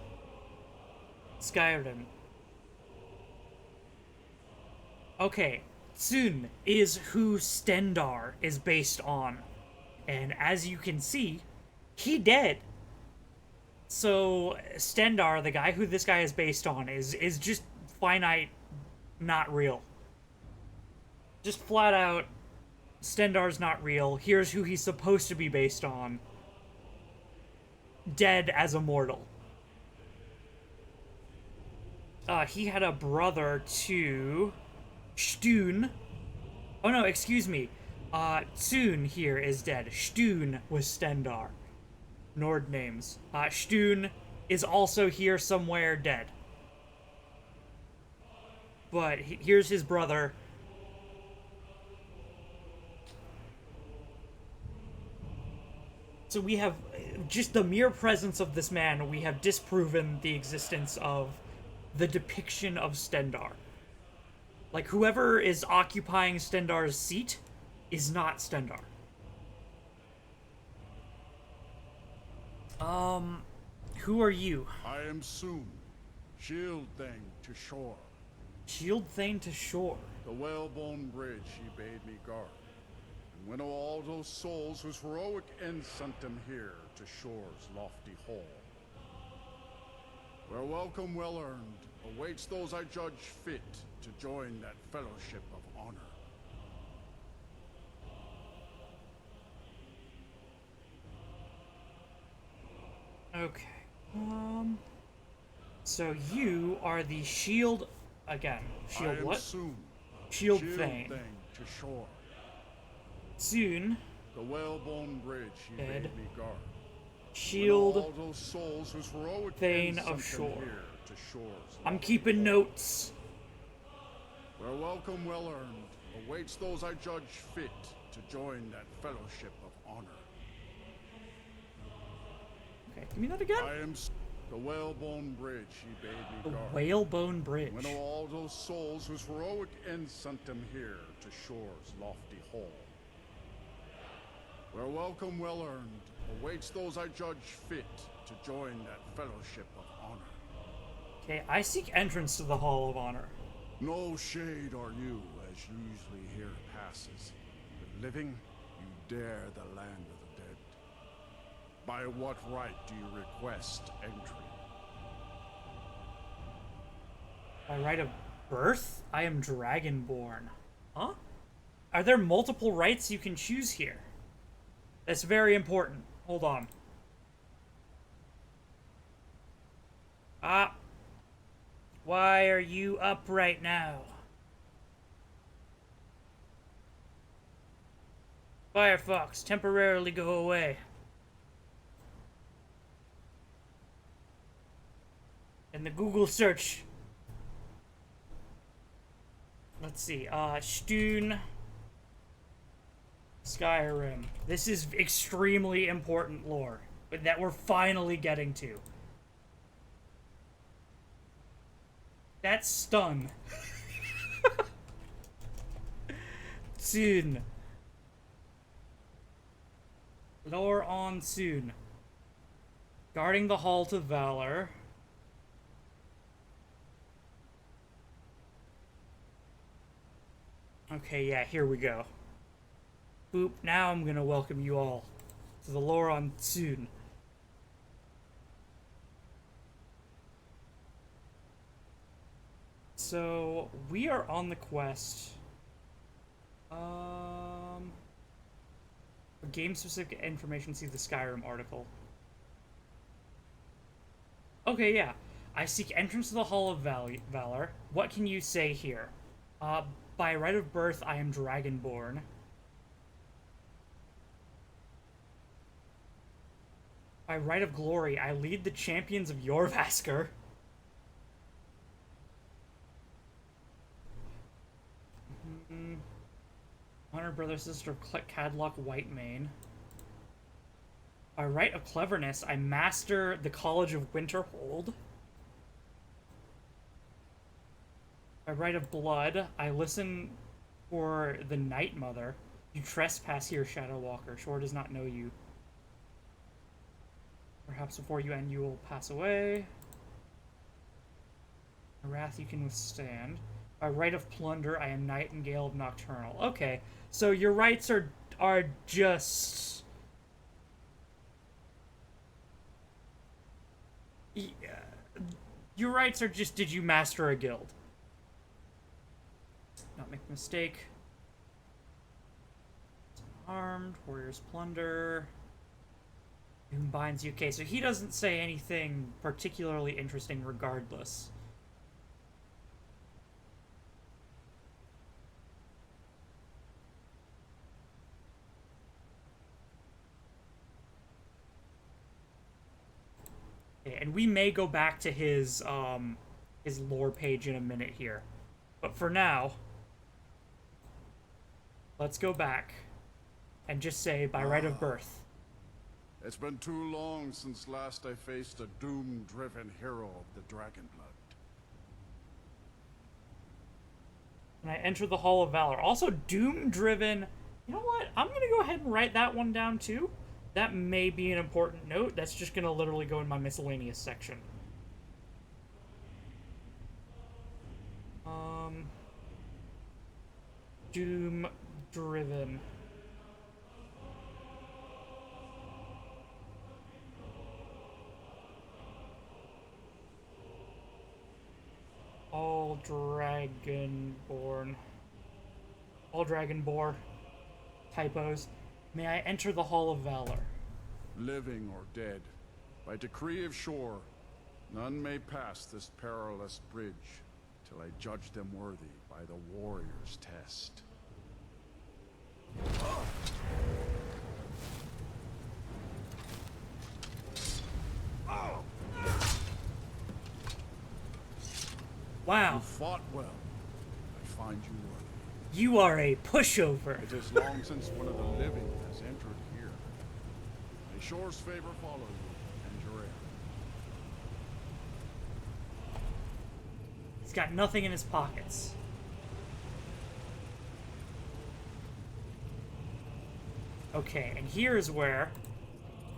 Skyrim. Okay, Sun is who Stendarr is based on. And as you can see, he dead. So, Stendarr, the guy who this guy is based on, is just finite, not real. Just flat out, Stendarr's not real. Here's who he's supposed to be based on. Dead as a mortal. He had a brother to Stune. Oh no, excuse me. Tsune here is dead. Stune was Stendarr. Nord names. Stune is also here somewhere dead. But here's his brother. So we have just the mere presence of this man, we have disproven the existence of the depiction of Stendarr. Like, whoever is occupying Stendarr's seat is not Stendarr. Who are you? I am Sun, Shield Thing to Shore. Shield Thane to Shore. The whalebone bridge he bade me guard. And winnow all those souls whose heroic end sent them here to Shore's lofty hall. Where welcome well earned awaits those I judge fit to join that fellowship of honor. Okay. So you are the Shield again. Shield what? Soon. Shield Thane. To Shore. Soon. The whalebone bridge he dead. bade me guard. Shield all those souls whose heroic Thane end of sent Shore. them here to Shore's I'm lofty keeping hall. notes. Where welcome well earned awaits those I judge fit to join that fellowship of honor. Okay, give me that again. I am the whalebone bridge he bade me The guard. whalebone bridge. Winnow all those souls whose heroic end sent them here to Shore's lofty hall. Where welcome well earned awaits those I judge fit to join that fellowship of honor. Okay, I seek entrance to the Hall of Honor. No shade are you, as usually here passes. But living, you dare the land of the dead. By what right do you request entry? By right of birth, I am Dragonborn. Huh? Are there multiple rights you can choose here? That's very important. Hold on. Ah. Why are you up right now? Firefox, temporarily go away. In the Google search. Let's see, Stune. Skyrim. This is extremely important lore that we're finally getting to. That's stun. Soon. Lore on soon. Guarding the Hall to Valor. Okay, yeah, here we go. Boop, now I'm gonna welcome you all to the lore on soon. So, we are on the quest. For game-specific information, see the Skyrim article. Okay, yeah. I seek entrance to the Hall of Valor. What can you say here? By right of birth, I am Dragonborn. By right of glory, I lead the champions of Jorvaskr. Honor brother sister of Cadlock Whitemane. By right of cleverness, I master the College of Winterhold. By right of blood, I listen for the Night Mother. You trespass here, Shadow Walker. Shore does not know you. Perhaps before you end, you will pass away. A wrath you can withstand. By right of plunder, I am Nightingale of Nocturnal. Okay, so your rights are just... Yeah. Your rights are just, did you master a guild? Not make a mistake. Armed, warriors plunder. Doom binds you. Okay, so he doesn't say anything particularly interesting regardless. Okay, and we may go back to his lore page in a minute here. But for now, let's go back and just say by right of birth. It's been too long since last I faced a doom-driven hero of the Dragonblood. And I enter the Hall of Valor. Also, doom-driven... You know what? I'm going to go ahead and write that one down, too. That may be an important note. That's just going to literally go in my miscellaneous section. Doom-driven. All Dragonborn. All Dragonborn. Typos. May I enter the Hall of Valor? Living or dead, by decree of Shore, none may pass this perilous bridge till I judge them worthy by the warrior's test. Wow. You fought well. I find you worthy. You are a pushover. It is long since one of the living has entered here. May Shore's favor follow you and your heir. He's got nothing in his pockets. Okay, and here is where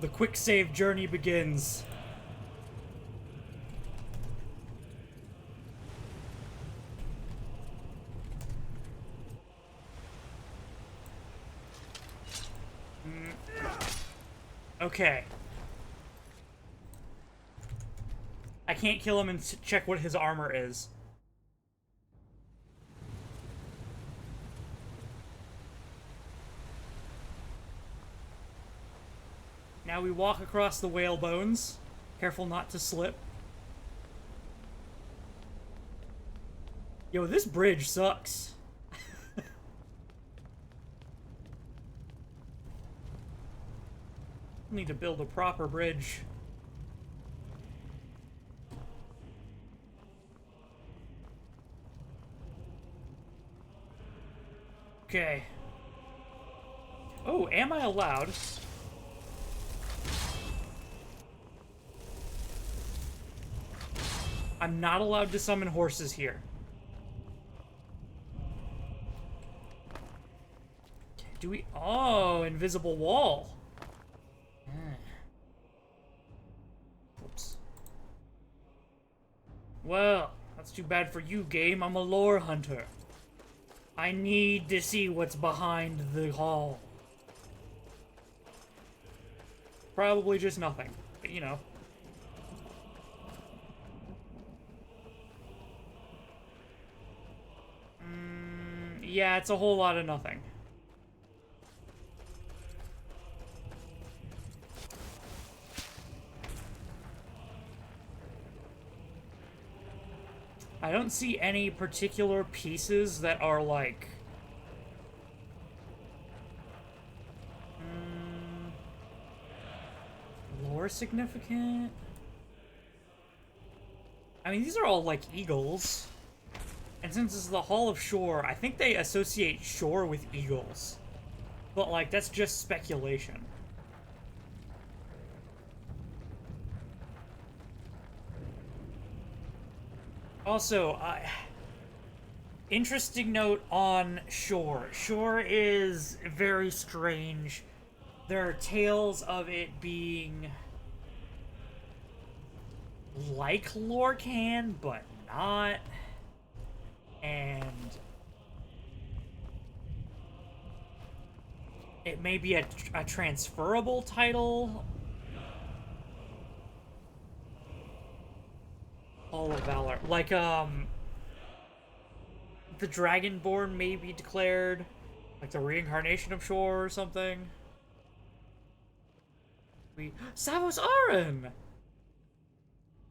the quick save journey begins. Okay. I can't kill him and check what his armor is. Now we walk across the whale bones. Careful not to slip. Yo, this bridge sucks. Need to build a proper bridge. Okay. Oh, am I allowed? I'm not allowed to summon horses here. Okay, do we... Oh, invisible wall. Oops. Well, that's too bad for you, game. I'm a lore hunter. I need to see what's behind the hall. Probably just nothing, but you know. Yeah, it's a whole lot of nothing. I don't see any particular pieces that are like... lore significant? I mean, these are all like eagles. And since this is the Hall of Shore, I think they associate shore with eagles. But like, that's just speculation. Also, interesting note on Shore. Shore is very strange. There are tales of it being like Lorcan, but not. And it may be a transferable title. Hall of Valor. Like, the Dragonborn may be declared, like the reincarnation of Shore or something. Savos Aran!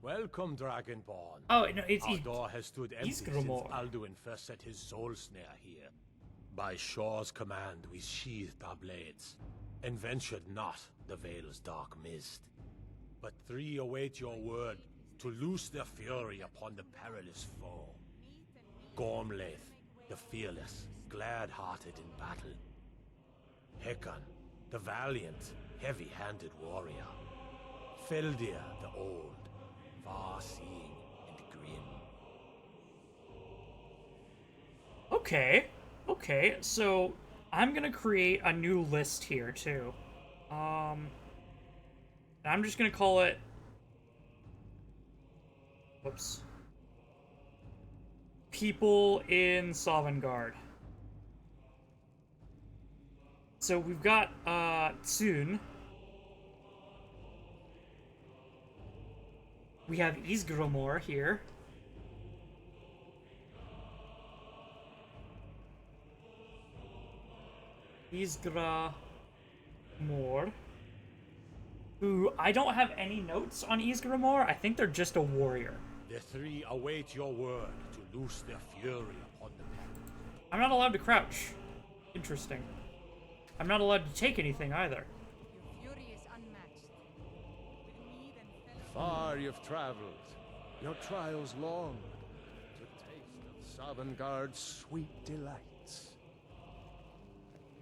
Welcome, Dragonborn. Oh, no, it's... Our door has stood empty since Ysgramor. Alduin first set his soul snare here. By Shore's command, we sheathed our blades, and ventured not the Vale's dark mist. But three await your word to loose their fury upon the perilous foe. Gormlaith, the fearless, glad-hearted in battle. Hecon, the valiant, heavy-handed warrior. Feldir, the old, far-seeing and grim. Okay, okay, so I'm gonna create a new list here too. I'm just gonna call it... Whoops. People in Sovngarde. So we've got, Tsun. We have Ysgramor here. Ysgramor. Who, I don't have any notes on Ysgramor. I think they're just a warrior. The three await your word to loose their fury upon the perilous. I'm not allowed to crouch. Interesting. I'm not allowed to take anything either. Far you've traveled, your trials long, to taste of Sovngarde's sweet delights.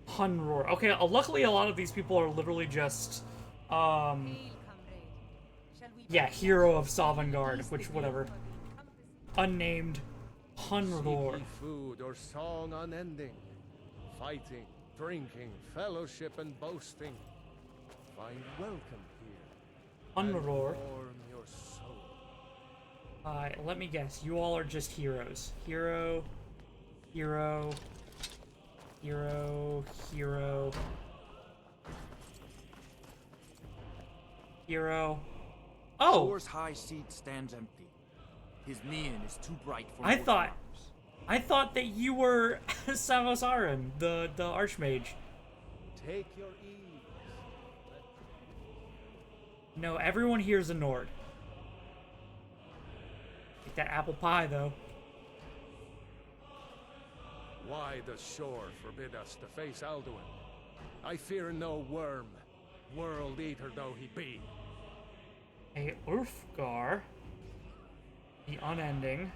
Hunroar. Okay, luckily a lot of these people are literally just, yeah, hero of Sovngarde, which, whatever. Unnamed Hunroar. Seek ye food or song unending, fighting, drinking, fellowship and boasting. Find welcome here. Hunroar. Warm your soul. Let me guess. You all are just heroes. Hero, hero, hero, hero, hero. Oh. Shore's high seat stands empty. His mien is too bright for I mortal thought arms. I thought that you were Savosarin, the Archmage. Take your ease. No, everyone here is a Nord. Get that apple pie, though. Why does Shore forbid us to face Alduin? I fear no worm, world eater though he be. A Ulfgar. The Unending.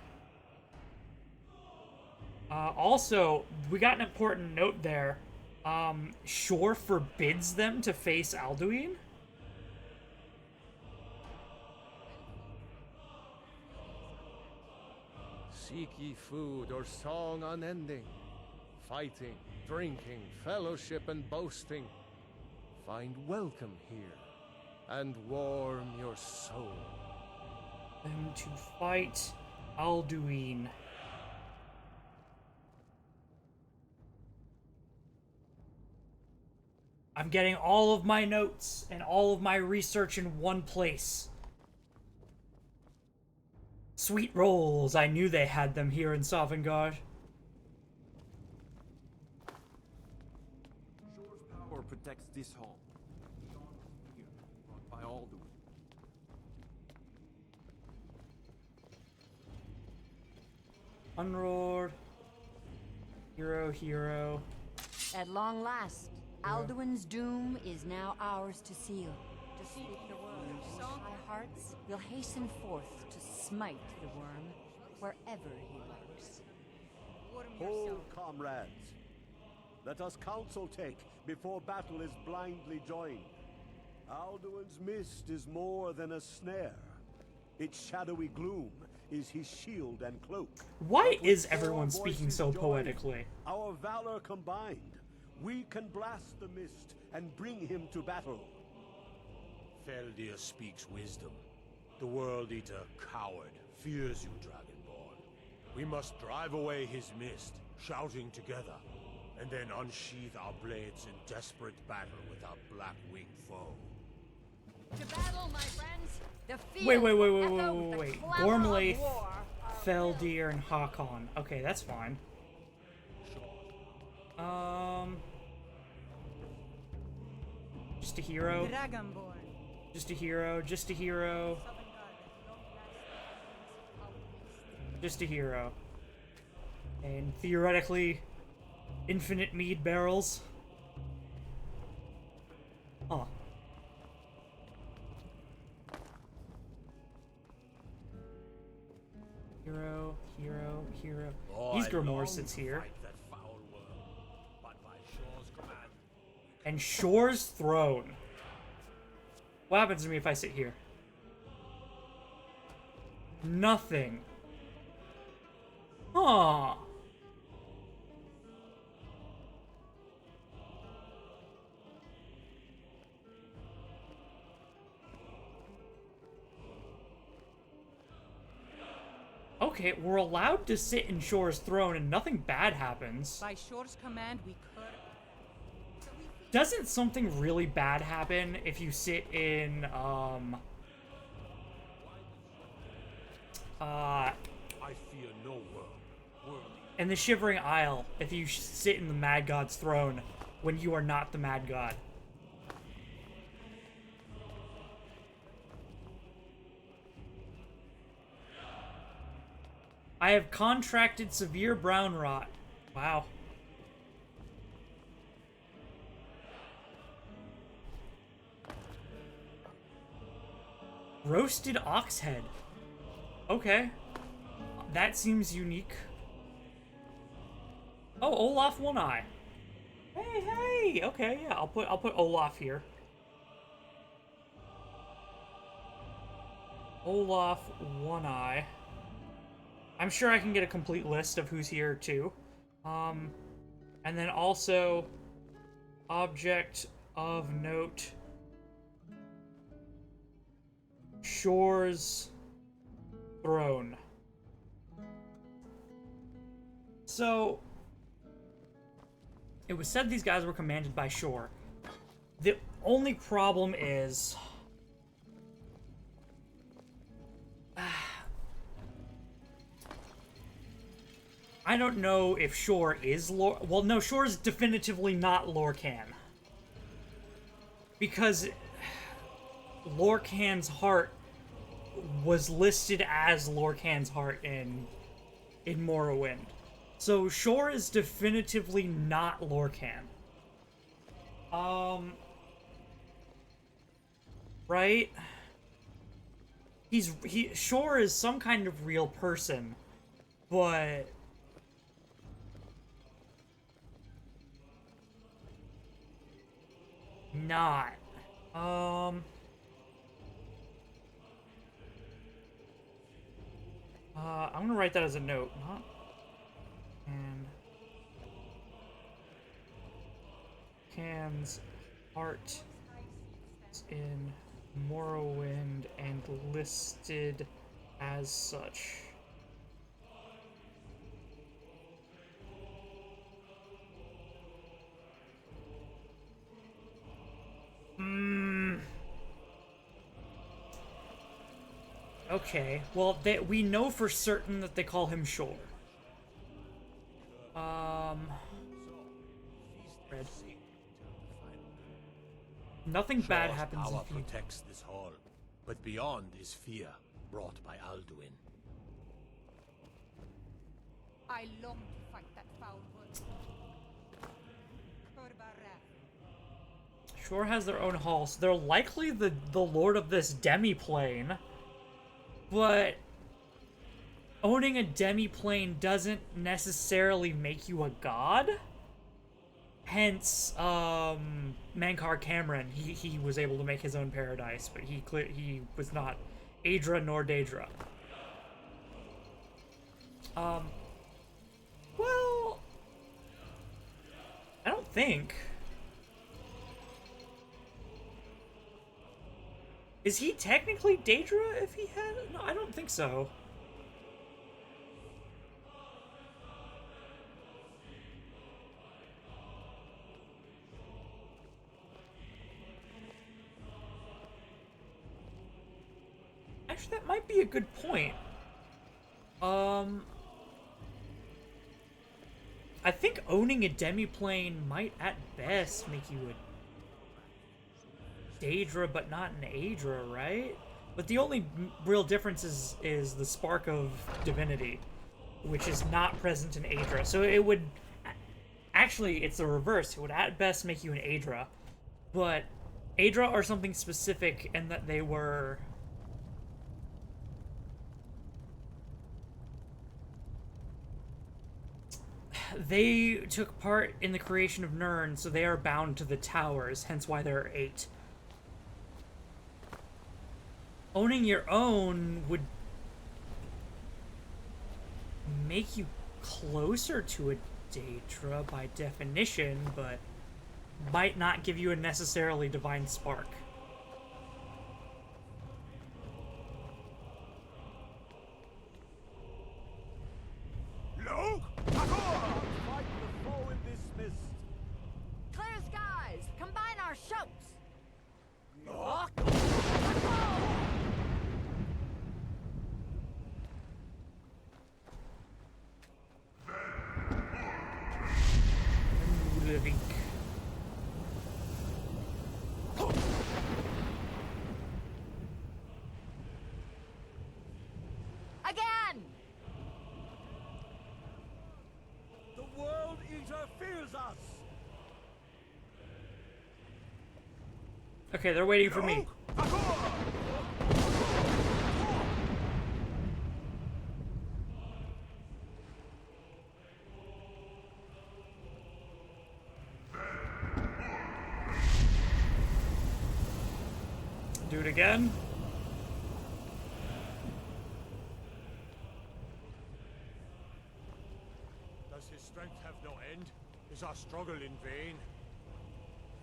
Also, we got an important note there. Shore forbids them to face Alduin? Seek ye food or song unending, fighting, drinking, fellowship and boasting. Find welcome here, and warm your soul. Them to fight Alduin. I'm getting all of my notes and all of my research in one place. Sweet rolls. I knew they had them here in Sovngarde. Shore's power protects this home. Here, brought by Alduin. Unroared. Hero. At long last, Alduin's doom is now ours to seal. To speak the word, high hearts will hasten forth to smite the worm wherever he lurks. Hold, comrades. Let us counsel take before battle is blindly joined. Alduin's mist is more than a snare. Its shadowy gloom is his shield and cloak. Why is everyone speaking so poetically? Our valor combined, we can blast the mist and bring him to battle. Feldir speaks wisdom. The World Eater, coward, fears you, Dragonborn. We must drive away his mist, shouting together, and then unsheath our blades in desperate battle with our black-winged foe. To battle, my friends! The field Wait. will echo with the clamor of Gormlaith, war. Feldir, and Hakon. Okay, that's fine. Just a hero. Dragonborn. Just a hero. Just a hero. Just a hero. And theoretically, infinite mead barrels. Huh. Hero. Ysgramor sits here. And Shore's throne. What happens to me if I sit here? Nothing. Huh. Okay, we're allowed to sit in Shore's throne and nothing bad happens. By Shore's command, we could. Doesn't something really bad happen if you sit in, I fear no world. in the Shivering Isle, if you sit in the Mad God's throne when you are not the Mad God? I have contracted severe brown rot. Wow. Roasted ox head. Okay. That seems unique. Oh, Olaf One Eye. Hey. Okay, yeah, I'll put Olaf here. Olaf One Eye. I'm sure I can get a complete list of who's here too. And then also object of note. Shore's throne. So it was said these guys were commanded by Shore. The only problem is I don't know if Shor is well, no, Shor is definitively not Lorcan. Because Lorcan's heart was listed as Lorcan's heart in Morrowind. So Shor is definitively not Lorcan. Right? Shor is some kind of real person, but not. I'm gonna write that as a note. Not. And Can's heart is in Morrowind and listed as such. Okay, well, we know for certain that they call him Shor. Red. Nothing bad happens power if you... protects this hall, but beyond is fear brought by Alduin. I long to fight that foul word. Shor has their own hall, so they're likely the lord of this demi-plane. But owning a demi-plane doesn't necessarily make you a god. Hence, Mankar Cameron, he was able to make his own paradise, but he was not Aedra nor Daedra. Well, I don't think. Is he technically Daedra if he had? No, I don't think so. Actually, that might be a good point. I think owning a demi-plane might at best make you a Daedra, but not an Aedra, right? But the only real difference is the spark of divinity, which is not present in Aedra. So it would... Actually, it's the reverse. It would at best make you an Aedra. But Aedra are something specific in that they were... They took part in the creation of Nirn, so they are bound to the towers, hence why there are 8. Owning your own would make you closer to a Daedra by definition, but might not give you a necessarily divine spark. No! Fight the foe in this mist. Clear skies! Combine our shouts! Living. Again! The World Eater fears us. Okay, they're waiting for me. Do it again. Does his strength have no end? Is our struggle in vain?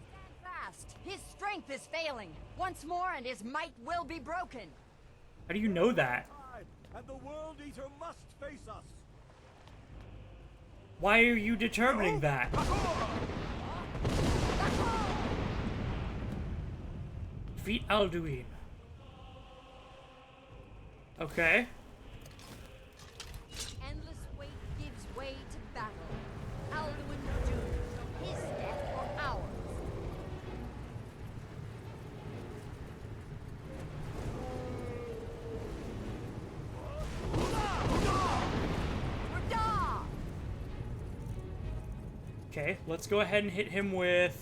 Stand fast! His strength is failing. Once more and his might will be broken. How do you know that? And the World Eater must face us. Why are you determining that? Defeat Alduin. Okay. Endless weight gives way Okay, let's go ahead and hit him with...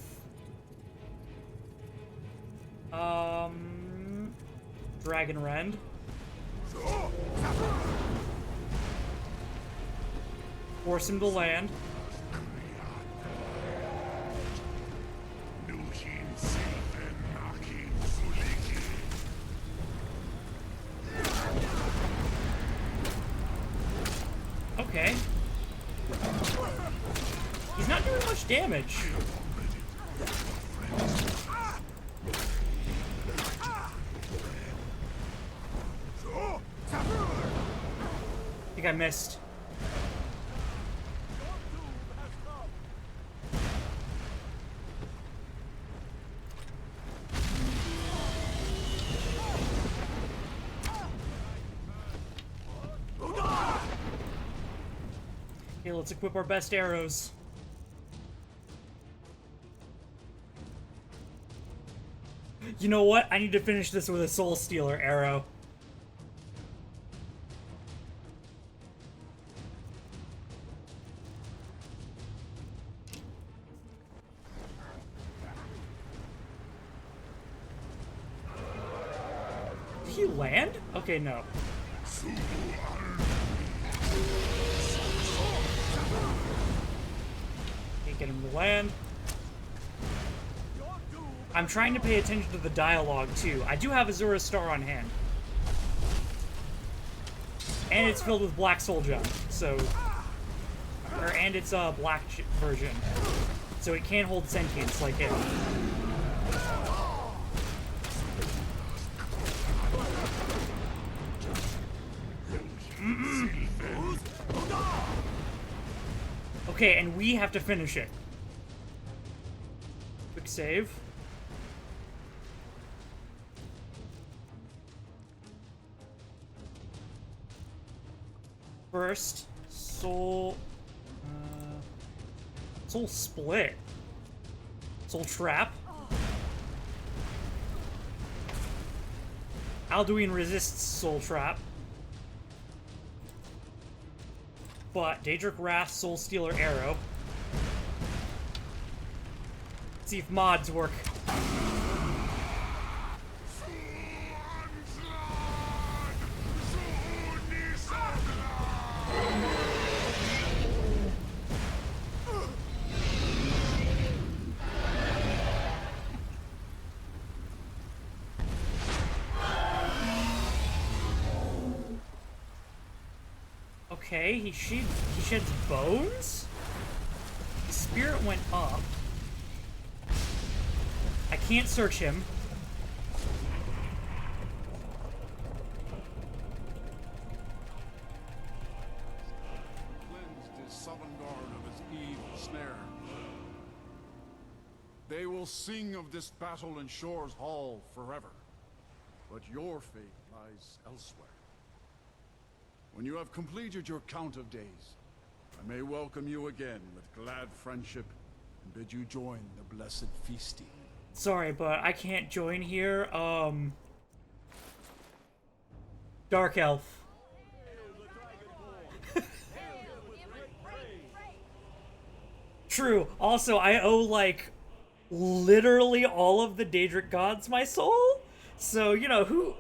Dragon Rend. Force him to land. Okay. He's not doing much damage. I think I missed. Okay, let's equip our best arrows. You know what? I need to finish this with a Soul Stealer arrow. Did he land? Okay, no. Can't get him to land. I'm trying to pay attention to the dialogue, too. I do have Azura's Star on hand. And it's filled with Black Soul Gem, so... and it's a black version. So it can hold sentience like it. Okay, and we have to finish it. Quick save. First, Soul... Soul Split. Soul Trap. Alduin resists Soul Trap. But Daedric Wrath, Soul Stealer Arrow. Let's see if mods work. Okay, he sheds bones? His spirit went up. I can't search him. Cleansed his Sovngarde of his evil snare. They will sing of this battle in Shore's Hall forever. But your fate lies elsewhere. When you have completed your count of days, I may welcome you again with glad friendship and bid you join the blessed feasting. Sorry, but I can't join here. Dark Elf. True. Also, I owe, like, literally all of the Daedric gods my soul? So, you know, who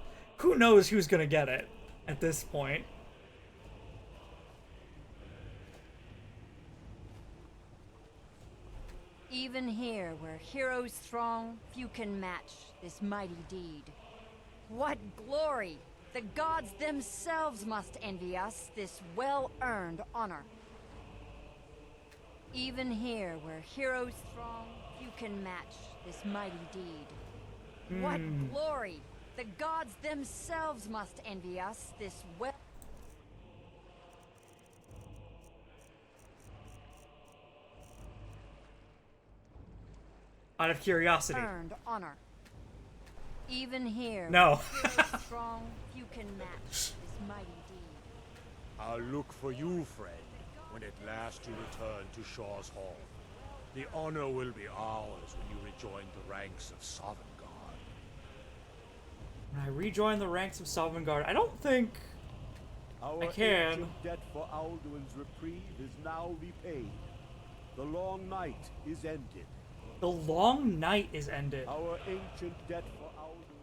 knows who's gonna get it at this point. Even here, where heroes throng, few can match this mighty deed. What glory! The gods themselves must envy us this well-earned honor. Even here, where heroes throng, few can match this mighty deed. What glory! The gods themselves must envy us this well... Out of curiosity. Earned honor. Even here, no. strong, few can match this mighty deed. I'll look for you, friend, when at last you return to Shaw's Hall. The honor will be ours when you rejoin the ranks of Sovngarde. When I rejoin the ranks of Sovngarde, I don't think Our I can. ancient debt for Alduin's reprieve is now repaid. The long night is ended. The long night is ended. Our ancient debt for Alduin.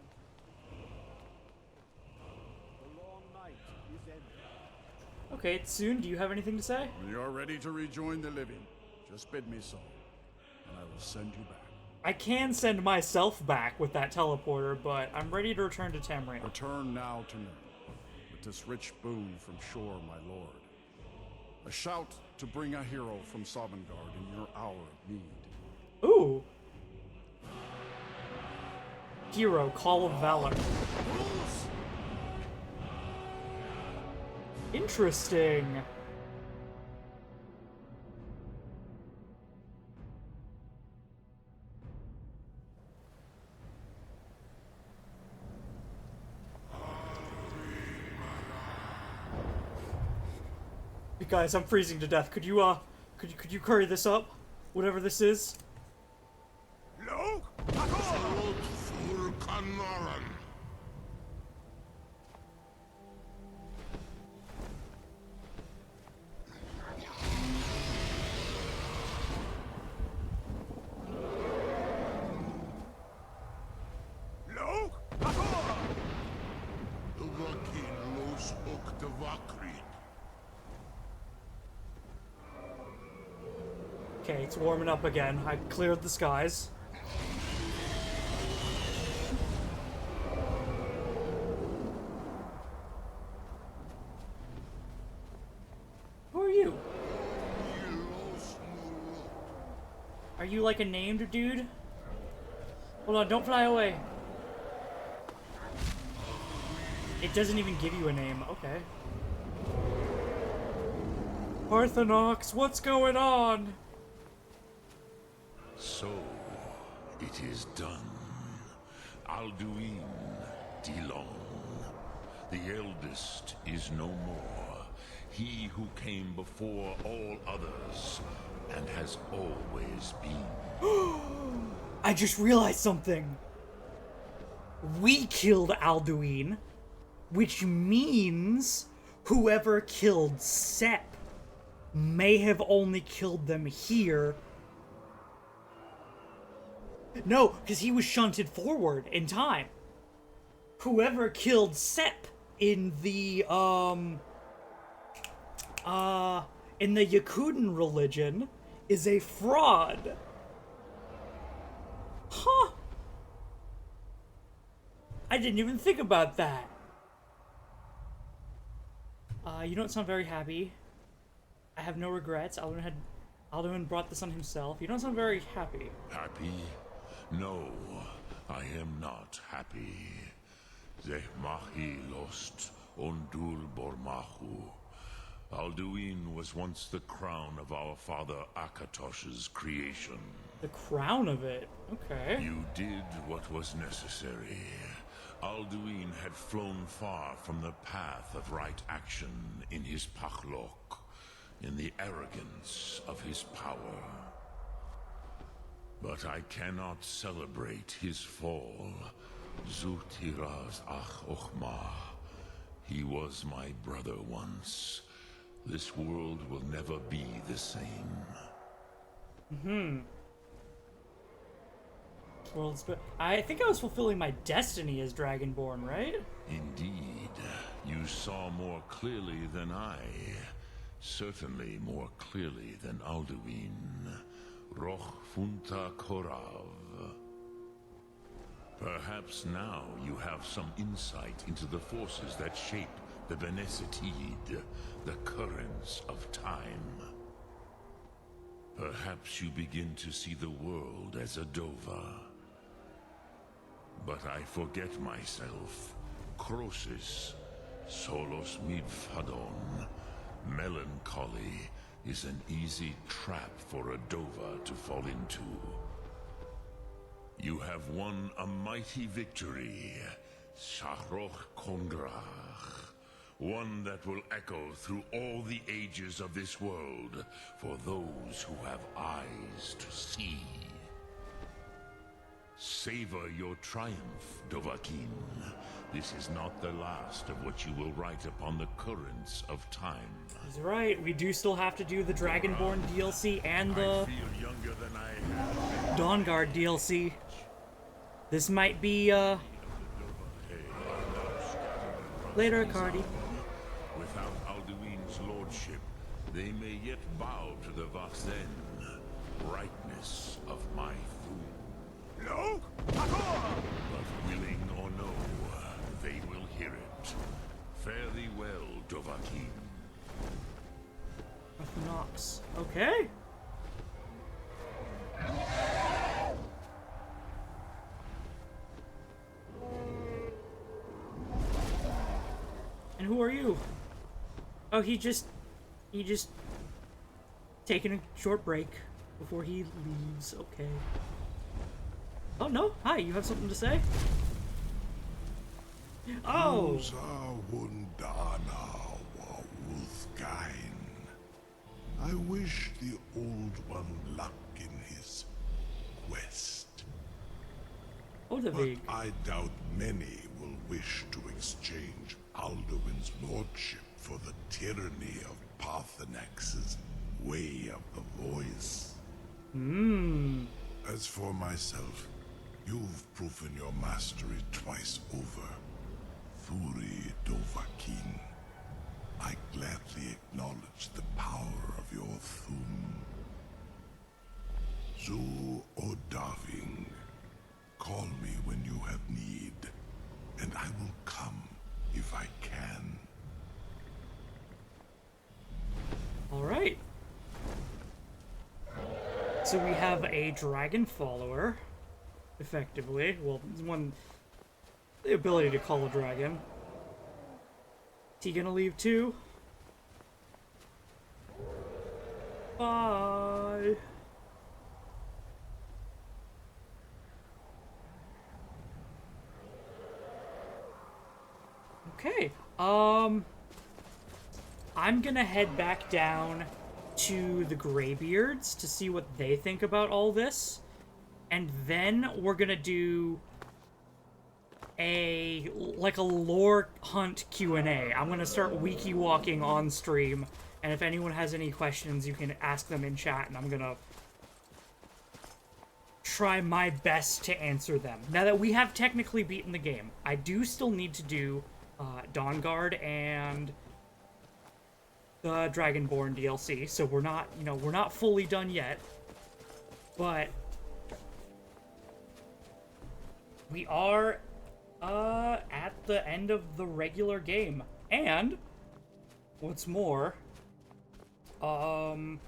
The long night is ended. Okay, it's soon. Do you have anything to say? When you are ready to rejoin the living, just bid me so, and I will send you back. I can send myself back with that teleporter, but I'm ready to return to Tamriel. Return now to Nurn, with this rich boon from shore, my lord. A shout to bring a hero from Sovngarde in your hour of need. Ooh. Hero, Call of Valor. Interesting. Guys, I'm freezing to death. Could you curry this up? Whatever this is. No. Okay, it's warming up again. I cleared the skies. Who are you? Are you like a named dude? Hold on, don't fly away. It doesn't even give you a name. Okay. Parthenox, what's going on? So, it is done. Alduin Dilon, the eldest, is no more. He who came before all others, and has always been. I just realized something. We killed Alduin, which means whoever killed Sep may have only killed them here. No, because he was shunted forward in time. Whoever killed Sep in the Yakuden religion is a fraud. Huh. I didn't even think about that. You don't sound very happy. I have no regrets. Alduin brought this on himself. You don't sound very happy. Happy? No, I am not happy. Zehmahi lost Ondul Bormahu. Alduin was once the crown of our father Akatosh's creation. The crown of it? Okay. You did what was necessary. Alduin had flown far from the path of right action in his Pachlok, in the arrogance of his power. But I cannot celebrate his fall. Zutiraz Ach Ochmah. He was my brother once. This world will never be the same. I think I was fulfilling my destiny as Dragonborn, right? Indeed. You saw more clearly than I. Certainly more clearly than Alduin. Roch Funta Korav. Perhaps now you have some insight into the forces that shape the Benesitid, the currents of time. Perhaps you begin to see the world as a Dova. But I forget myself. Crosis, Solos Midfadon, melancholy is an easy trap for a Dova to fall into. You have won a mighty victory, Shahroch Kondrach. One that will echo through all the ages of this world for those who have eyes to see. Savor your triumph, Dovahkiin. This is not the last of what you will write upon the currents of time. He's right. We do still have to do the Dragonborn DLC and the I feel younger than I have. Dawnguard DLC. This might be, later, Cardi. Without Alduin's lordship, they may yet bow to the Vaxen, brightness of my food. No? But willing or no, they will hear it. Fare thee well, Dovahkiin. Nox. Okay. And who are you? Oh, he just taking a short break before he leaves. Okay. Oh no! Hi, you have something to say? Oh. I wish the Old One luck in his quest. But I doubt many will wish to exchange Alduin's lordship for the tyranny of Paarthurnax's way of the voice. As for myself, you've proven your mastery twice over. Thuri Dovahkiin, I gladly acknowledge the power of your Thum. Zu Odaving, call me when you have need, and I will come if I can. All right. So we have a dragon follower, effectively. Well, the ability to call a dragon. Is he gonna leave too? Bye. Okay. I'm gonna head back down to the Greybeards to see what they think about all this. And then we're gonna do a lore hunt Q&A. I'm gonna start wiki walking on stream, and if anyone has any questions, you can ask them in chat, and I'm gonna try my best to answer them. Now that we have technically beaten the game, I do still need to do Dawnguard and the Dragonborn DLC, so we're not fully done yet, but we are at the end of the regular game. And what's more, we're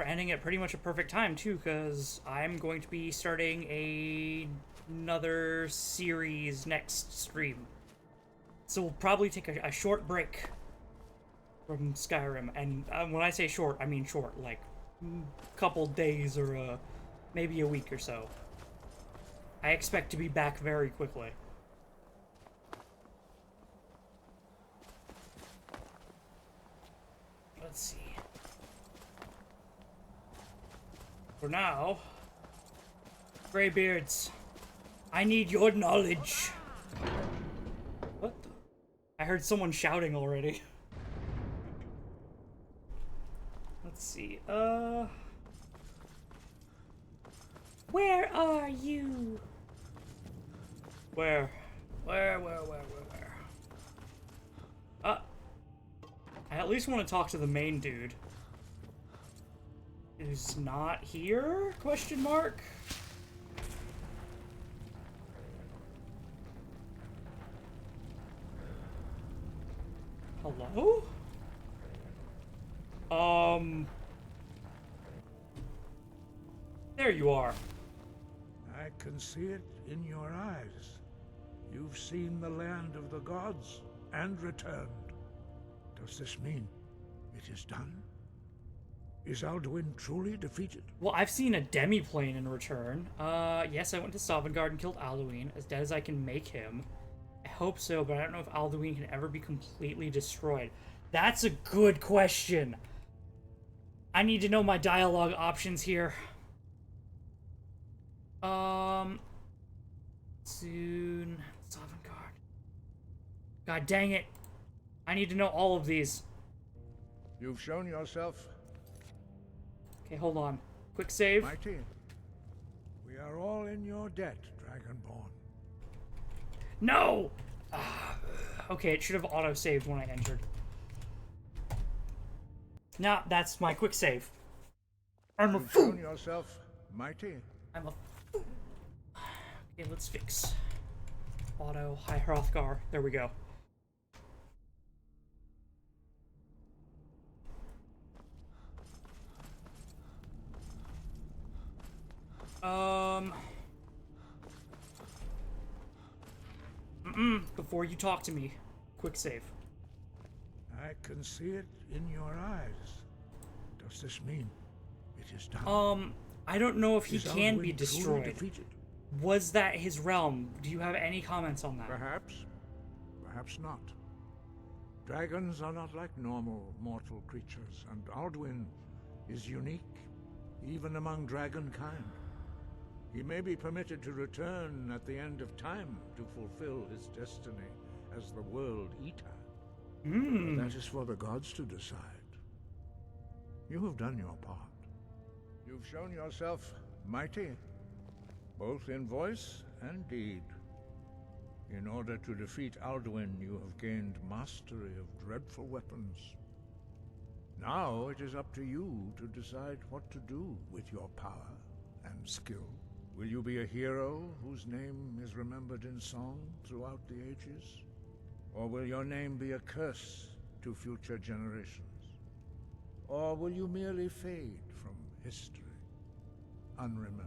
ending at pretty much a perfect time too, because I'm going to be starting another series next stream. So we'll probably take a short break from Skyrim, and when I say short, I mean short, like a couple days or maybe a week or so. I expect to be back very quickly. Let's see. For now, Greybeards, I need your knowledge. What the? I heard someone shouting already. Let's see, where are you? Where? I at least want to talk to the main dude. Who's not here? Question mark? Hello? There you are. I can see it in your eyes. You've seen the land of the gods and returned. Does this mean it is done? Is Alduin truly defeated? Well, I've seen a demi-plane in return. Yes, I went to Sovngarde and killed Alduin, as dead as I can make him. I hope so, but I don't know if Alduin can ever be completely destroyed. That's a good question. I need to know my dialogue options here. Soon. Sovngarde. God dang it. I need to know all of these. You've shown yourself Okay, hold on. Quick save. mighty. We are all in your debt, Dragonborn. No! Okay, it should have auto-saved when I entered. Nah, that's my quick save. I'm a You've fool! shown yourself mighty. I'm a fool. Okay, let's fix. Auto, High Hrothgar. There we go. Before you talk to me, quick save. I can see it in your eyes. Does this mean it is done? I don't know if he Is can be Alduin truly destroyed. defeated? Was that his realm? Do you have any comments on that? Perhaps. Perhaps not. Dragons are not like normal mortal creatures, and Alduin is unique, even among dragonkind. He may be permitted to return at the end of time to fulfill his destiny as the World Eater. But that is for the gods to decide. You have done your part. You've shown yourself mighty, both in voice and deed. In order to defeat Alduin, you have gained mastery of dreadful weapons. Now it is up to you to decide what to do with your power and skill. Will you be a hero whose name is remembered in song throughout the ages? Or will your name be a curse to future generations? Or will you merely fade from history, unremembered?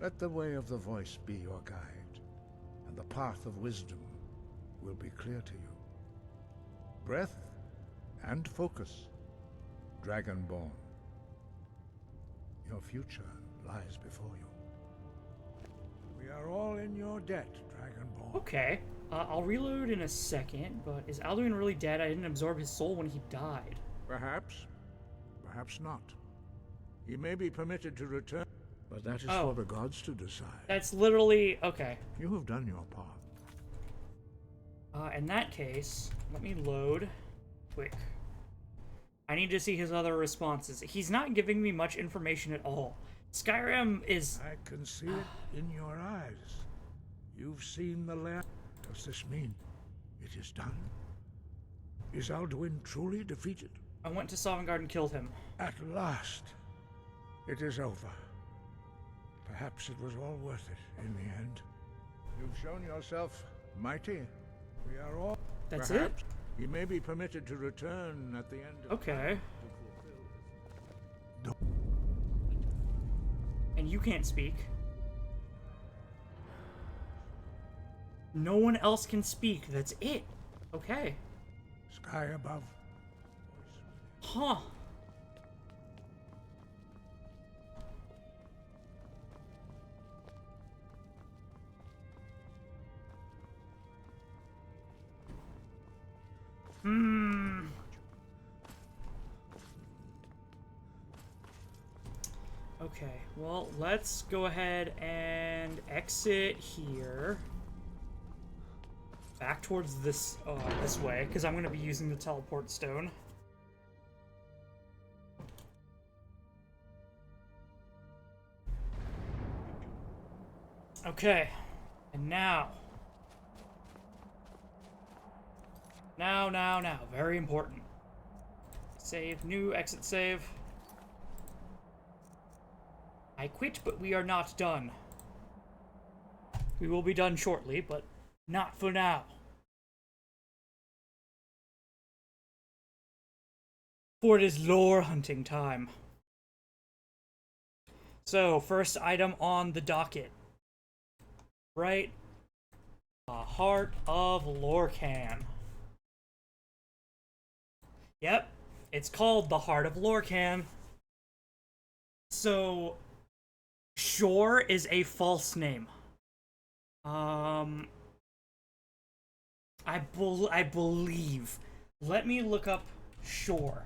Let the way of the voice be your guide, and the path of wisdom will be clear to you. Breath and focus, Dragonborn. Your future lies before you. We are all in your debt, Dragonborn. Okay. I'll reload in a second, but is Alduin really dead? I didn't absorb his soul when he died. Perhaps. Perhaps not. He may be permitted to return, but that is Oh. for the gods to decide. That's literally... okay. You have done your part. In that case, let me load. Quick. I need to see his other responses. He's not giving me much information at all. Skyrim is... I can see it in your eyes. You've seen the land. Does this mean it is done? Is Alduin truly defeated? I went to Sovngarde and killed him. At last, it is over. Perhaps it was all worth it in the end. You've shown yourself mighty. We are all... That's Perhaps he may be permitted to return at the end of Okay. time. And you can't speak. No one else can speak. That's it. Okay. Sky above. Huh. Okay, well, let's go ahead and exit here. Back towards this way, because I'm going to be using the teleport stone. Okay, and now, very important. Save, new exit save. I quit, but we are not done. We will be done shortly, but not for now. For it is lore hunting time. So, first item on the docket. Right? The Heart of Lorkhan. Yep, it's called the Heart of Lorkhan. So, Shore is a false name. I believe. Let me look up Shore.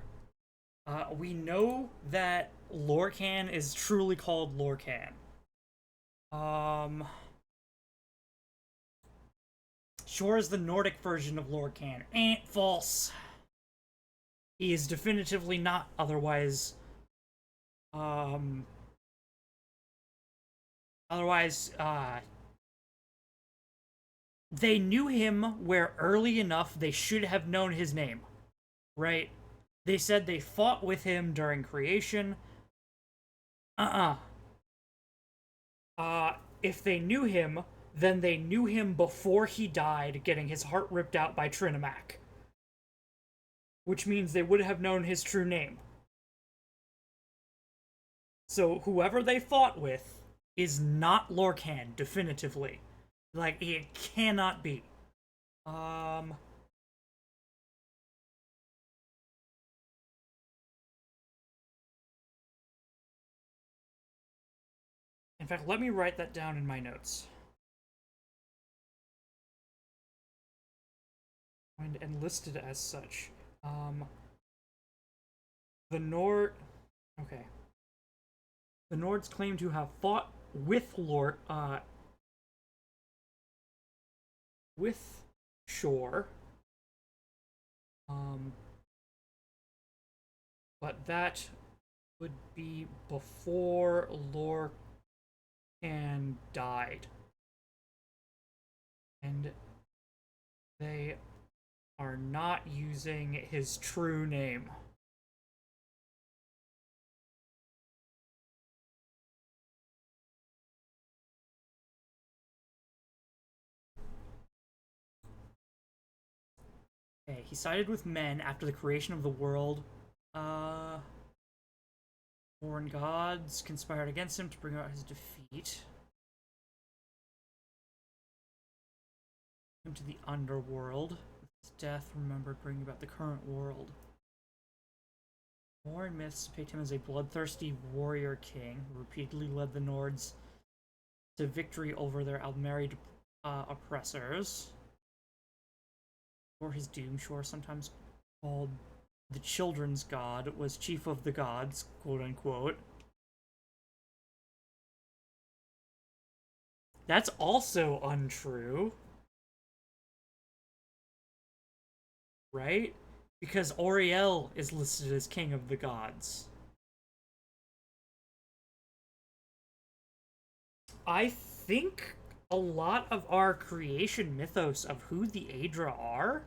We know that Lorkhan is truly called Lorkhan. Shor is the Nordic version of Lorcan. False. He is definitively not otherwise. They knew him where early enough they should have known his name, right? They said they fought with him during creation. If they knew him, then they knew him before he died, getting his heart ripped out by Trinimac. Which means they would have known his true name. So whoever they fought with is not Lorcan, definitively. Like, it cannot be. In fact, let me write that down in my notes. And listed as such. The Nord... Okay. The Nords claim to have fought with with Shor. But that would be before Lorcan died. And they are not using his true name. Okay, he sided with men after the creation of the world. Foreign gods conspired against him to bring about his defeat. Him to the underworld. His death, remembered, bringing about the current world. More myths depict him as a bloodthirsty warrior king who repeatedly led the Nords to victory over their unmarried oppressors. Or his doom, Shor, sometimes called the children's god, was chief of the gods, quote-unquote. That's also untrue. Right? Because Auriel is listed as king of the gods. I think a lot of our creation mythos of who the Aedra are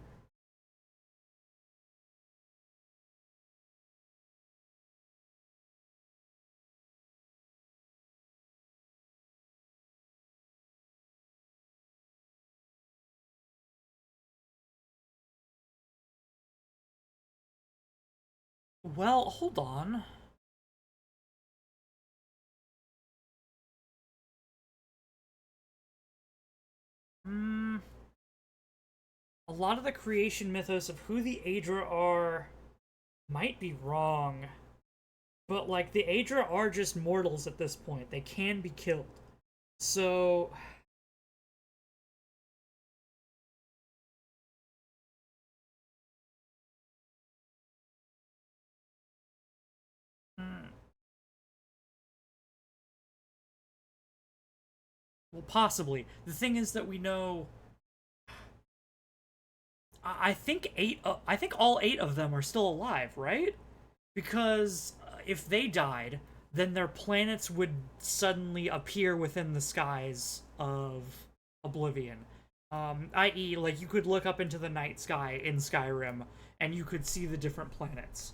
well, hold on. A lot of the creation mythos of who the Aedra are might be wrong. But, like, the Aedra are just mortals at this point. They can be killed. So... Well, possibly. The thing is that we know... I think all 8 of them are still alive, right? Because if they died, then their planets would suddenly appear within the skies of Oblivion. I.e., like, you could look up into the night sky in Skyrim, and you could see the different planets.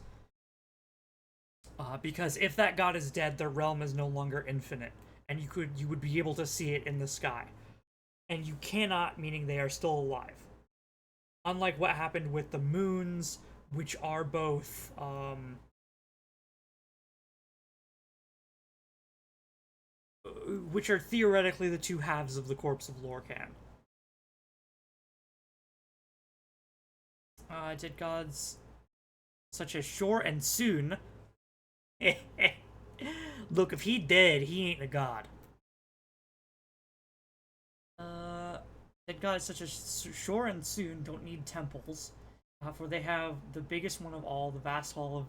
Because if that god is dead, their realm is no longer infinite, and you would be able to see it in the sky. And you cannot, meaning they are still alive. Unlike what happened with the moons, which are both, which are theoretically the two halves of the corpse of Lorcan. Did gods such as Shor and Soon... Look, if he dead, he ain't a god. Dead gods such as Shor and Soon don't need temples, for they have the biggest one of all, the vast Hall of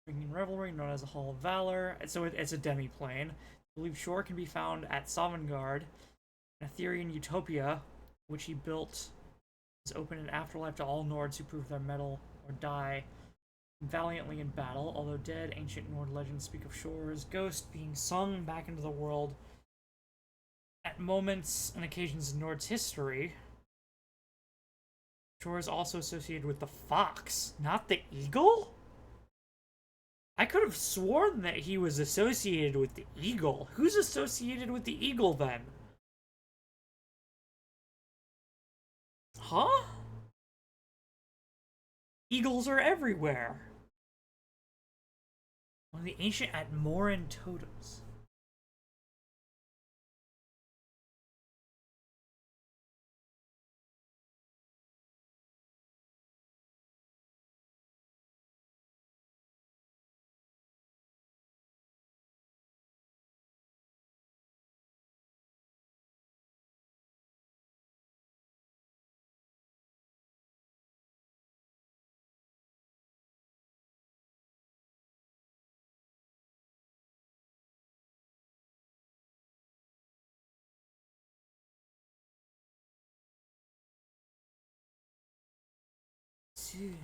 Bringing Revelry, known as the Hall of Valor. So it's a demi-plane. I believe Shor can be found at Sovngarde, an Etherean utopia, which he built It's open an afterlife to all Nords who prove their mettle or die valiantly in battle. Although dead, ancient Nord legends speak of Shore's ghost being sung back into the world at moments and occasions in Nord's history. Shore is also associated with the fox, not the eagle? I could have sworn that he was associated with the eagle. Who's associated with the eagle, then? Huh? Eagles are everywhere. One of the ancient Atmoran totems. Soon.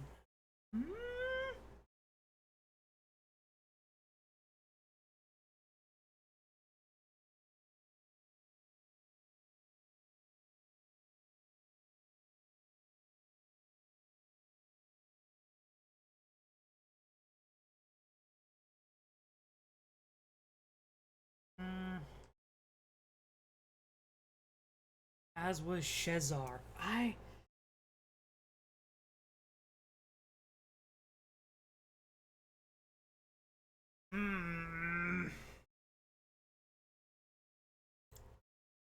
As was Shezar.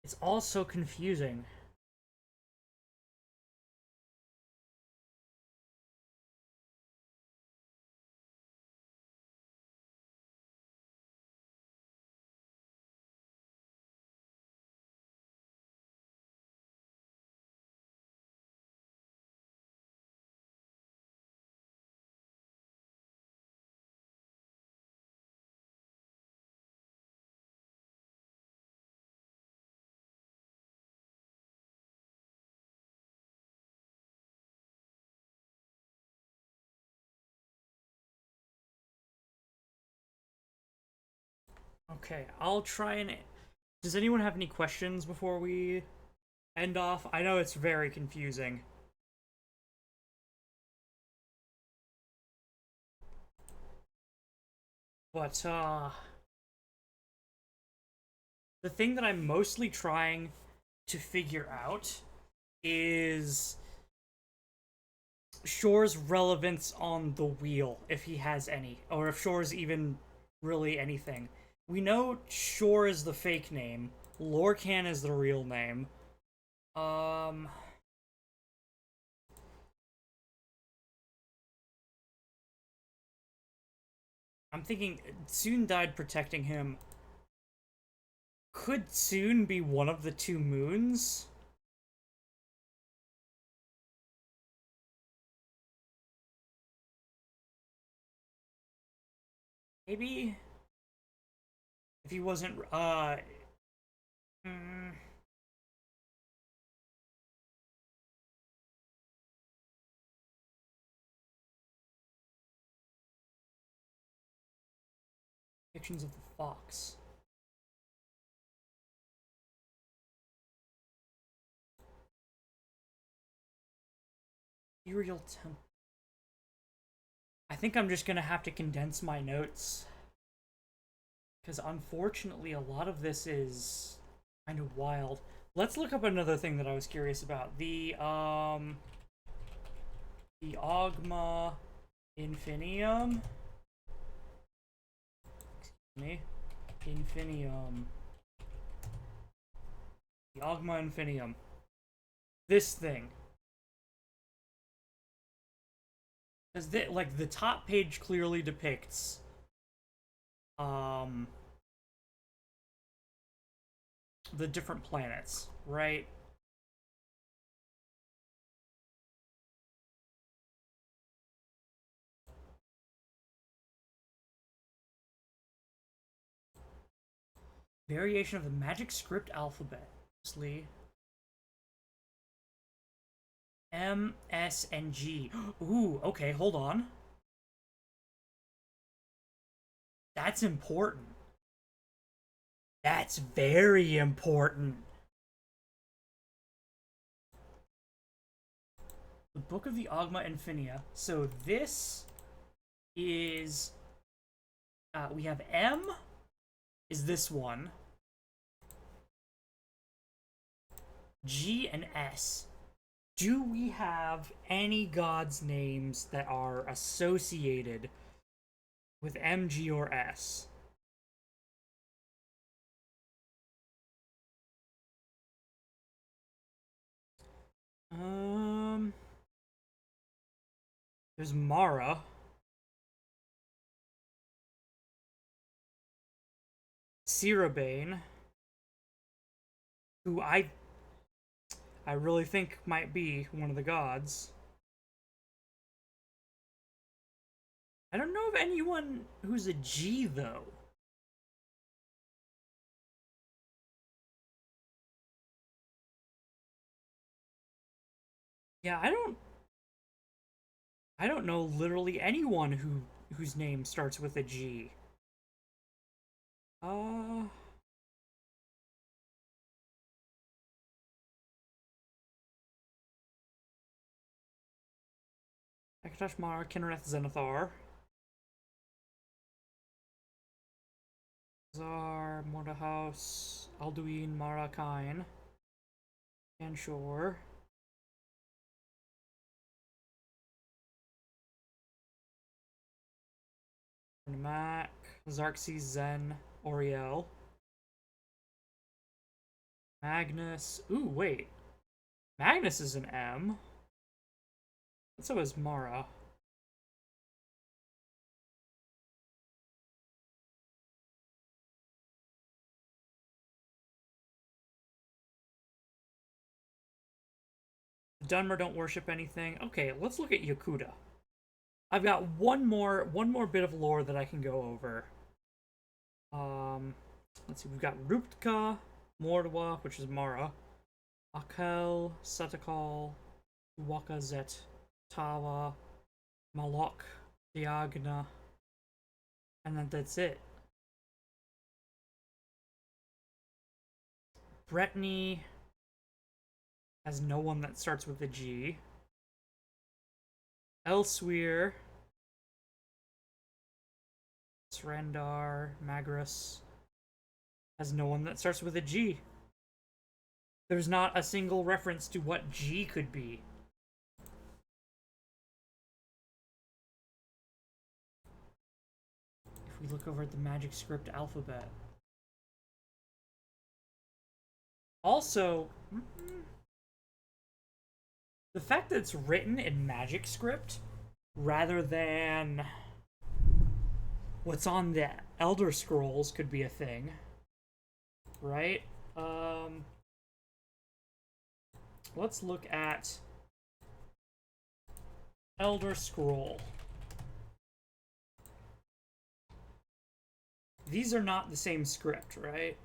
It's all so confusing. Okay, I'll try and... Does anyone have any questions before we end off? I know it's very confusing. But, the thing that I'm mostly trying to figure out is Shore's relevance on the wheel, if he has any, or if Shore's even really anything. We know Shore is the fake name, Lorcan is the real name. I'm thinking Soon died protecting him. Could Soon be one of the two moons? Maybe if he wasn't Depictions of the fox. Ethereal Temple. I think I'm just gonna have to condense my notes. Because unfortunately, a lot of this is kind of wild. Let's look up another thing that I was curious about. The Ogma Infinium. Excuse me. Infinium. The Ogma Infinium. This thing. Because like the top page clearly depicts the different planets, right? Variation of the magic script alphabet. Obviously. M, S, and G. Ooh, okay, hold on. That's important. That's very important. The Book of the Ogma Infinia. So this is... we have M, is this one. G and S. Do we have any gods' names that are associated with M, G, or S? There's Mara. Cirabane, who I really think might be one of the gods. I don't know of anyone who's a G, though. Yeah, I don't know literally anyone whose name starts with a G. Akatosh, Mara, Kinreth, Zenithar. Zar, Mordhaus, Alduin, Mara, Kain. Anshor. Mac, Xarxes, Zen, Oriel. Magnus. Ooh, wait. Magnus is an M. And so is Mara. Dunmer don't worship anything. Okay, let's look at Yakuta. I've got one more bit of lore that I can go over. Let's see, we've got Ruptka, Mordwa, which is Mara, Akel, Setakal, Wakazet, Tawa, Malok, Diagna, and then that's it. Brittany has no one that starts with a G. Elsewhere, Srendar, Magris has no one that starts with a G. There's not a single reference to what G could be. If we look over at the magic script alphabet. Also, the fact that it's written in magic script rather than what's on the Elder Scrolls could be a thing, right? Let's look at Elder Scroll. These are not the same script, right?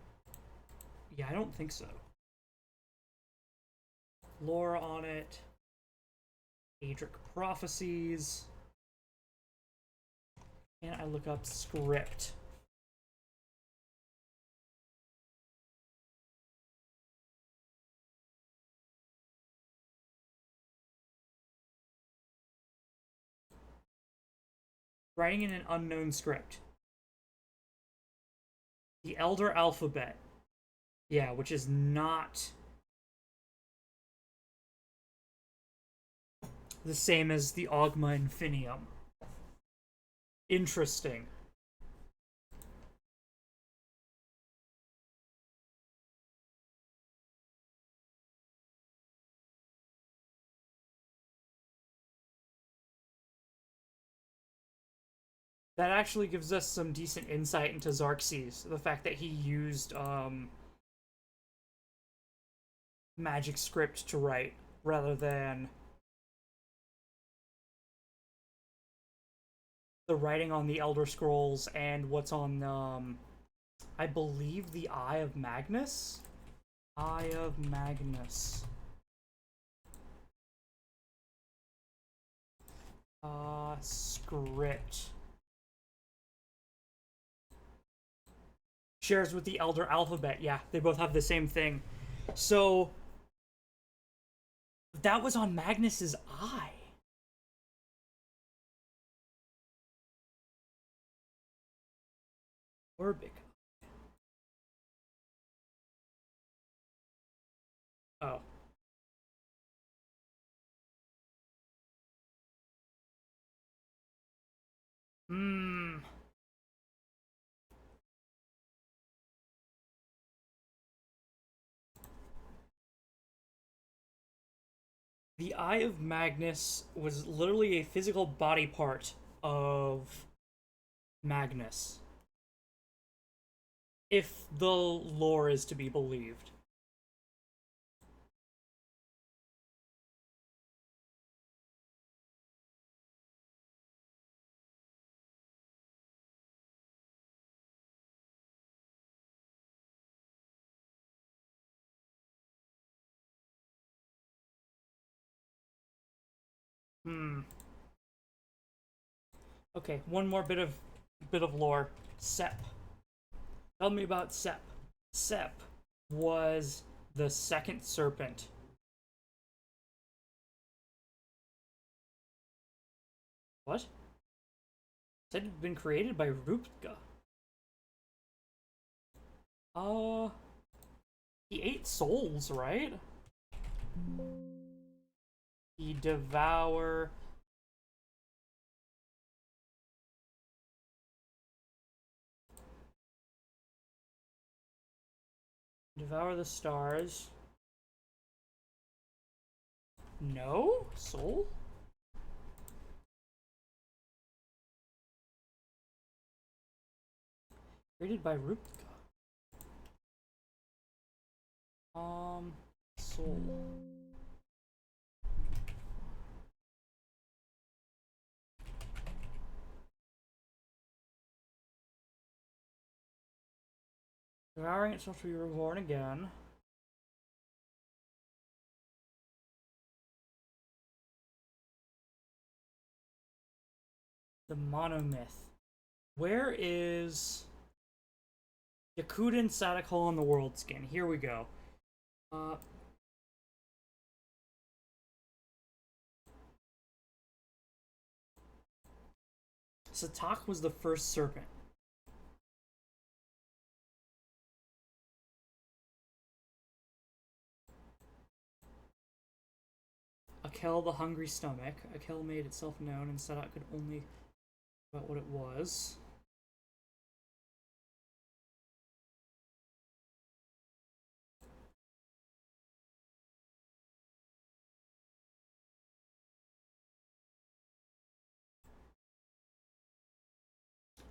Yeah, I don't think so. Lore on it. Adric Prophecies. And I look up script. Writing in an unknown script. The Elder Alphabet. Yeah, which is not the same as the Ogma Infinium. Interesting. That actually gives us some decent insight into Xarxes. The fact that he used magic script to write rather than the writing on the Elder Scrolls and what's on I believe the Eye of Magnus. Eye of Magnus. Script. Shares with the Elder Alphabet. Yeah, they both have the same thing. So that was on Magnus's eye. Orbic. Oh. Hmm. The Eye of Magnus was literally a physical body part of Magnus. If the lore is to be believed. Hmm. Okay, one more bit of lore. Sep. Tell me about Sep. Sep was the second serpent. What? Said it had been created by Rupka. He ate souls, right? He devour. Devour the stars. No? Soul? Created by Rupka. Soul. Devouring itself to be reborn again. The monomyth. Where is Yakuden Sadak Hole on the World Skin? Here we go. Satak was the first serpent. Akel the Hungry Stomach. Akel made itself known and Sadak could only about what it was.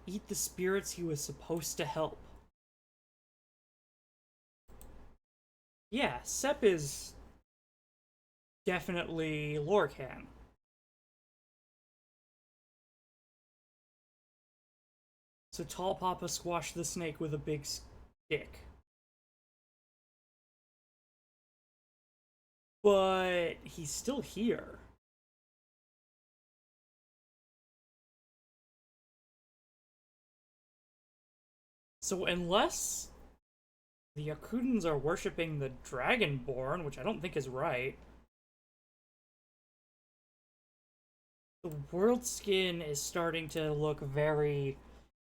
Eat the spirits he was supposed to help. Yeah, Sep is definitely Lorcan. So Tall Papa squashed the snake with a big stick. But he's still here. So unless the Yakudans are worshipping the Dragonborn, which I don't think is right, the world skin is starting to look very,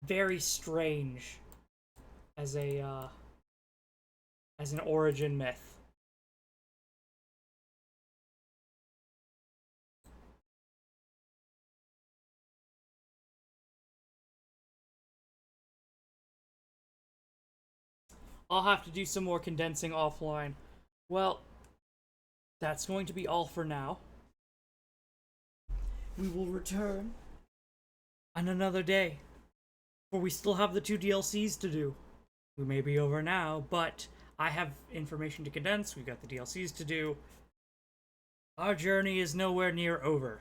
very strange as a as an origin myth. I'll have to do some more condensing offline. Well, that's going to be all for now. We will return on another day, for we still have the 2 DLCs to do. We may be over now, but I have information to condense. We've got the DLCs to do. Our journey is nowhere near over.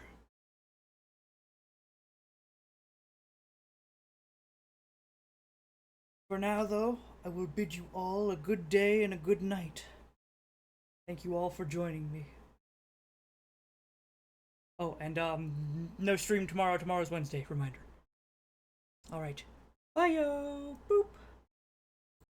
For now, though, I will bid you all a good day and a good night. Thank you all for joining me. Oh, and no stream tomorrow. Tomorrow's Wednesday. Reminder. All right. Bye, yo. Boop.